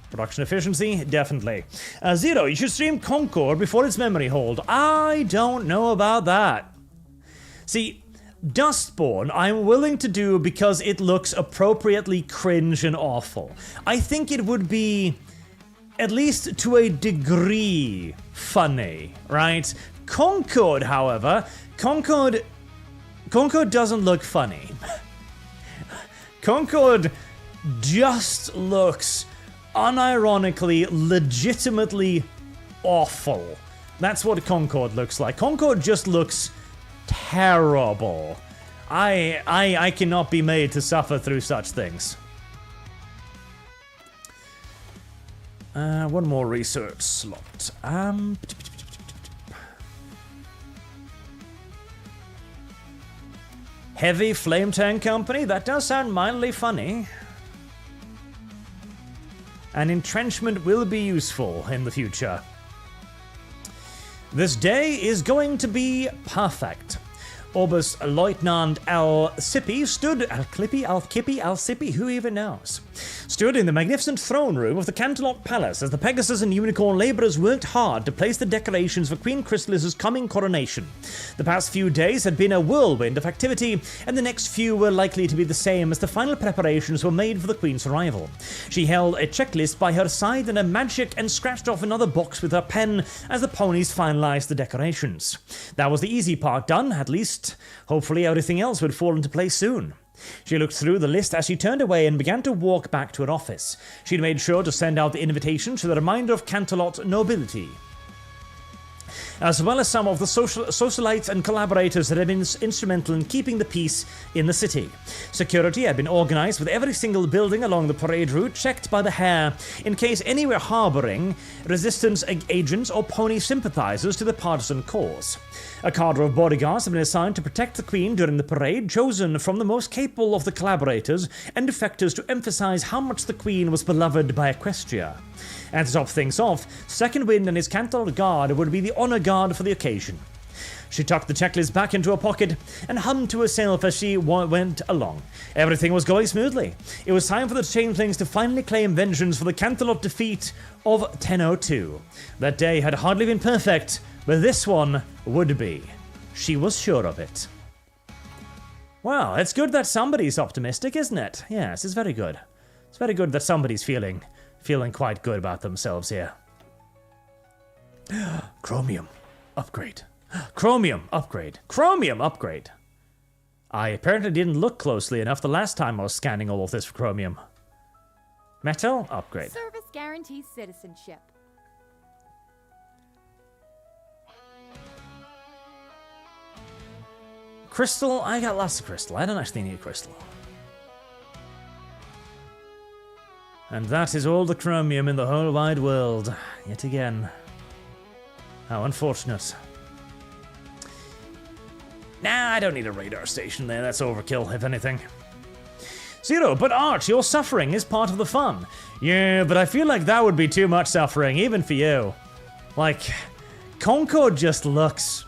Production efficiency, definitely. Zero, you should stream Concord before its memory hold. I don't know about that. See, Dustborn I'm willing to do because it looks appropriately cringe and awful. I think it would be, at least to a degree, funny, right? Concord, however, Concord doesn't look funny. Concord just looks unironically, legitimately awful. That's what Concord looks like. Concord just looks terrible. I cannot be made to suffer through such things. One more research slot. Heavy flame tank company? That does sound mildly funny. An entrenchment will be useful in the future. This day is going to be perfect. Orbus Lieutenant Al-Sippy stood... Al-Sippy, who even knows? Stood in the magnificent throne room of the Canterlot Palace as the Pegasus and Unicorn laborers worked hard to place the decorations for Queen Chrysalis's coming coronation. The past few days had been a whirlwind of activity, and the next few were likely to be the same as the final preparations were made for the Queen's arrival. She held a checklist by her side and a magic and scratched off another box with her pen as the ponies finalized the decorations. That was the easy part done, at least. Hopefully everything else would fall into place soon. She looked through the list as she turned away and began to walk back to her office. She'd made sure to send out the invitation to the remainder of Canterlot nobility, as well as some of the socialites and collaborators that had been instrumental in keeping the peace in the city. Security had been organized with every single building along the parade route checked by the hair in case any were harboring resistance agents or pony sympathizers to the partisan cause. A cadre of bodyguards had been assigned to protect the Queen during the parade, chosen from the most capable of the collaborators and defectors to emphasize how much the Queen was beloved by Equestria. And to top things off, Second Wind and his Canterlot Guard would be the honor guard for the occasion. She tucked the checklist back into her pocket and hummed to herself as she went along. Everything was going smoothly. It was time for the changelings to finally claim vengeance for the Canterlot defeat of 1002. That day had hardly been perfect, but this one would be. She was sure of it. Well, it's good that somebody's optimistic, isn't it? Yes, it's very good. It's very good that somebody's feeling quite good about themselves here. Chromium upgrade. Chromium upgrade. Chromium upgrade. I apparently didn't look closely enough the last time I was scanning all of this for chromium. Metal upgrade. Service guarantees citizenship. Crystal? I got lots of crystal. I don't actually need crystal. And that is all the chromium in the whole wide world. Yet again. How unfortunate. Nah, I don't need a radar station there. That's overkill, if anything. Zero, but Arch, your suffering is part of the fun. Yeah, but I feel like that would be too much suffering, even for you. Like, Concord just looks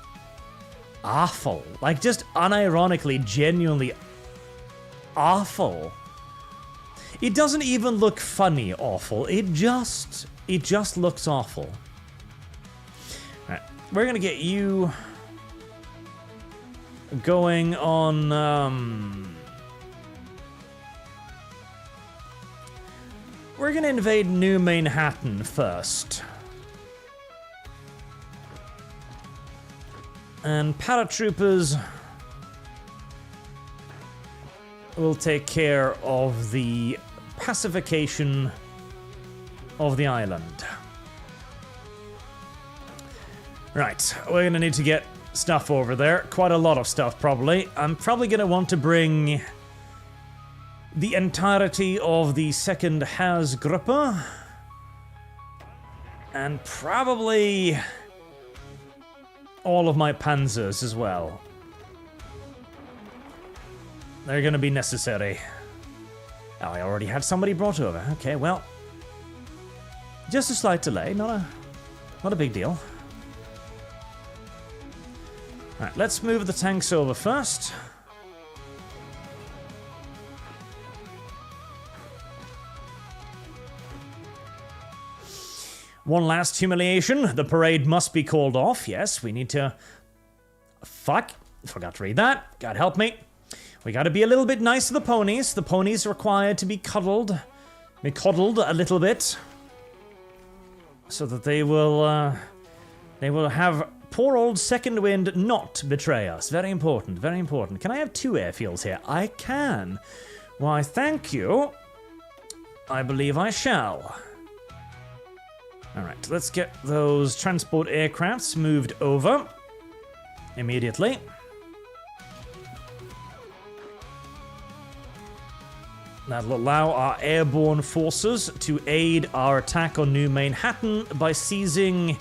awful. Like, just unironically, genuinely awful. It doesn't even look funny awful. It just looks awful. Alright, we're gonna get you going on, we're gonna invade New Manhattan first. And paratroopers will take care of the pacification of the island. Right, we're gonna need to get stuff over there. Quite a lot of stuff, probably. I'm probably gonna want to bring the entirety of the second Hasgruppe. And probably all of my panzers as well. They're going to be necessary. Oh, I already had somebody brought over. Okay, well, just a slight delay, not a big deal. Alright, let's move the tanks over first. One last humiliation. The parade must be called off. Yes, we need to... Fuck. Forgot to read that. God help me. We gotta be a little bit nice to the ponies. The ponies are required to be coddled. Be coddled a little bit. So that they will have poor old Second Wind not betray us. Very important, very important. Can I have 2 airfields here? I can. Why, thank you. I believe I shall. Alright, let's get those transport aircrafts moved over immediately. That'll allow our airborne forces to aid our attack on New Manhattan by seizing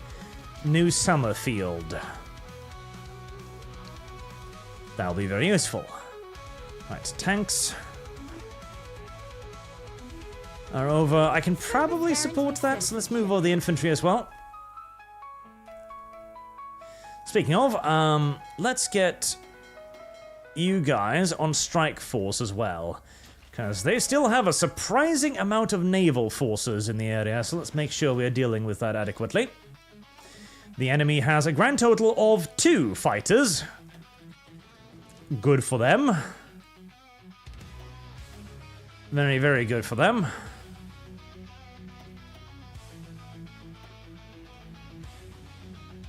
New Summerfield. That'll be very useful. Right, tanks are over. I can probably support that, so let's move over the infantry as well. Speaking of, let's get you guys on strike force as well, because they still have a surprising amount of naval forces in the area, so let's make sure we are dealing with that adequately. The enemy has a grand total of 2 fighters. Good for them. Very, very good for them.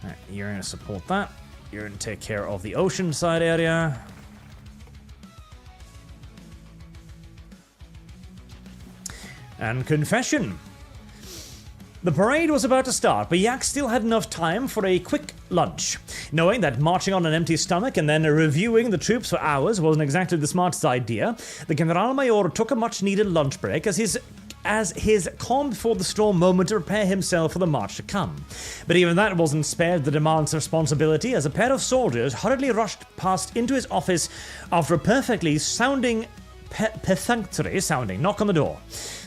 Alright, you're going to support that. You're going to take care of the oceanside area. And confession. The parade was about to start, but Yak still had enough time for a quick lunch. Knowing that marching on an empty stomach and then reviewing the troops for hours wasn't exactly the smartest idea, the Generalmayor took a much-needed lunch break as his calm before the storm moment to prepare himself for the march to come. But even that wasn't spared the demands of responsibility, as a pair of soldiers hurriedly rushed past into his office after a perfectly perfunctory sounding knock on the door.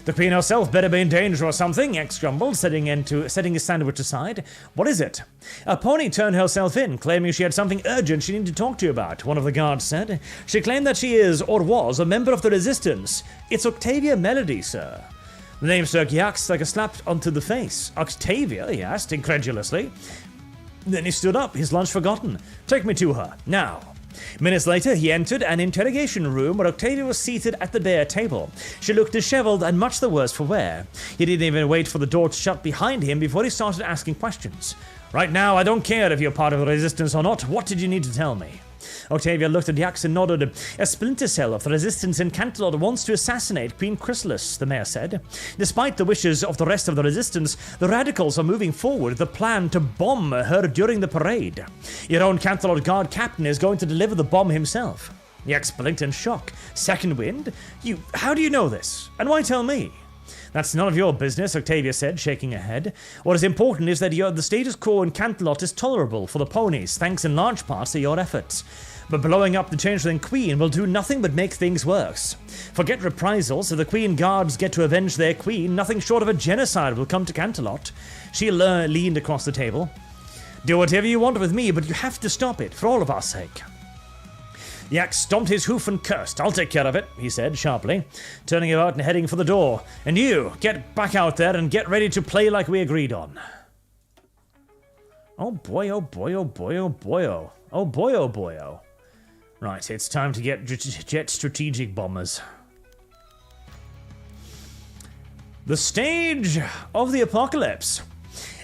The Queen herself better be in danger or something, X grumbled, setting his sandwich aside. What is it? A pony turned herself in, claiming she had something urgent she needed to talk to you about, one of the guards said. She claimed that she is, or was, a member of the Resistance. It's Octavia Melody, sir. The name struck Yax like a slap onto the face. Octavia? He asked, incredulously. Then he stood up, his lunch forgotten. Take me to her, now. Minutes later, he entered an interrogation room where Octavia was seated at the bare table. She looked disheveled and much the worse for wear. He didn't even wait for the door to shut behind him before he started asking questions. Right now, I don't care if you're part of the Resistance or not. What did you need to tell me? Octavia looked at Yax and nodded. A splinter cell of the Resistance in Cantelot wants to assassinate Queen Chrysalis, the mayor said. Despite the wishes of the rest of the Resistance, the radicals are moving forward with the plan to bomb her during the parade. Your own Cantelot guard captain is going to deliver the bomb himself. Yax blinked in shock. Second Wind? How do you know this? And why tell me? That's none of your business, Octavia said, shaking her head. What is important is that the status quo in Cantelot is tolerable for the ponies, thanks in large part to your efforts. But blowing up the Changeling Queen will do nothing but make things worse. Forget reprisals. If the Queen Guards get to avenge their queen, nothing short of a genocide will come to Cantelot. She leaned across the table. Do whatever you want with me, but you have to stop it, for all of our sake. Yak stomped his hoof and cursed. I'll take care of it, he said sharply, turning about and heading for the door. And you, get back out there and get ready to play like we agreed on. Oh boy, oh boy, oh boy, oh boy, oh. Oh boy, oh boy, oh. Right, it's time to get jet strategic bombers. The stage of the apocalypse.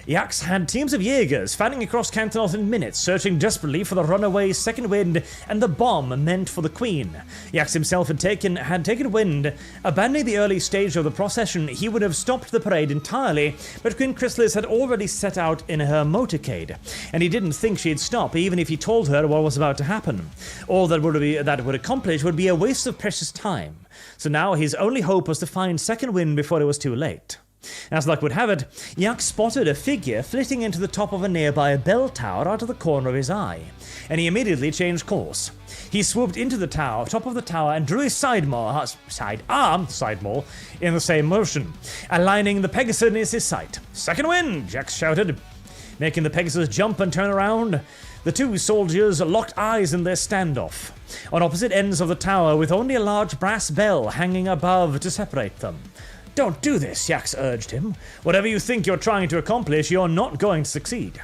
Yax had teams of Jaegers fanning across Cantelot in minutes, searching desperately for the runaway Second Wind and the bomb meant for the Queen. Yax himself had taken wind. Abandoning the early stage of the procession, he would have stopped the parade entirely, but Queen Chrysalis had already set out in her motorcade, and he didn't think she'd stop, even if he told her what was about to happen. All that would accomplish would be a waste of precious time. So now his only hope was to find Second Wind before it was too late. As luck would have it, Yak spotted a figure flitting into the top of a nearby bell tower out of the corner of his eye, and he immediately changed course. He swooped into the top of the tower and drew his sidearm in the same motion, aligning the Pegasus in his sight. "Second wind!" Jack shouted, making the Pegasus jump and turn around. The two soldiers locked eyes in their standoff, on opposite ends of the tower with only a large brass bell hanging above to separate them. "Don't do this," Yax urged him. "Whatever you think you're trying to accomplish, you're not going to succeed."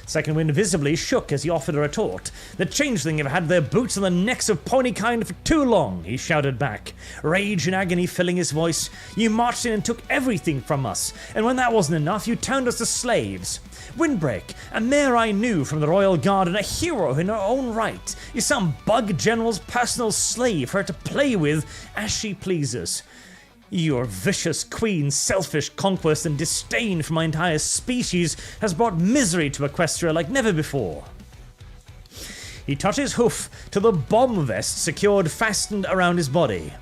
Second Wind visibly shook as he offered a retort. "The changeling have had their boots on the necks of ponykind for too long," he shouted back, rage and agony filling his voice. "You marched in and took everything from us, and when that wasn't enough, you turned us to slaves. Windbreak, a mare I knew from the Royal Guard and a hero in her own right, is some bug general's personal slave for her to play with as she pleases. Your vicious queen's selfish conquest and disdain for my entire species has brought misery to Equestria like never before." He touched his hoof to the bomb vest fastened around his body.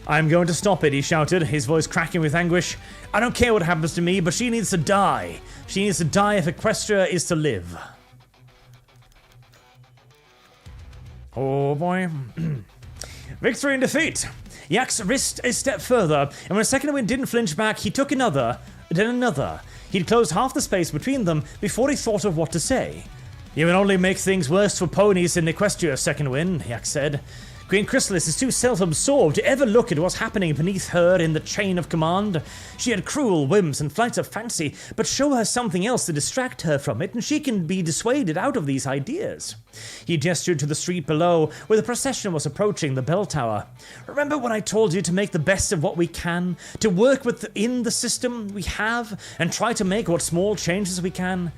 "I'm going to stop it," he shouted, his voice cracking with anguish. "I don't care what happens to me, but she needs to die. She needs to die if Equestria is to live." Oh boy. Victory and defeat. Yak's risked a step further, and when Second Wind didn't flinch back, he took another, then another. He'd closed half the space between them before he thought of what to say. "You can only make things worse for ponies in Equestria, Second Wind," Yak said. "Queen Chrysalis is too self-absorbed to ever look at what's happening beneath her in the chain of command. She had cruel whims and flights of fancy, but show her something else to distract her from it, and she can be dissuaded out of these ideas." He gestured to the street below, where the procession was approaching the bell tower. "Remember when I told you to make the best of what we can, to work within the system we have, and try to make what small changes we can?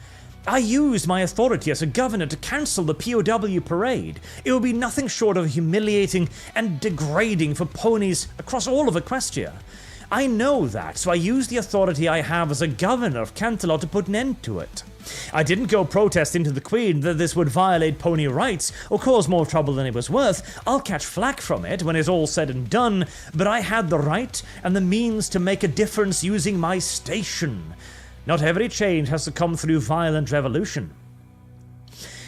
I used my authority as a governor to cancel the POW parade. It will be nothing short of humiliating and degrading for ponies across all of Equestria. I know that, so I used the authority I have as a governor of Canterlot to put an end to it. I didn't go protesting to the Queen that this would violate pony rights or cause more trouble than it was worth. I'll catch flack from it when it's all said and done, but I had the right and the means to make a difference using my station. Not every change has to come through violent revolution."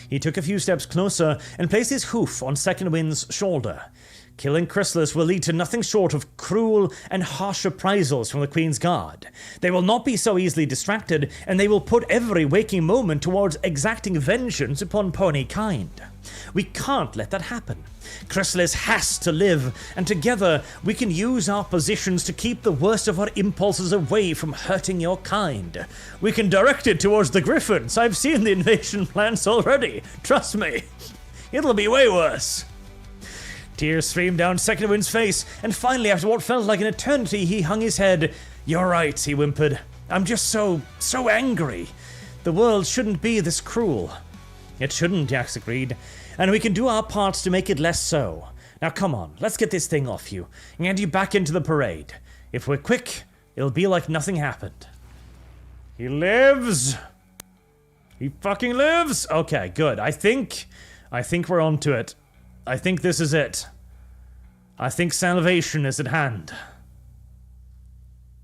He took a few steps closer and placed his hoof on Second Wind's shoulder. "Killing Chrysalis will lead to nothing short of cruel and harsh reprisals from the Queen's Guard. They will not be so easily distracted, and they will put every waking moment towards exacting vengeance upon pony kind. We can't let that happen. Chrysalis has to live, and together we can use our positions to keep the worst of our impulses away from hurting your kind. We can direct it towards the Griffins. I've seen the invasion plans already. Trust me. It'll be way worse." Tears streamed down Second Wind's face, and finally, after what felt like an eternity, he hung his head. "You're right," he whimpered. "I'm just so angry. The world shouldn't be this cruel." "It shouldn't," Jax agreed, "and we can do our parts to make it less so. Now come on, let's get this thing off you, and get you back into the parade. If we're quick, it'll be like nothing happened." "He lives! He fucking lives!" Okay, good. I think we're onto it. I think this is it. I think salvation is at hand.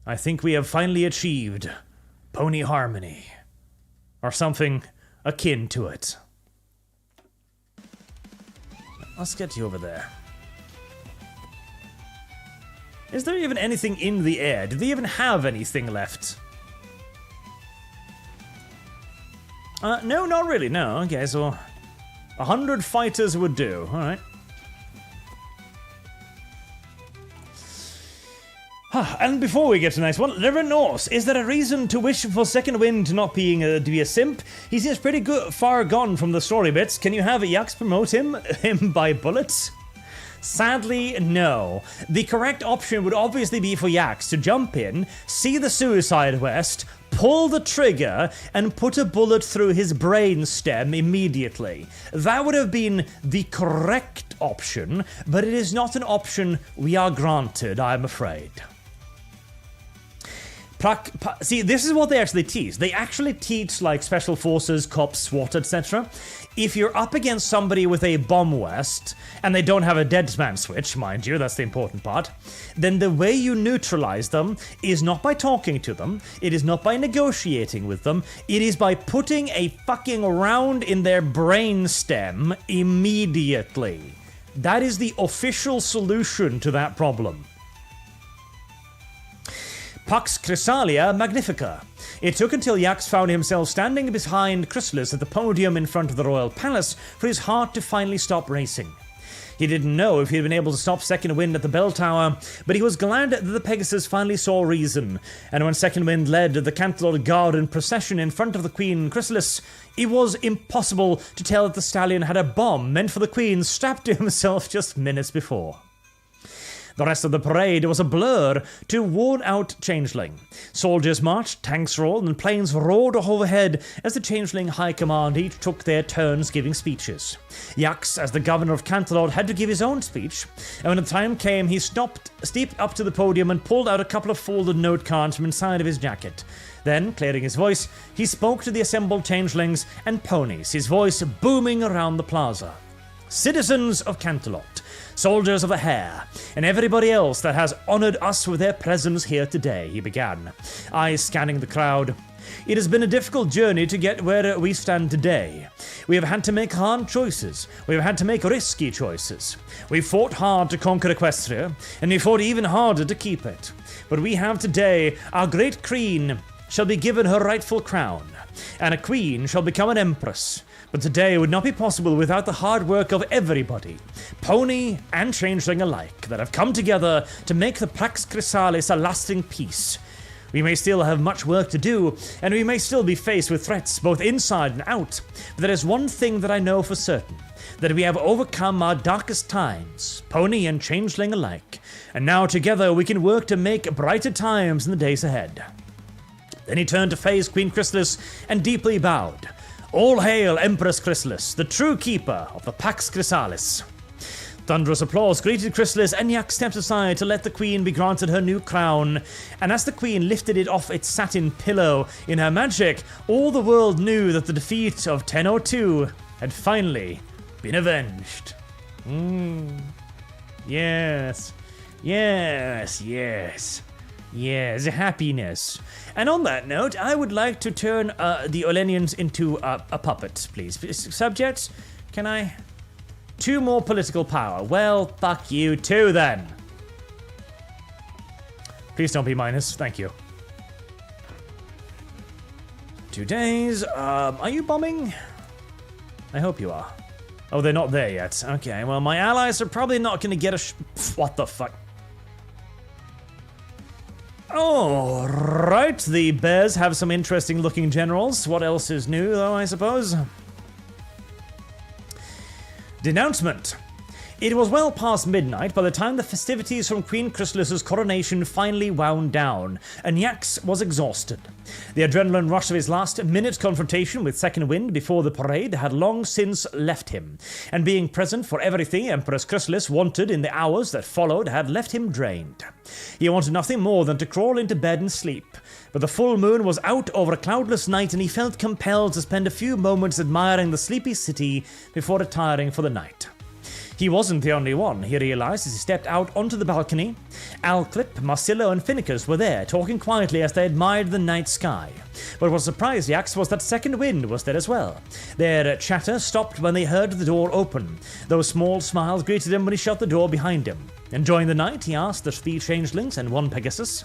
I think we have finally achieved pony harmony, or something akin to it. Let's get you over there. Is there even anything in the air? Do they even have anything left? No, not really, no. Okay, so 100 fighters would do. Alright. And before we get to the next one, Reverend Norse, is there a reason to wish for Second Wind to not being to be a simp? He seems pretty far gone from the story bits. Can you have Yax promote him by bullets? Sadly, no. The correct option would obviously be for Yax to jump in, see the suicide vest, pull the trigger, and put a bullet through his brain stem immediately. That would have been the correct option, but it is not an option we are granted, I'm afraid. See, this is what they actually teach. They actually teach, like, special forces, cops, SWAT, etc. If you're up against somebody with a bomb vest, and they don't have a dead man switch, mind you, that's the important part, then the way you neutralize them is not by talking to them, it is not by negotiating with them, it is by putting a fucking round in their brainstem immediately. That is the official solution to that problem. Pax Chrysalia Magnifica. It took until Yax found himself standing behind Chrysalis at the podium in front of the royal palace for his heart to finally stop racing. He didn't know if he'd been able to stop Second Wind at the bell tower, but he was glad that the Pegasus finally saw reason, and when Second Wind led the Cantelord Guard in procession in front of the Queen Chrysalis, it was impossible to tell that the stallion had a bomb meant for the Queen strapped to himself just minutes before. The rest of the parade was a blur to worn-out Changeling. Soldiers marched, tanks rolled, and planes roared overhead as the Changeling High Command each took their turns giving speeches. Yax, as the governor of Cantelord, had to give his own speech, and when the time came, he stepped up to the podium and pulled out a couple of folded note cards from inside of his jacket. Then, clearing his voice, he spoke to the assembled Changelings and ponies, his voice booming around the plaza. Citizens of Cantelord, soldiers of the Hare, and everybody else that has honored us with their presence here today, he began, eyes scanning the crowd. It has been a difficult journey to get where we stand today. We have had to make hard choices. We have had to make risky choices. We fought hard to conquer Equestria, and we fought even harder to keep it. But we have today our great queen shall be given her rightful crown, and a queen shall become an empress. But today would not be possible without the hard work of everybody, pony and changeling alike, that have come together to make the Pax Chrysalis a lasting peace. We may still have much work to do, and we may still be faced with threats both inside and out, but there is one thing that I know for certain, that we have overcome our darkest times, pony and changeling alike, and now together we can work to make brighter times in the days ahead. Then he turned to face Queen Chrysalis and deeply bowed. All hail Empress Chrysalis, the true keeper of the Pax Chrysalis. Thunderous applause greeted Chrysalis, and Yax stepped aside to let the Queen be granted her new crown. And as the Queen lifted it off its satin pillow in her magic, all the world knew that the defeat of 1002 had finally been avenged. Yes. Yes, yes. Yes, happiness. And on that note, I would like to turn the Olenians into a puppet, please. Subjects, can I? 2 more political power. Well, fuck you too, then. Please don't be minus. Thank you. 2 days. Are you bombing? I hope you are. Oh, they're not there yet. Okay, well, my allies are probably not going to get a what the fuck? Alright, the Bears have some interesting looking generals. What else is new, though, I suppose? Denouncement. It was well past midnight by the time the festivities from Queen Chrysalis's coronation finally wound down, and Yax was exhausted. The adrenaline rush of his last-minute confrontation with Second Wind before the parade had long since left him, and being present for everything Empress Chrysalis wanted in the hours that followed had left him drained. He wanted nothing more than to crawl into bed and sleep, but the full moon was out over a cloudless night, and he felt compelled to spend a few moments admiring the sleepy city before retiring for the night. He wasn't the only one, he realized as he stepped out onto the balcony. Alclip, Marcillo, and Finicus were there, talking quietly as they admired the night sky. But what surprised Yax was that Second Wind was there as well. Their chatter stopped when they heard the door open, though small smiles greeted him when he shut the door behind him. Enjoying the night, he asked the 3 changelings and 1 Pegasus.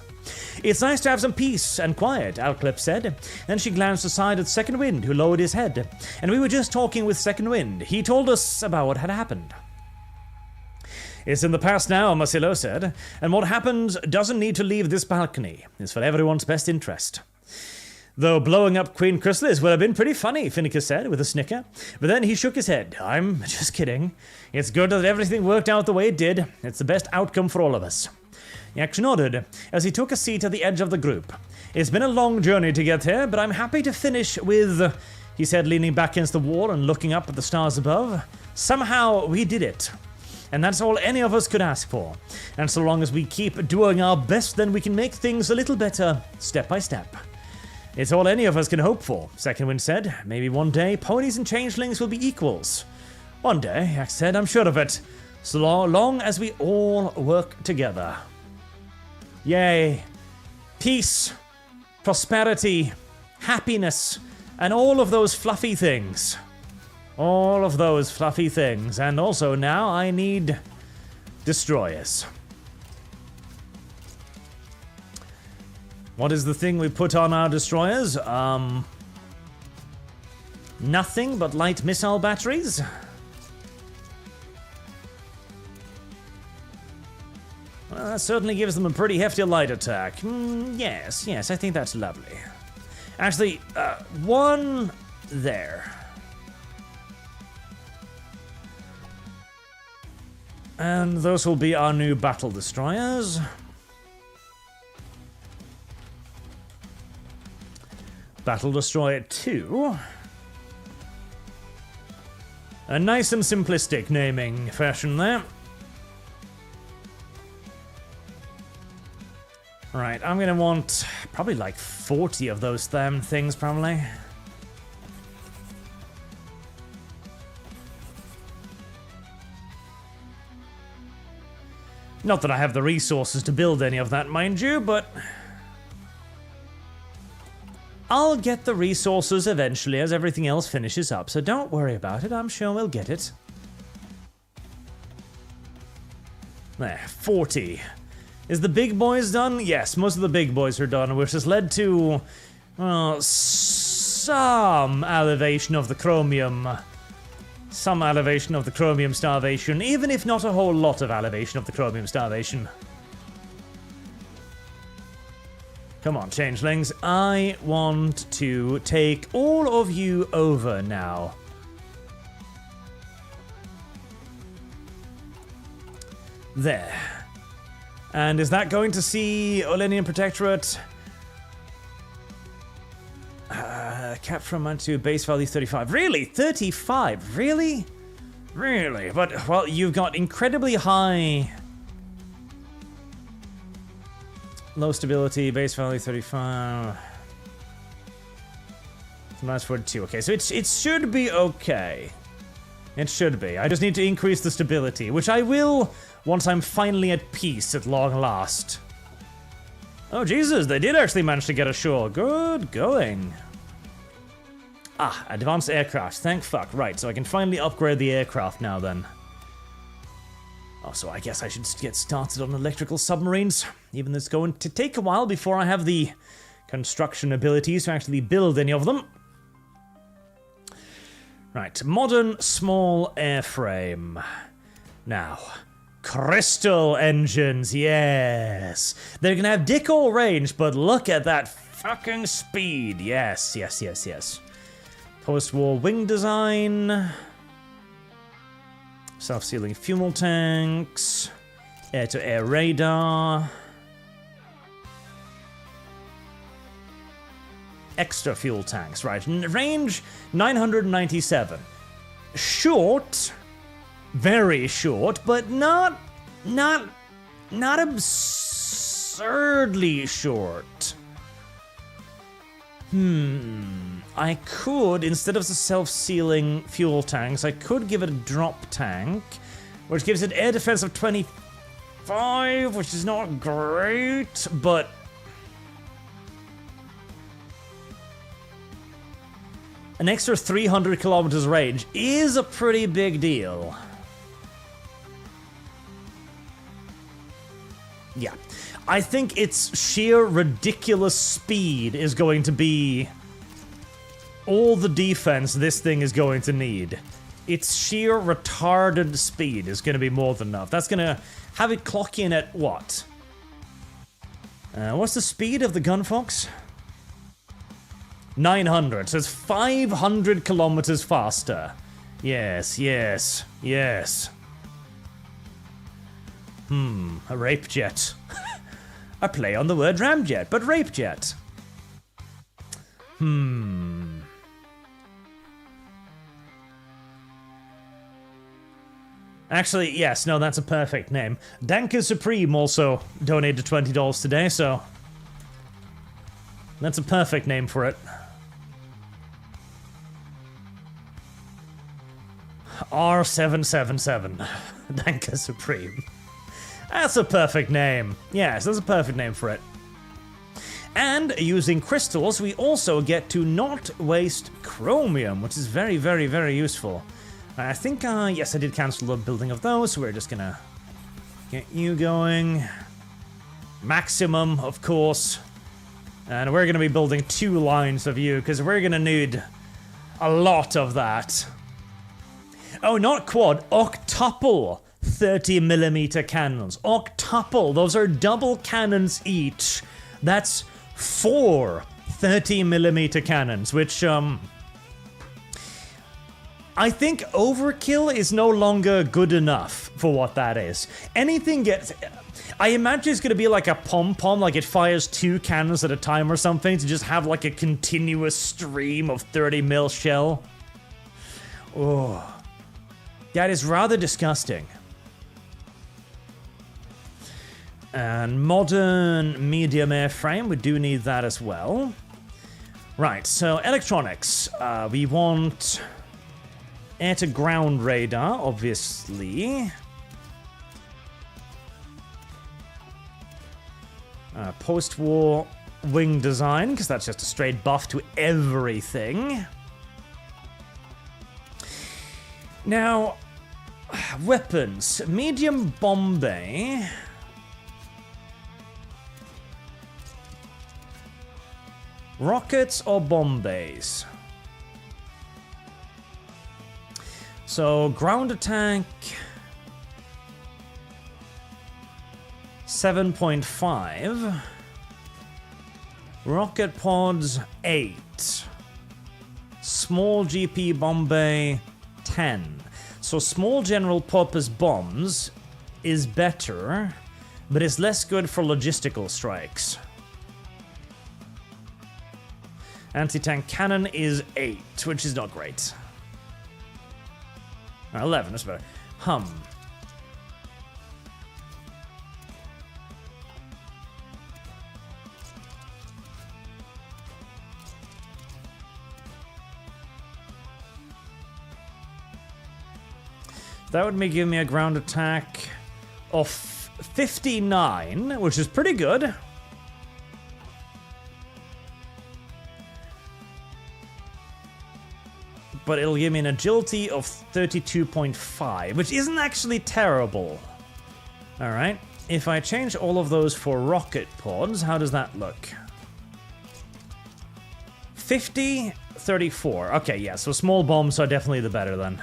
It's nice to have some peace and quiet, Alclip said. Then she glanced aside at Second Wind, who lowered his head. And we were just talking with Second Wind. He told us about what had happened. It's in the past now, Marcillo said, and what happened doesn't need to leave this balcony. It's for everyone's best interest. Though blowing up Queen Chrysalis would have been pretty funny, Finicus said with a snicker, but then he shook his head. I'm just kidding. It's good that everything worked out the way it did. It's the best outcome for all of us. Yax nodded as he took a seat at the edge of the group. It's been a long journey to get here, but I'm happy to finish with, he said, leaning back against the wall and looking up at the stars above. Somehow we did it. And that's all any of us could ask for. And so long as we keep doing our best, then we can make things a little better, step by step. It's all any of us can hope for, Second Wind said. Maybe one day, ponies and changelings will be equals. One day, Axe said, I'm sure of it. So long as we all work together. Yay. Peace, prosperity, happiness, and all of those fluffy things. All of those fluffy things. And also now I need destroyers. What is the thing we put on our destroyers? Nothing but light missile batteries. Well, that certainly gives them a pretty hefty light attack. Yes, I think that's lovely. Actually, one there. And those will be our new battle destroyers. Battle Destroyer 2. A nice and simplistic naming fashion there. Right, I'm gonna want probably like 40 of those damn things, probably. Not that I have the resources to build any of that, mind you, but I'll get the resources eventually as everything else finishes up, so don't worry about it, I'm sure we'll get it. There, 40. Is the big boys done? Yes, most of the big boys are done, which has led to, well, some elevation of the chromium. Some elevation of the chromium starvation, even if not a whole lot of elevation of the chromium starvation. Come on, changelings. I want to take all of you over now. There. And is that going to see Olenian Protectorate? Cap from to base value 35. Really? 35? Really? Really? But, well, you've got incredibly high low stability, base value 35. That's 42. Okay, so it should be okay. It should be. I just need to increase the stability, which I will once I'm finally at peace at long last. Oh, Jesus, they did actually manage to get ashore. Good going. Ah, advanced aircraft. Thank fuck. Right, so I can finally upgrade the aircraft now then. Oh, so I guess I should get started on electrical submarines, even though it's going to take a while before I have the construction abilities to actually build any of them. Right, modern small airframe. Now, crystal engines, yes. They're gonna have dick all range, but look at that fucking speed. Yes. Post-war wing design. Self-sealing fuel tanks. Air-to-air radar. Extra fuel tanks, right. Range 997. Short. Very short, but not absurdly short. I could, instead of the self-sealing fuel tanks, I could give it a drop tank, which gives it air defense of 25, which is not great, but an extra 300 kilometers range is a pretty big deal. Yeah. I think its sheer ridiculous speed is going to be all the defense this thing is going to need. Its sheer retarded speed is going to be more than enough. That's going to have it clock in at what? What's the speed of the Gunfox? 900, so it's 500 kilometers faster. Yes. A rape jet. A play on the word ramjet, but rape jet. Actually, yes, no, that's a perfect name. Danke Supreme also donated $20 today, so that's a perfect name for it. R777. Danke Supreme. That's a perfect name. Yes, that's a perfect name for it. And using crystals, we also get to not waste chromium, which is very, very, very useful. I think, yes, I did cancel the building of those, so we're just gonna get you going. Maximum, of course. And we're gonna be building 2 lines of you, because we're gonna need a lot of that. Oh, not quad, octuple 30mm cannons. Octuple, those are double cannons each. That's 4 30mm cannons, which, I think overkill is no longer good enough for what that is. Anything gets... I imagine it's going to be like a pom-pom, like it fires 2 cannons at a time or something to just have like a continuous stream of 30mm shell. Oh. That is rather disgusting. And modern medium airframe, we do need that as well. Right, so electronics. We want air-to-ground radar, obviously. Post-war wing design, because that's just a straight buff to everything. Now, weapons. Medium Bombay. Rockets or Bombays? So, ground attack... 7.5. Rocket pods, 8. Small GP Bombay, 10. So small general purpose bombs is better, but it's less good for logistical strikes. Anti-tank cannon is 8, which is not great. 11, that's better. That would give me a ground attack of 59, which is pretty good. But it'll give me an agility of 32.5, which isn't actually terrible. Alright, if I change all of those for rocket pods, how does that look? 50, 34. Okay, yeah, so small bombs are definitely the better then.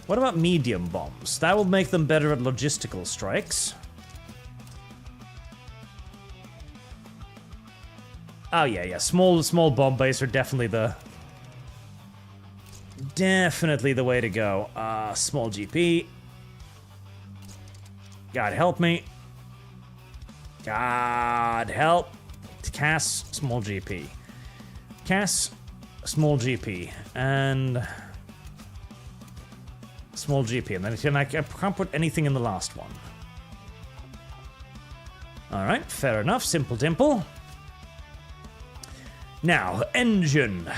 What about medium bombs? That will make them better at logistical strikes. Oh yeah, small bomb bays are definitely the way to go. Small GP. God help me. God help. Cass, small GP. Cass, small GP. And small GP. And then I can't put anything in the last one. Alright, fair enough. Simple dimple. Now, engine.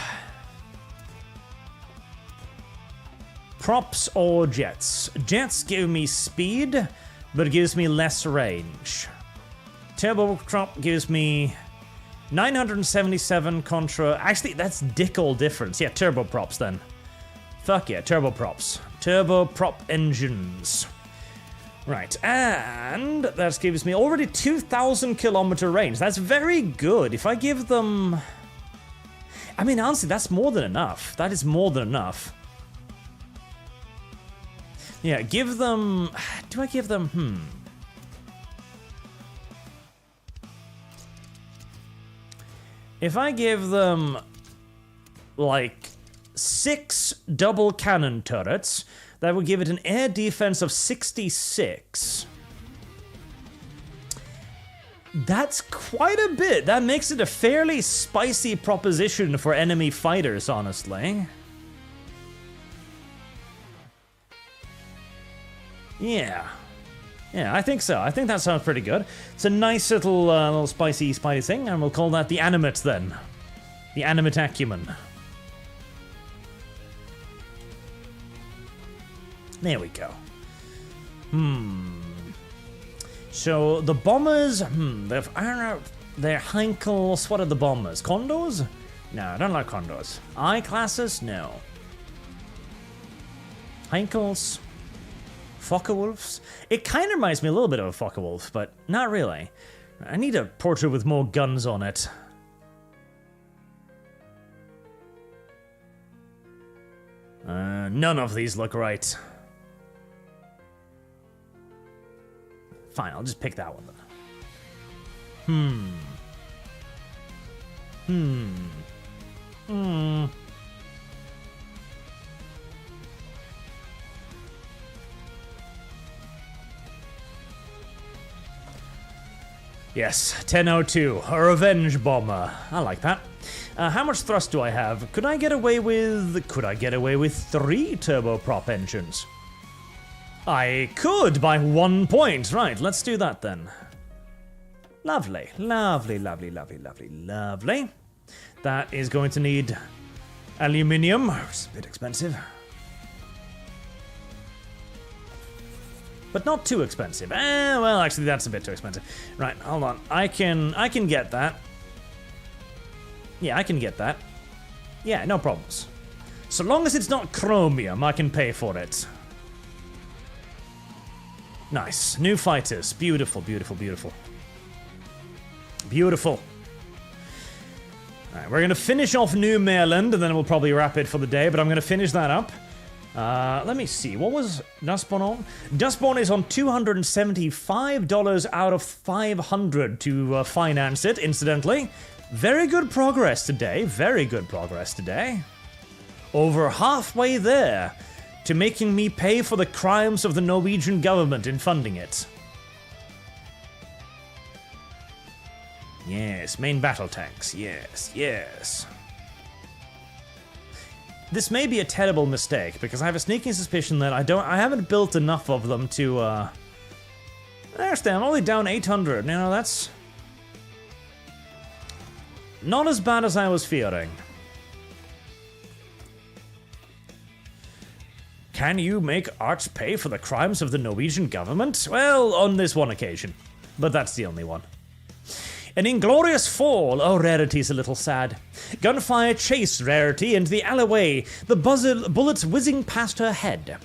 Props or jets? Jets give me speed, but it gives me less range. Turboprop gives me 977 contra... Actually, that's dick all difference. Yeah, turboprops then. Fuck yeah, turboprops. Turboprop engines. Right, and that gives me already 2,000 kilometer range. That's very good. If I give them... I mean, honestly, that's more than enough. That is more than enough. Yeah, give them... Do I give them... If I give them, like, 6 double cannon turrets, that would give it an air defense of 66. That's quite a bit. That makes it a fairly spicy proposition for enemy fighters, honestly. Yeah. Yeah, I think so. I think that sounds pretty good. It's a nice little spicy thing, and we'll call that the animate then. The animate acumen. There we go. So the bombers, I don't know, they're Heinkels. What are the bombers? Condors? No, I don't like condors. I-classes? No. Heinkels. Focke-Wulfs? It kind of reminds me a little bit of a Focke-Wulf, but not really. I need a portrait with more guns on it. None of these look right. Fine, I'll just pick that one then. Yes, 1002, a revenge bomber. I like that. How much thrust do I have? Could I get away with 3 turboprop engines? I could by 1 point. Right, let's do that then. Lovely, lovely, lovely, lovely, lovely, lovely. That is going to need aluminium. It's a bit expensive. But not too expensive. Well, actually, that's a bit too expensive. Right, hold on. I can get that. Yeah, I can get that. Yeah, no problems. So long as it's not chromium, I can pay for it. Nice. New fighters. Beautiful, beautiful, beautiful. Beautiful. Alright, we're going to finish off New Maryland, and then we'll probably wrap it for the day, but I'm going to finish that up. Let me see. What was Dustborn on? Dustborn is on $275 out of 500 to finance it, incidentally. Very good progress today. Very good progress today. Over halfway there to making me pay for the crimes of the Norwegian government in funding it. Yes, main battle tanks. Yes, yes. This may be a terrible mistake, because I have a sneaking suspicion that I haven't built enough of them to, Actually, I'm only down 800. You know, that's not as bad as I was fearing. Can you make Arch pay for the crimes of the Norwegian government? Well, on this one occasion. But that's the only one. An inglorious fall. Oh, Rarity's a little sad. Gunfire chased Rarity into the alleyway, the bullets whizzing past her head.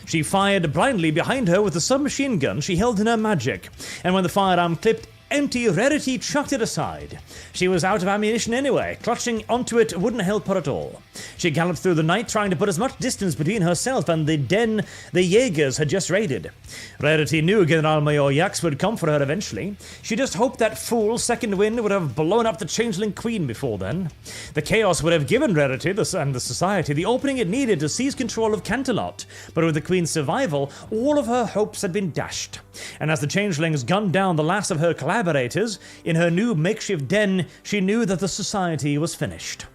She fired blindly behind her with the submachine gun she held in her magic, and when the firearm clipped empty, Rarity chucked it aside. She was out of ammunition anyway. Clutching onto it wouldn't help her at all. She galloped through the night, trying to put as much distance between herself and the den the Jaegers had just raided. Rarity knew Generalmajor Jax would come for her eventually. She just hoped that fool Second Wind would have blown up the Changeling Queen before then. The chaos would have given Rarity and the Society the opening it needed to seize control of Canterlot, but with the Queen's survival, all of her hopes had been dashed. And as the Changelings gunned down the last of her collaborators in her new makeshift den, she knew that the Society was finished.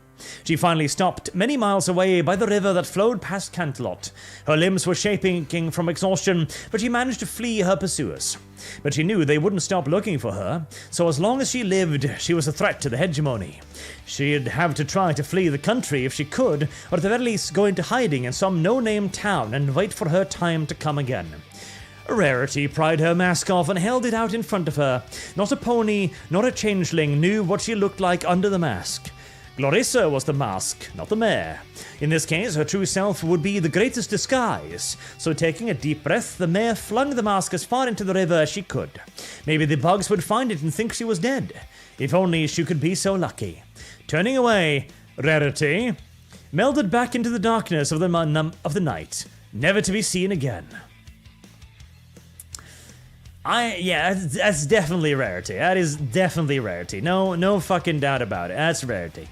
She finally stopped many miles away by the river that flowed past Canterlot. Her limbs were shaking from exhaustion, but she managed to flee her pursuers. But she knew they wouldn't stop looking for her, so as long as she lived, she was a threat to the hegemony. She'd have to try to flee the country if she could, or at the very least go into hiding in some no-name town and wait for her time to come again. Rarity pried her mask off and held it out in front of her. Not a pony, nor a changeling knew what she looked like under the mask. Glorissa was the mask, not the mare. In this case, her true self would be the greatest disguise. So taking a deep breath, the mare flung the mask as far into the river as she could. Maybe the bugs would find it and think she was dead. If only she could be so lucky. Turning away, Rarity melded back into the darkness of the night, never to be seen again. That's definitely Rarity. That is definitely Rarity. No fucking doubt about it. That's Rarity.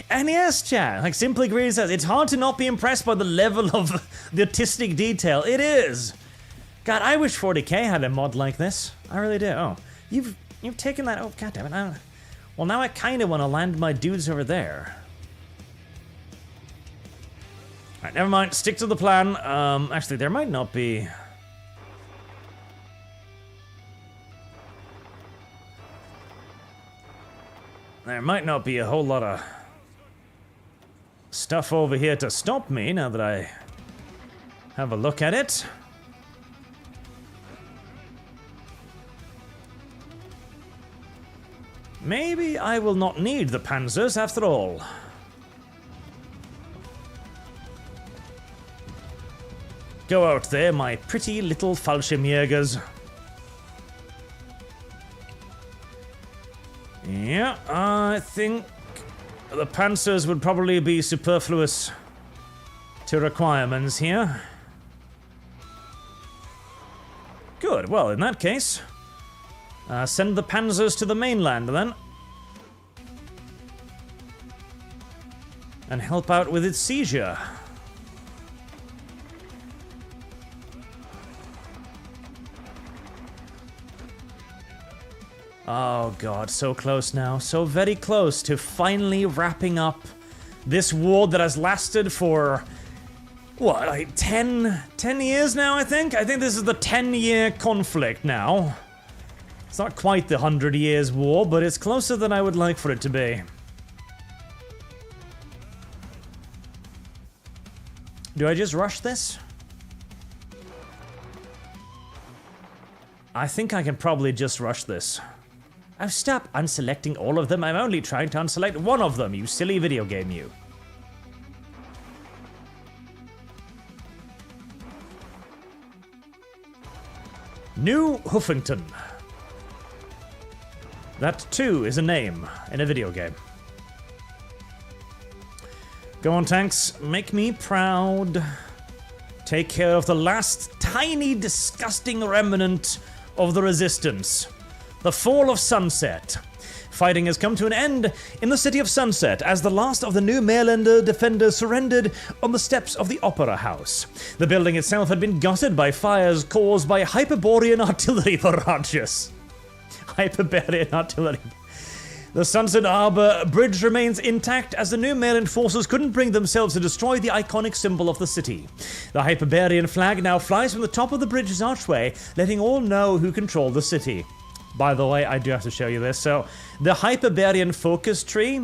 And yes, chat, like Simply Green says, it's hard to not be impressed by the level of the artistic detail. It is. God, I wish 40k had a mod like this. I really do. Oh, you've taken that. Oh, goddammit. Well, now I kind of want to land my dudes over there. Alright, never mind. Stick to the plan. Actually, there might not be. there might not be a whole lot of stuff over here to stop me now that I have a look at it. Maybe I will not need the panzers after all. Go out there, my pretty little Fallschirmjägers. Yeah, I think the panzers would probably be superfluous to requirements here. Good, well, in that case, send the panzers to the mainland then. And help out with its seizure. Oh god, so close now. So very close to finally wrapping up this war that has lasted for, what, like 10 years now, I think? I think this is the 10-year conflict now. It's not quite the 100 Years' War, but it's closer than I would like for it to be. Do I just rush this? I think I can probably just rush this. Oh, stop unselecting all of them. I'm only trying to unselect one of them, you silly video game, you. New Huffington. That too is a name in a video game. Go on, tanks, make me proud. Take care of the last tiny, disgusting remnant of the resistance. The fall of Sunset. Fighting has come to an end in the city of Sunset as the last of the new Mainlander defenders surrendered on the steps of the Opera House. The building itself had been gutted by fires caused by Hyperborean artillery barrages. Hyperborean artillery. The Sunset Harbor Bridge remains intact as the new Mainland forces couldn't bring themselves to destroy the iconic symbol of the city. The Hyperborean flag now flies from the top of the bridge's archway, letting all know who control the city. By the way, I do have to show you this. So, the Hyperborean focus tree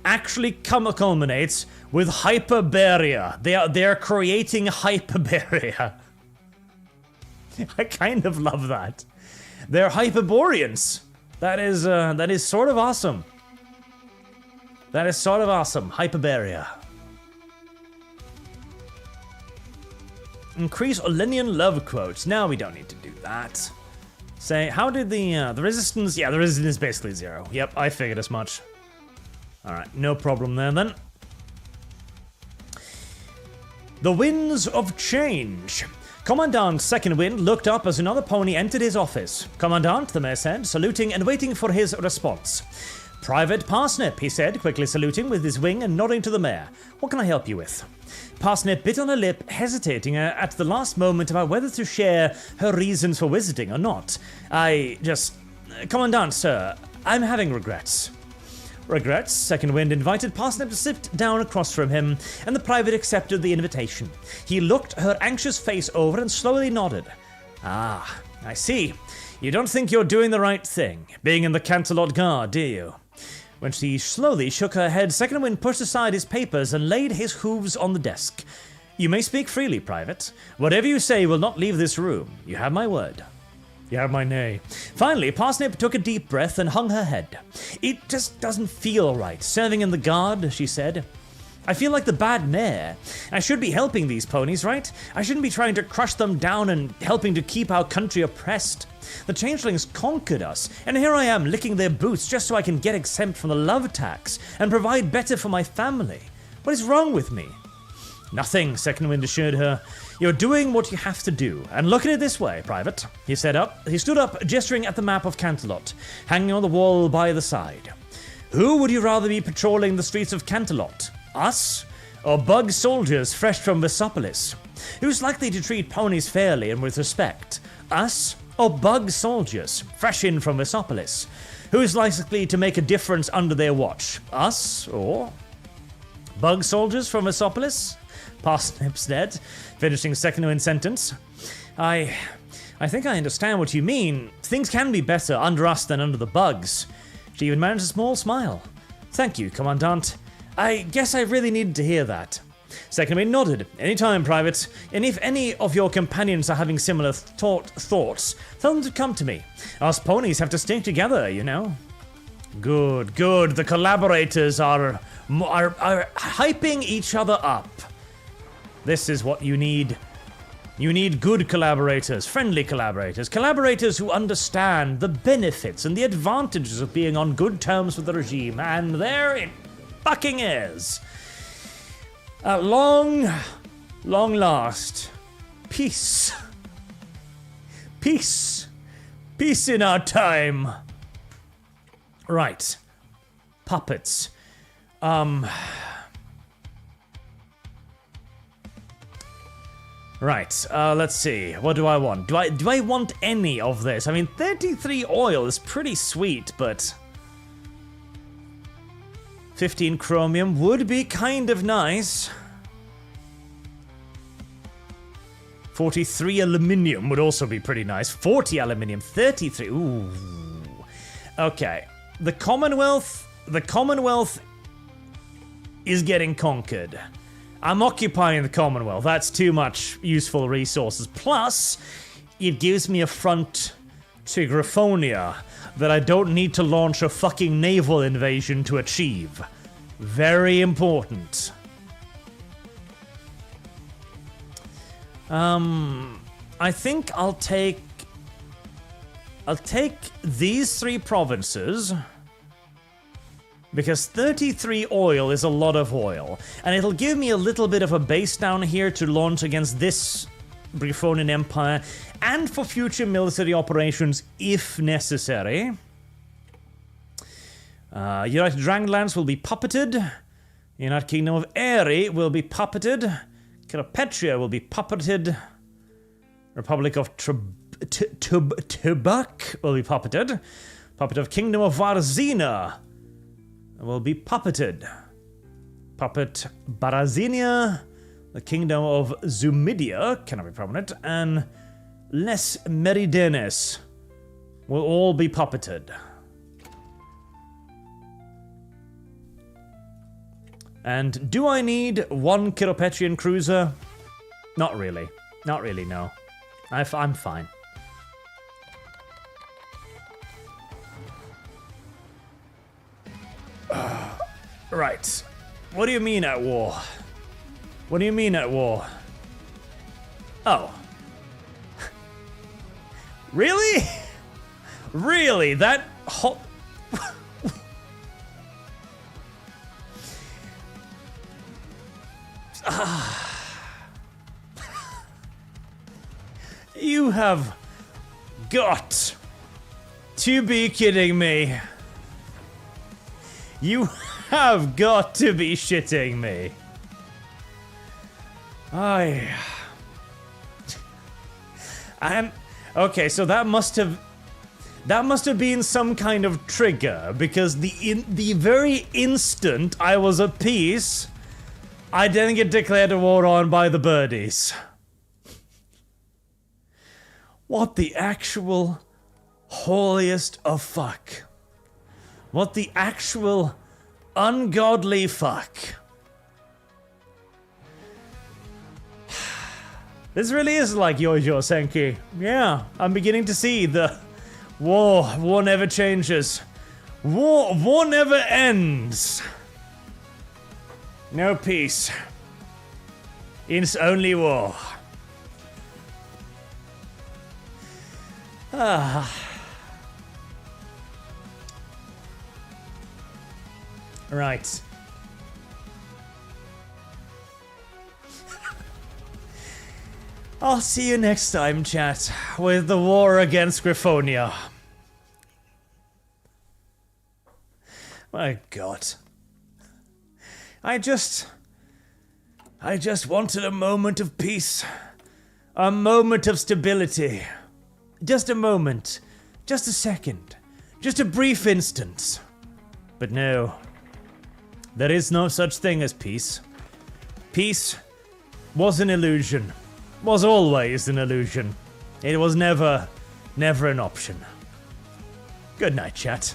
actually culminates with Hyperborea. They're creating Hyperborea. I kind of love that. They're Hyperboreans. That is sort of awesome. That is sort of awesome. Hyperborea. Increase Olenian love quotes. No, we don't need to do that. Say, how did the resistance... Yeah, the resistance is basically 0. Yep, I figured as much. Alright, no problem there then. The Winds of Change. Commandant Second Wind looked up as another pony entered his office. Commandant, the mayor said, saluting and waiting for his response. Private Parsnip, he said, quickly saluting with his wing and nodding to the mayor. What can I help you with? Parsnip bit on her lip, hesitating at the last moment about whether to share her reasons for visiting or not. Commandant, sir, I'm having regrets. Regrets? Second Wind invited Parsnip to sit down across from him, and the private accepted the invitation. He looked her anxious face over and slowly nodded. Ah, I see. You don't think you're doing the right thing, being in the Canterlot Guard, do you? When she slowly shook her head, Second Wind pushed aside his papers and laid his hooves on the desk. You may speak freely, Private. Whatever you say will not leave this room. You have my word. You have my nay. Finally, Parsnip took a deep breath and hung her head. It just doesn't feel right, serving in the guard, she said. I feel like the bad mayor. I should be helping these ponies, right? I shouldn't be trying to crush them down and helping to keep our country oppressed. The changelings conquered us, and here I am licking their boots just so I can get exempt from the love tax and provide better for my family. What is wrong with me? Nothing, Second Wind assured her. You're doing what you have to do, and look at it this way, Private. He stood up, gesturing at the map of Canterlot, hanging on the wall by the side. Who would you rather be patrolling the streets of Canterlot? Us? Or bug soldiers fresh from Vesopolis? Who's likely to treat ponies fairly and with respect? Us? Or bug soldiers fresh in from Vesopolis? Who's likely to make a difference under their watch? Us? Or bug soldiers from Vesopolis? Parsnip said, finishing Second Wind sentence. I think I understand what you mean. Things can be better under us than under the bugs. She even managed a small smile. Thank you, Commandant. I guess I really needed to hear that. Secondly, nodded. Anytime, Private. And if any of your companions are having similar thoughts, tell them to come to me. Us ponies have to stick together, you know. Good, good. The collaborators are hyping each other up. This is what you need. You need good collaborators, friendly collaborators, collaborators who understand the benefits and the advantages of being on good terms with the regime, and there it fucking is. At long last, peace. Peace. Peace in our time. Right. Puppets. Right, let's see. What do I want? Do I want any of this? I mean, 33 oil is pretty sweet, but 15 chromium would be kind of nice. 43 aluminium would also be pretty nice. 40 aluminium, 33. Ooh. Okay. The Commonwealth is getting conquered. I'm occupying the Commonwealth. That's too much useful resources. Plus, it gives me a front to Griffonia that I don't need to launch a fucking naval invasion to achieve. Very important. I think I'll take these 3 provinces. Because 33 oil is a lot of oil. And it'll give me a little bit of a base down here to launch against this Griffonian Empire. And for future military operations, if necessary. United Dragonlands will be puppeted. United Kingdom of Eri will be puppeted. Etquestria will be puppeted. Republic of Tubak will be puppeted. Puppet of Kingdom of Varzina will be puppeted. Puppet Barazinia, the Kingdom of Zumidia cannot be prominent, and Les Meridenes will all be puppeted. And do I need 1 Kiropetrian cruiser? Not really. Not really, no. I'm fine. Right. What do you mean at war? What do you mean at war? Oh. Really? Really? That whole... You have got to be kidding me. You have got to be shitting me. Okay, so that must have been some kind of trigger, because the very instant I was at peace, I didn't get declared a war on by the birdies. What the actual holiest of fuck? What the actual ungodly fuck? This really is like Yojo Senki. Yeah, I'm beginning to see the war. War never changes. War never ends. No peace. It's only war. Right. I'll see you next time, chat, with the war against Griffonia. My God. I just wanted a moment of peace. A moment of stability. Just a moment. Just a second. Just a brief instance. But no. There is no such thing as peace. Peace was an illusion. Was always an illusion. It was never an option. Good night, chat.